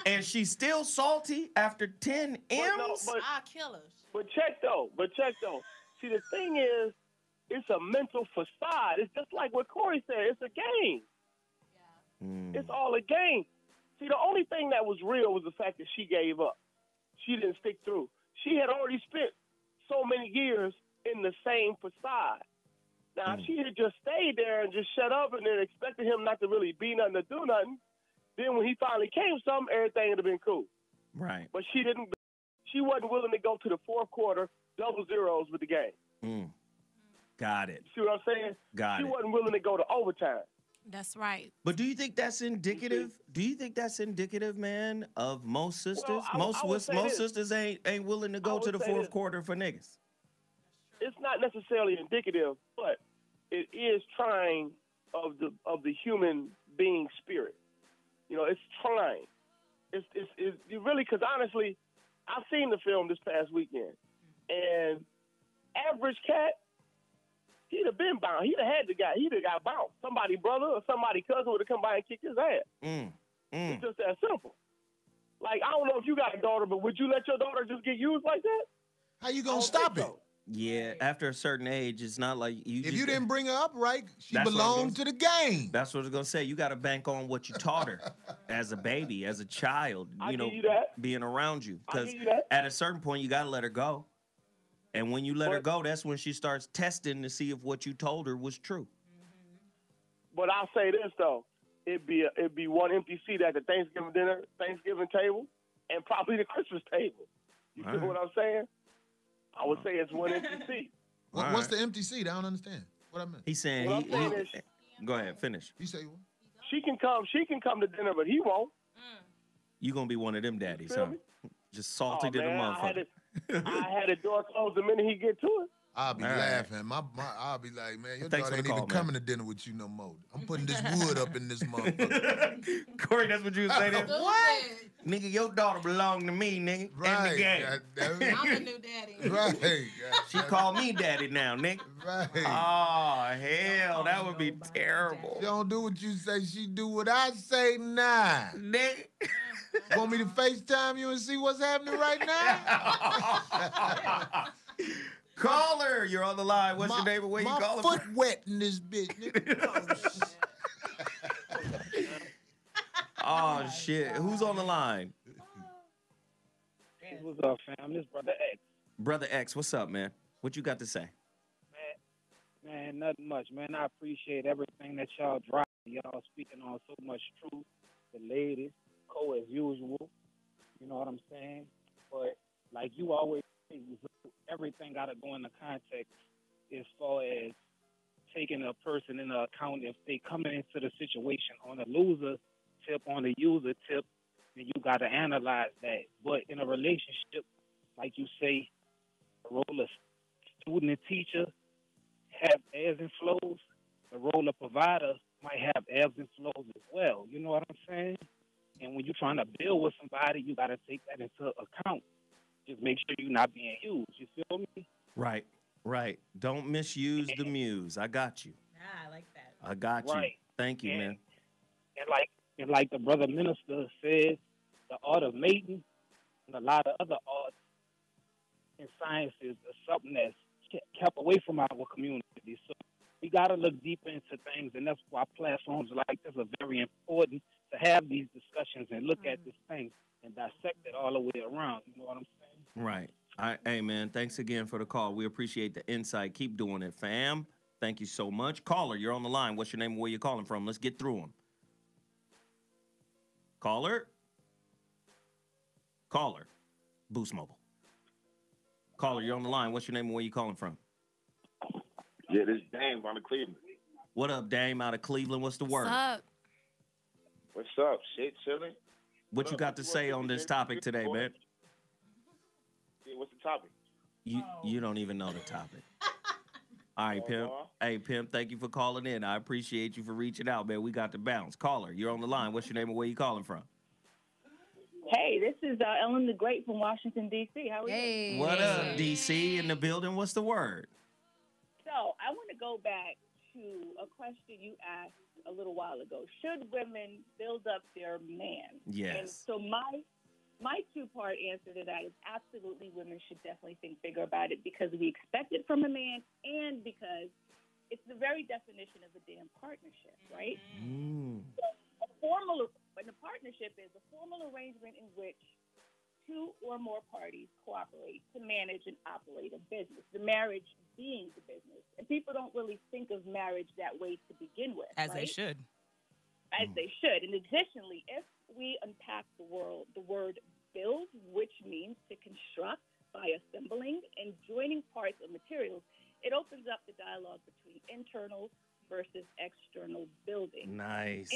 and she's still salty after 10 M's, I'll kill her. But check though. See, the thing is, it's a mental facade. It's just like what Corey said. It's a game. It's all a game. See, the only thing that was real was the fact that she gave up. She didn't stick through. She had already spent so many years in the same facade. Now, if she had just stayed there and just shut up and then expected him not to really be nothing or do nothing, then when he finally came something, everything would have been cool. Right. But she didn't. She wasn't willing to go to the fourth quarter, double zeros with the game. Got it. See what I'm saying? Got she it. wasn't willing to go to overtime. That's right. But do you think that's indicative? Do you think that's indicative, man, of most sisters? Most sisters ain't willing to go to the fourth quarter for niggas. It's not necessarily indicative, but it is trying of the human being spirit. You know, it's trying. It's really, because honestly, I've seen the film this past weekend, and average cat, he'd have been bound. He'd have had the guy. He'd have got bounced. Somebody brother or somebody cousin would have come by and kicked his ass. It's just that simple. Like, I don't know if you got a daughter, but would you let your daughter just get used like that? How you gonna stop it? Yeah, after a certain age, it's not like you. If you didn't bring her up right, she That's what I was belonged to the game. That's what I was gonna say. You got to bank on what you taught her as a baby, as a child. You know, give you that. being around you. I'll Because give you that. at a certain point, you got to let her go. And when you let her go, that's when she starts testing to see if what you told her was true. But I'll say this though, it'd be one empty seat at the Thanksgiving table, and probably the Christmas table. You feel what I'm saying? I would say it's one empty seat. What's the empty seat? I don't understand. What I meant. He's saying What I'm saying is, go ahead, finish. You say what? She can come to dinner, but he won't. You gonna be one of them daddies, feel huh? me? Just salty to the man, motherfucker. I had the door closed the minute he get to it. I'll be All right. laughing. I'll be like, man, your Thanks daughter for ain't the call, even man. coming to dinner with you no more. I'm putting this wood up in this motherfucker. Corey, that's what you was saying. What? Nigga, your daughter belong to me, nigga. Right. In the game. I'm the new daddy. Right. She called me daddy now, nigga. Right. Oh, hell, that would be terrible. She don't do what you say. She do what I say now. Nigga. Want me to FaceTime you and see what's happening right now? Caller, you're on the line. What's your name and where you calling My foot from? wet in this bitch. nigga. Oh, shit. Who's on the line? What's up, fam? This Brother X. Brother X, what's up, man? What you got to say? Man, nothing much, man. I appreciate everything that y'all drop. Y'all speaking on so much truth. The ladies, as usual. You know what I'm saying? But like you always say, everything got to go into context as far as taking a person into account if they coming into the situation on the loser tip, on the user tip, then you got to analyze that. But in a relationship, like you say, the role of student and teacher have ebbs and flows. The role of provider might have ebbs and flows as well. You know what I'm saying? And when you're trying to build with somebody, you got to take that into account. Just make sure you're not being used. You feel me? Right, right. Don't misuse the muse. I got you. Ah, I like that. I got Right. you. Thank you, man. And like the brother minister said, the art of mating and a lot of other arts and sciences is something that's kept away from our community. So we got to look deeper into things, and that's why platforms like this are very important to have these discussions and look at this thing and dissect it all the way around. You know what I'm saying? Right. Hey, man, thanks again for the call. We appreciate the insight. Keep doing it, fam. Thank you so much. Caller, you're on the line. What's your name and where you calling from? Let's get through them. Caller? Caller. Boost Mobile. Caller, you're on the line. What's your name and where you calling from? Yeah, this is Dame out of Cleveland. What up, Dame out of Cleveland? What's the word? What's up? What's up? Shit, chilling. What you got to say on this topic today, man? Yeah, what's the topic? You don't even know the topic. All right, Pimp. Hey, Pimp, thank you for calling in. I appreciate you for reaching out, man. We got to bounce. Caller, you're on the line. What's your name and where you calling from? Hey, this is Ellen the Great from Washington, D.C. How are you? What up, DC in the building? What's the word? So I want to go back to a question you asked a little while ago. Should women build up their man? Yes. And so my two-part answer to that is absolutely women should definitely think bigger about it because we expect it from a man and because it's the very definition of a damn partnership, right? So a partnership is a formal arrangement in which two or more parties cooperate to manage and operate a business, the marriage being the business. And people don't really think of marriage that way to begin with. As right? they should. As they should. And additionally, if we unpack the word build, which means to construct by assembling and joining parts of materials, it opens up the dialogue between internal versus external building. Nice.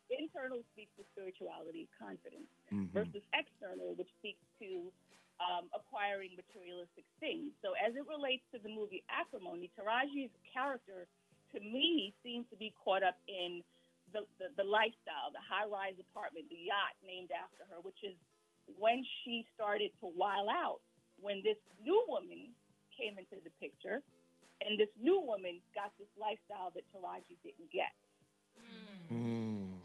Internal speaks to spirituality, confidence, versus external, which speaks to acquiring materialistic things. So as it relates to the movie Acrimony, Taraji's character, to me, seems to be caught up in the lifestyle, the high-rise apartment, the yacht named after her, which is when she started to while out, when this new woman came into the picture, and this new woman got this lifestyle that Taraji didn't get.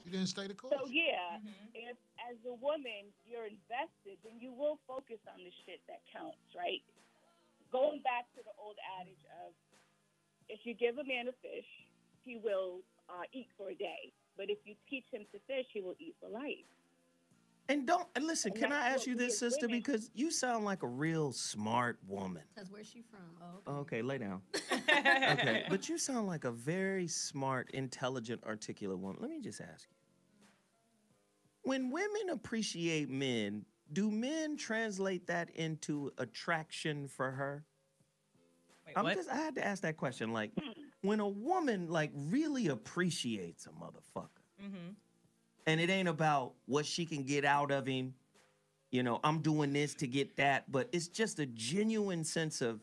She didn't stay the course. So, yeah, if as a woman you're invested, then you will focus on the shit that counts, right? Going back to the old adage of if you give a man a fish, he will eat for a day. But if you teach him to fish, he will eat for life. And listen, can I ask you this, sister? Because you sound like a real smart woman. Because where's she from? Oh, Okay, lay down. Okay, but you sound like a very smart, intelligent, articulate woman. Let me just ask you. When women appreciate men, do men translate that into attraction for her? Wait, I what? had to ask that question. Like, when a woman, really appreciates a motherfucker, and it ain't about what she can get out of him, I'm doing this to get that, but it's just a genuine sense of,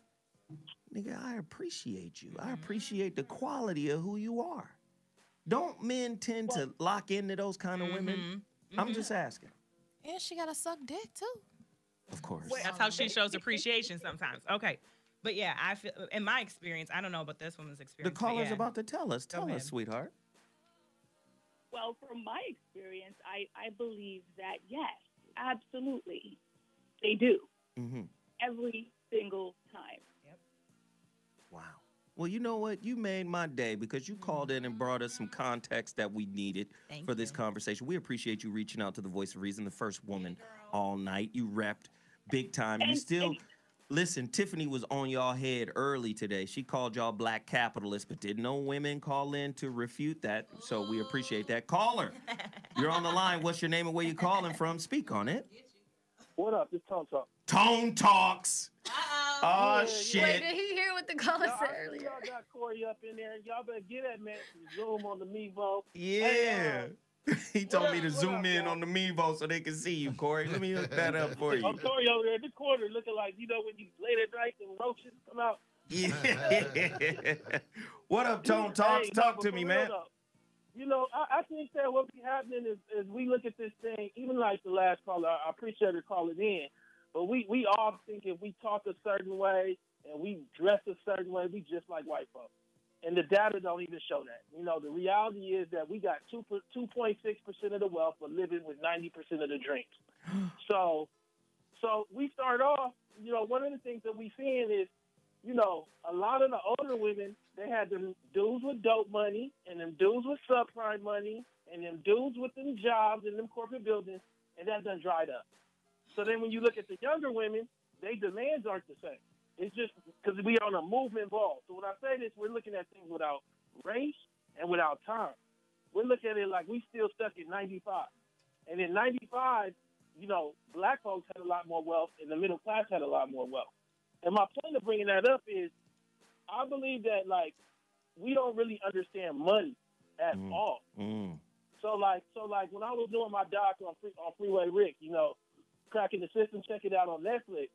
nigga, I appreciate you. I appreciate the quality of who you are. Don't men tend to lock into those kind of women? I'm just asking. And she gotta suck dick too. Of course. That's how she shows appreciation sometimes. Okay. But yeah, I feel, in my experience, I don't know about this woman's The experience. but caller's yeah. about to tell us. Tell us, sweetheart. Well, from my experience, I believe that, yes, absolutely, they do. Every single time. Wow. Well, you know what? You made my day because you called in and brought us some context that we needed for this conversation. We appreciate you reaching out to the Voice of Reason, the first woman all night. You repped big time. You still... Listen, Tiffany was on y'all head early today. She called y'all black capitalists, but didn't no women call in to refute that, so we appreciate that. Caller, you're on the line. What's your name and where you calling from? Speak on it. What up? It's Tone Talk. Tone Talks. Oh, shit. Wait, did he hear what the caller said earlier? Y'all got Corey up in there. Y'all better get that man some Zoom on the Mevo. Yeah. Hey, he told me to zoom in on the Mevo so they can see you, Corey. Let me hook that up for you. I'm Corey over there in the corner looking like, when you late at night and roaches come out. Yeah. What up, Tone Talks? Talk to me, man. I think that what be happening is we look at this thing, even like the last caller, I appreciate her calling in, but we all think if we talk a certain way and we dress a certain way, we just like white folks. And the data don't even show that. The reality is that we got 2.6% of the wealth, but living with 90% of the dreams. So we start off, one of the things that we seeing is you know, a lot of the older women, they had them dudes with dope money and them dudes with subprime money and them dudes with them jobs in them corporate buildings, and that done dried up. So then when you look at the younger women, their demands aren't the same. It's just because we on a movement ball. So when I say this, we're looking at things without race and without time. We're looking at it like we still stuck in 95. And in 95, you know, black folks had a lot more wealth and the middle class had a lot more wealth. And my point of bringing that up is I believe that, like, we don't really understand money at all. So like when I was doing my doc on Freeway Rick, you know, cracking the system, check it out on Netflix.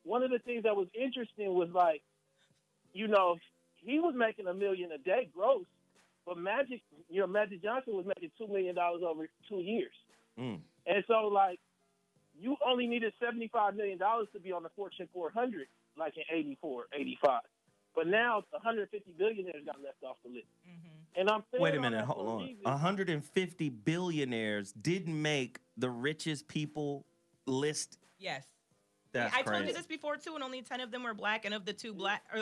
One of the things that was interesting was, like, you know, he was making $1 million a day gross, but Magic Johnson was making $2 million over 2 years. And so, like, you only needed $75 million to be on the Fortune 400, like in 84, 85. But now 150 billionaires got left off the list. And I'm saying Wait a minute, hold on. 150 billionaires didn't make the richest people list. Yes. That's I crazy. told you this before too, and only 10 of them were black, and of the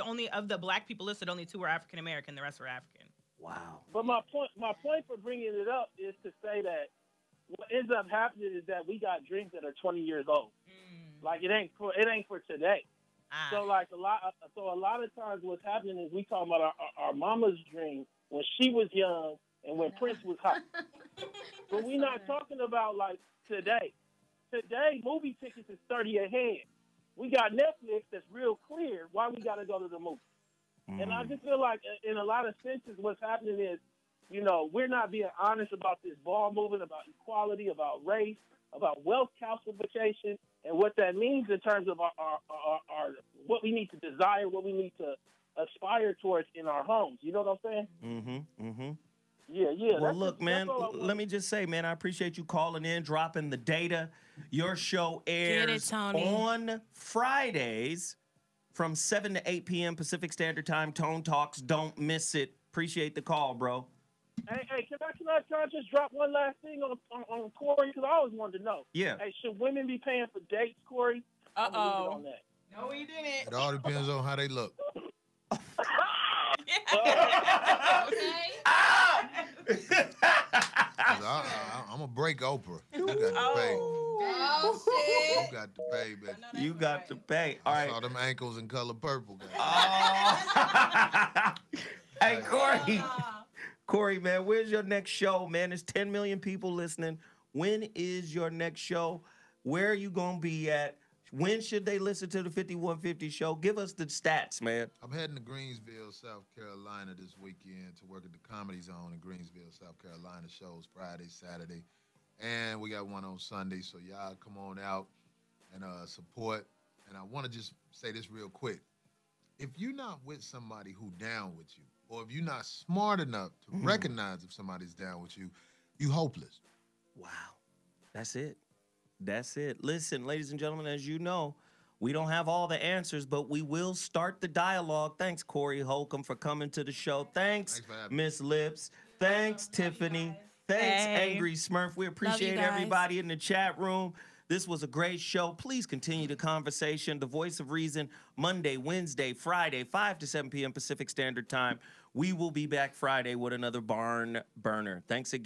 only of the black people listed, only 2 were African American. The rest were African. Wow. But my point for bringing it up is to say that what ends up happening is that we got dreams that are 20 years old. Like it ain't for today. So like a lot of times what's happening is we talking about our mama's dream when she was young and when Prince was hot. But we're not talking about like today. Today, movie tickets is 30 a head. We got Netflix that's real clear why we got to go to the movie. And I just feel like in a lot of senses what's happening is, you know, we're not being honest about this ball movement, about equality, about race, about wealth calcification, and what that means in terms of our what we need to desire, what we need to aspire towards in our homes. You know what I'm saying? Yeah. Well, look, man, let me just say, man, I appreciate you calling in, dropping the data. Your show airs on Fridays from 7 to 8 p.m. Pacific Standard Time. Tone Talks. Don't miss it. Appreciate the call, bro. Hey, can I just drop one last thing on Corey? Because I always wanted to know. Yeah. Hey, should women be paying for dates, Corey? I'm gonna leave it on that. No, you didn't. It all depends on how they look. I'm gonna break Oprah. You got to pay. Oh, shit. You got to pay, bitch. You got to pay. All right. I saw them ankles in color purple. Hey, Corey, man, where's your next show, man? There's 10 million people listening. When is your next show? Where are you gonna be at? When should they listen to the 5150 show? Give us the stats, man. I'm heading to Greensville, South Carolina this weekend to work at the Comedy Zone in Greensville, South Carolina. Shows Friday, Saturday, and we got one on Sunday. So y'all come on out and support. And I want to just say this real quick. If you're not with somebody who down with you, or if you're not smart enough to recognize if somebody's down with you, you hopeless. Wow. That's it. That's it. Listen, ladies and gentlemen, as you know, we don't have all the answers, but we will start the dialogue. Thanks, Corey Holcomb, for coming to the show. Thanks Miss Lips. Thanks, Tiffany. Thanks, Angry Smurf. We appreciate everybody in the chat room. This was a great show. Please continue the conversation. The Voice of Reason, Monday, Wednesday, Friday, 5 to 7 p.m. Pacific Standard Time. We will be back Friday with another barn burner. Thanks again.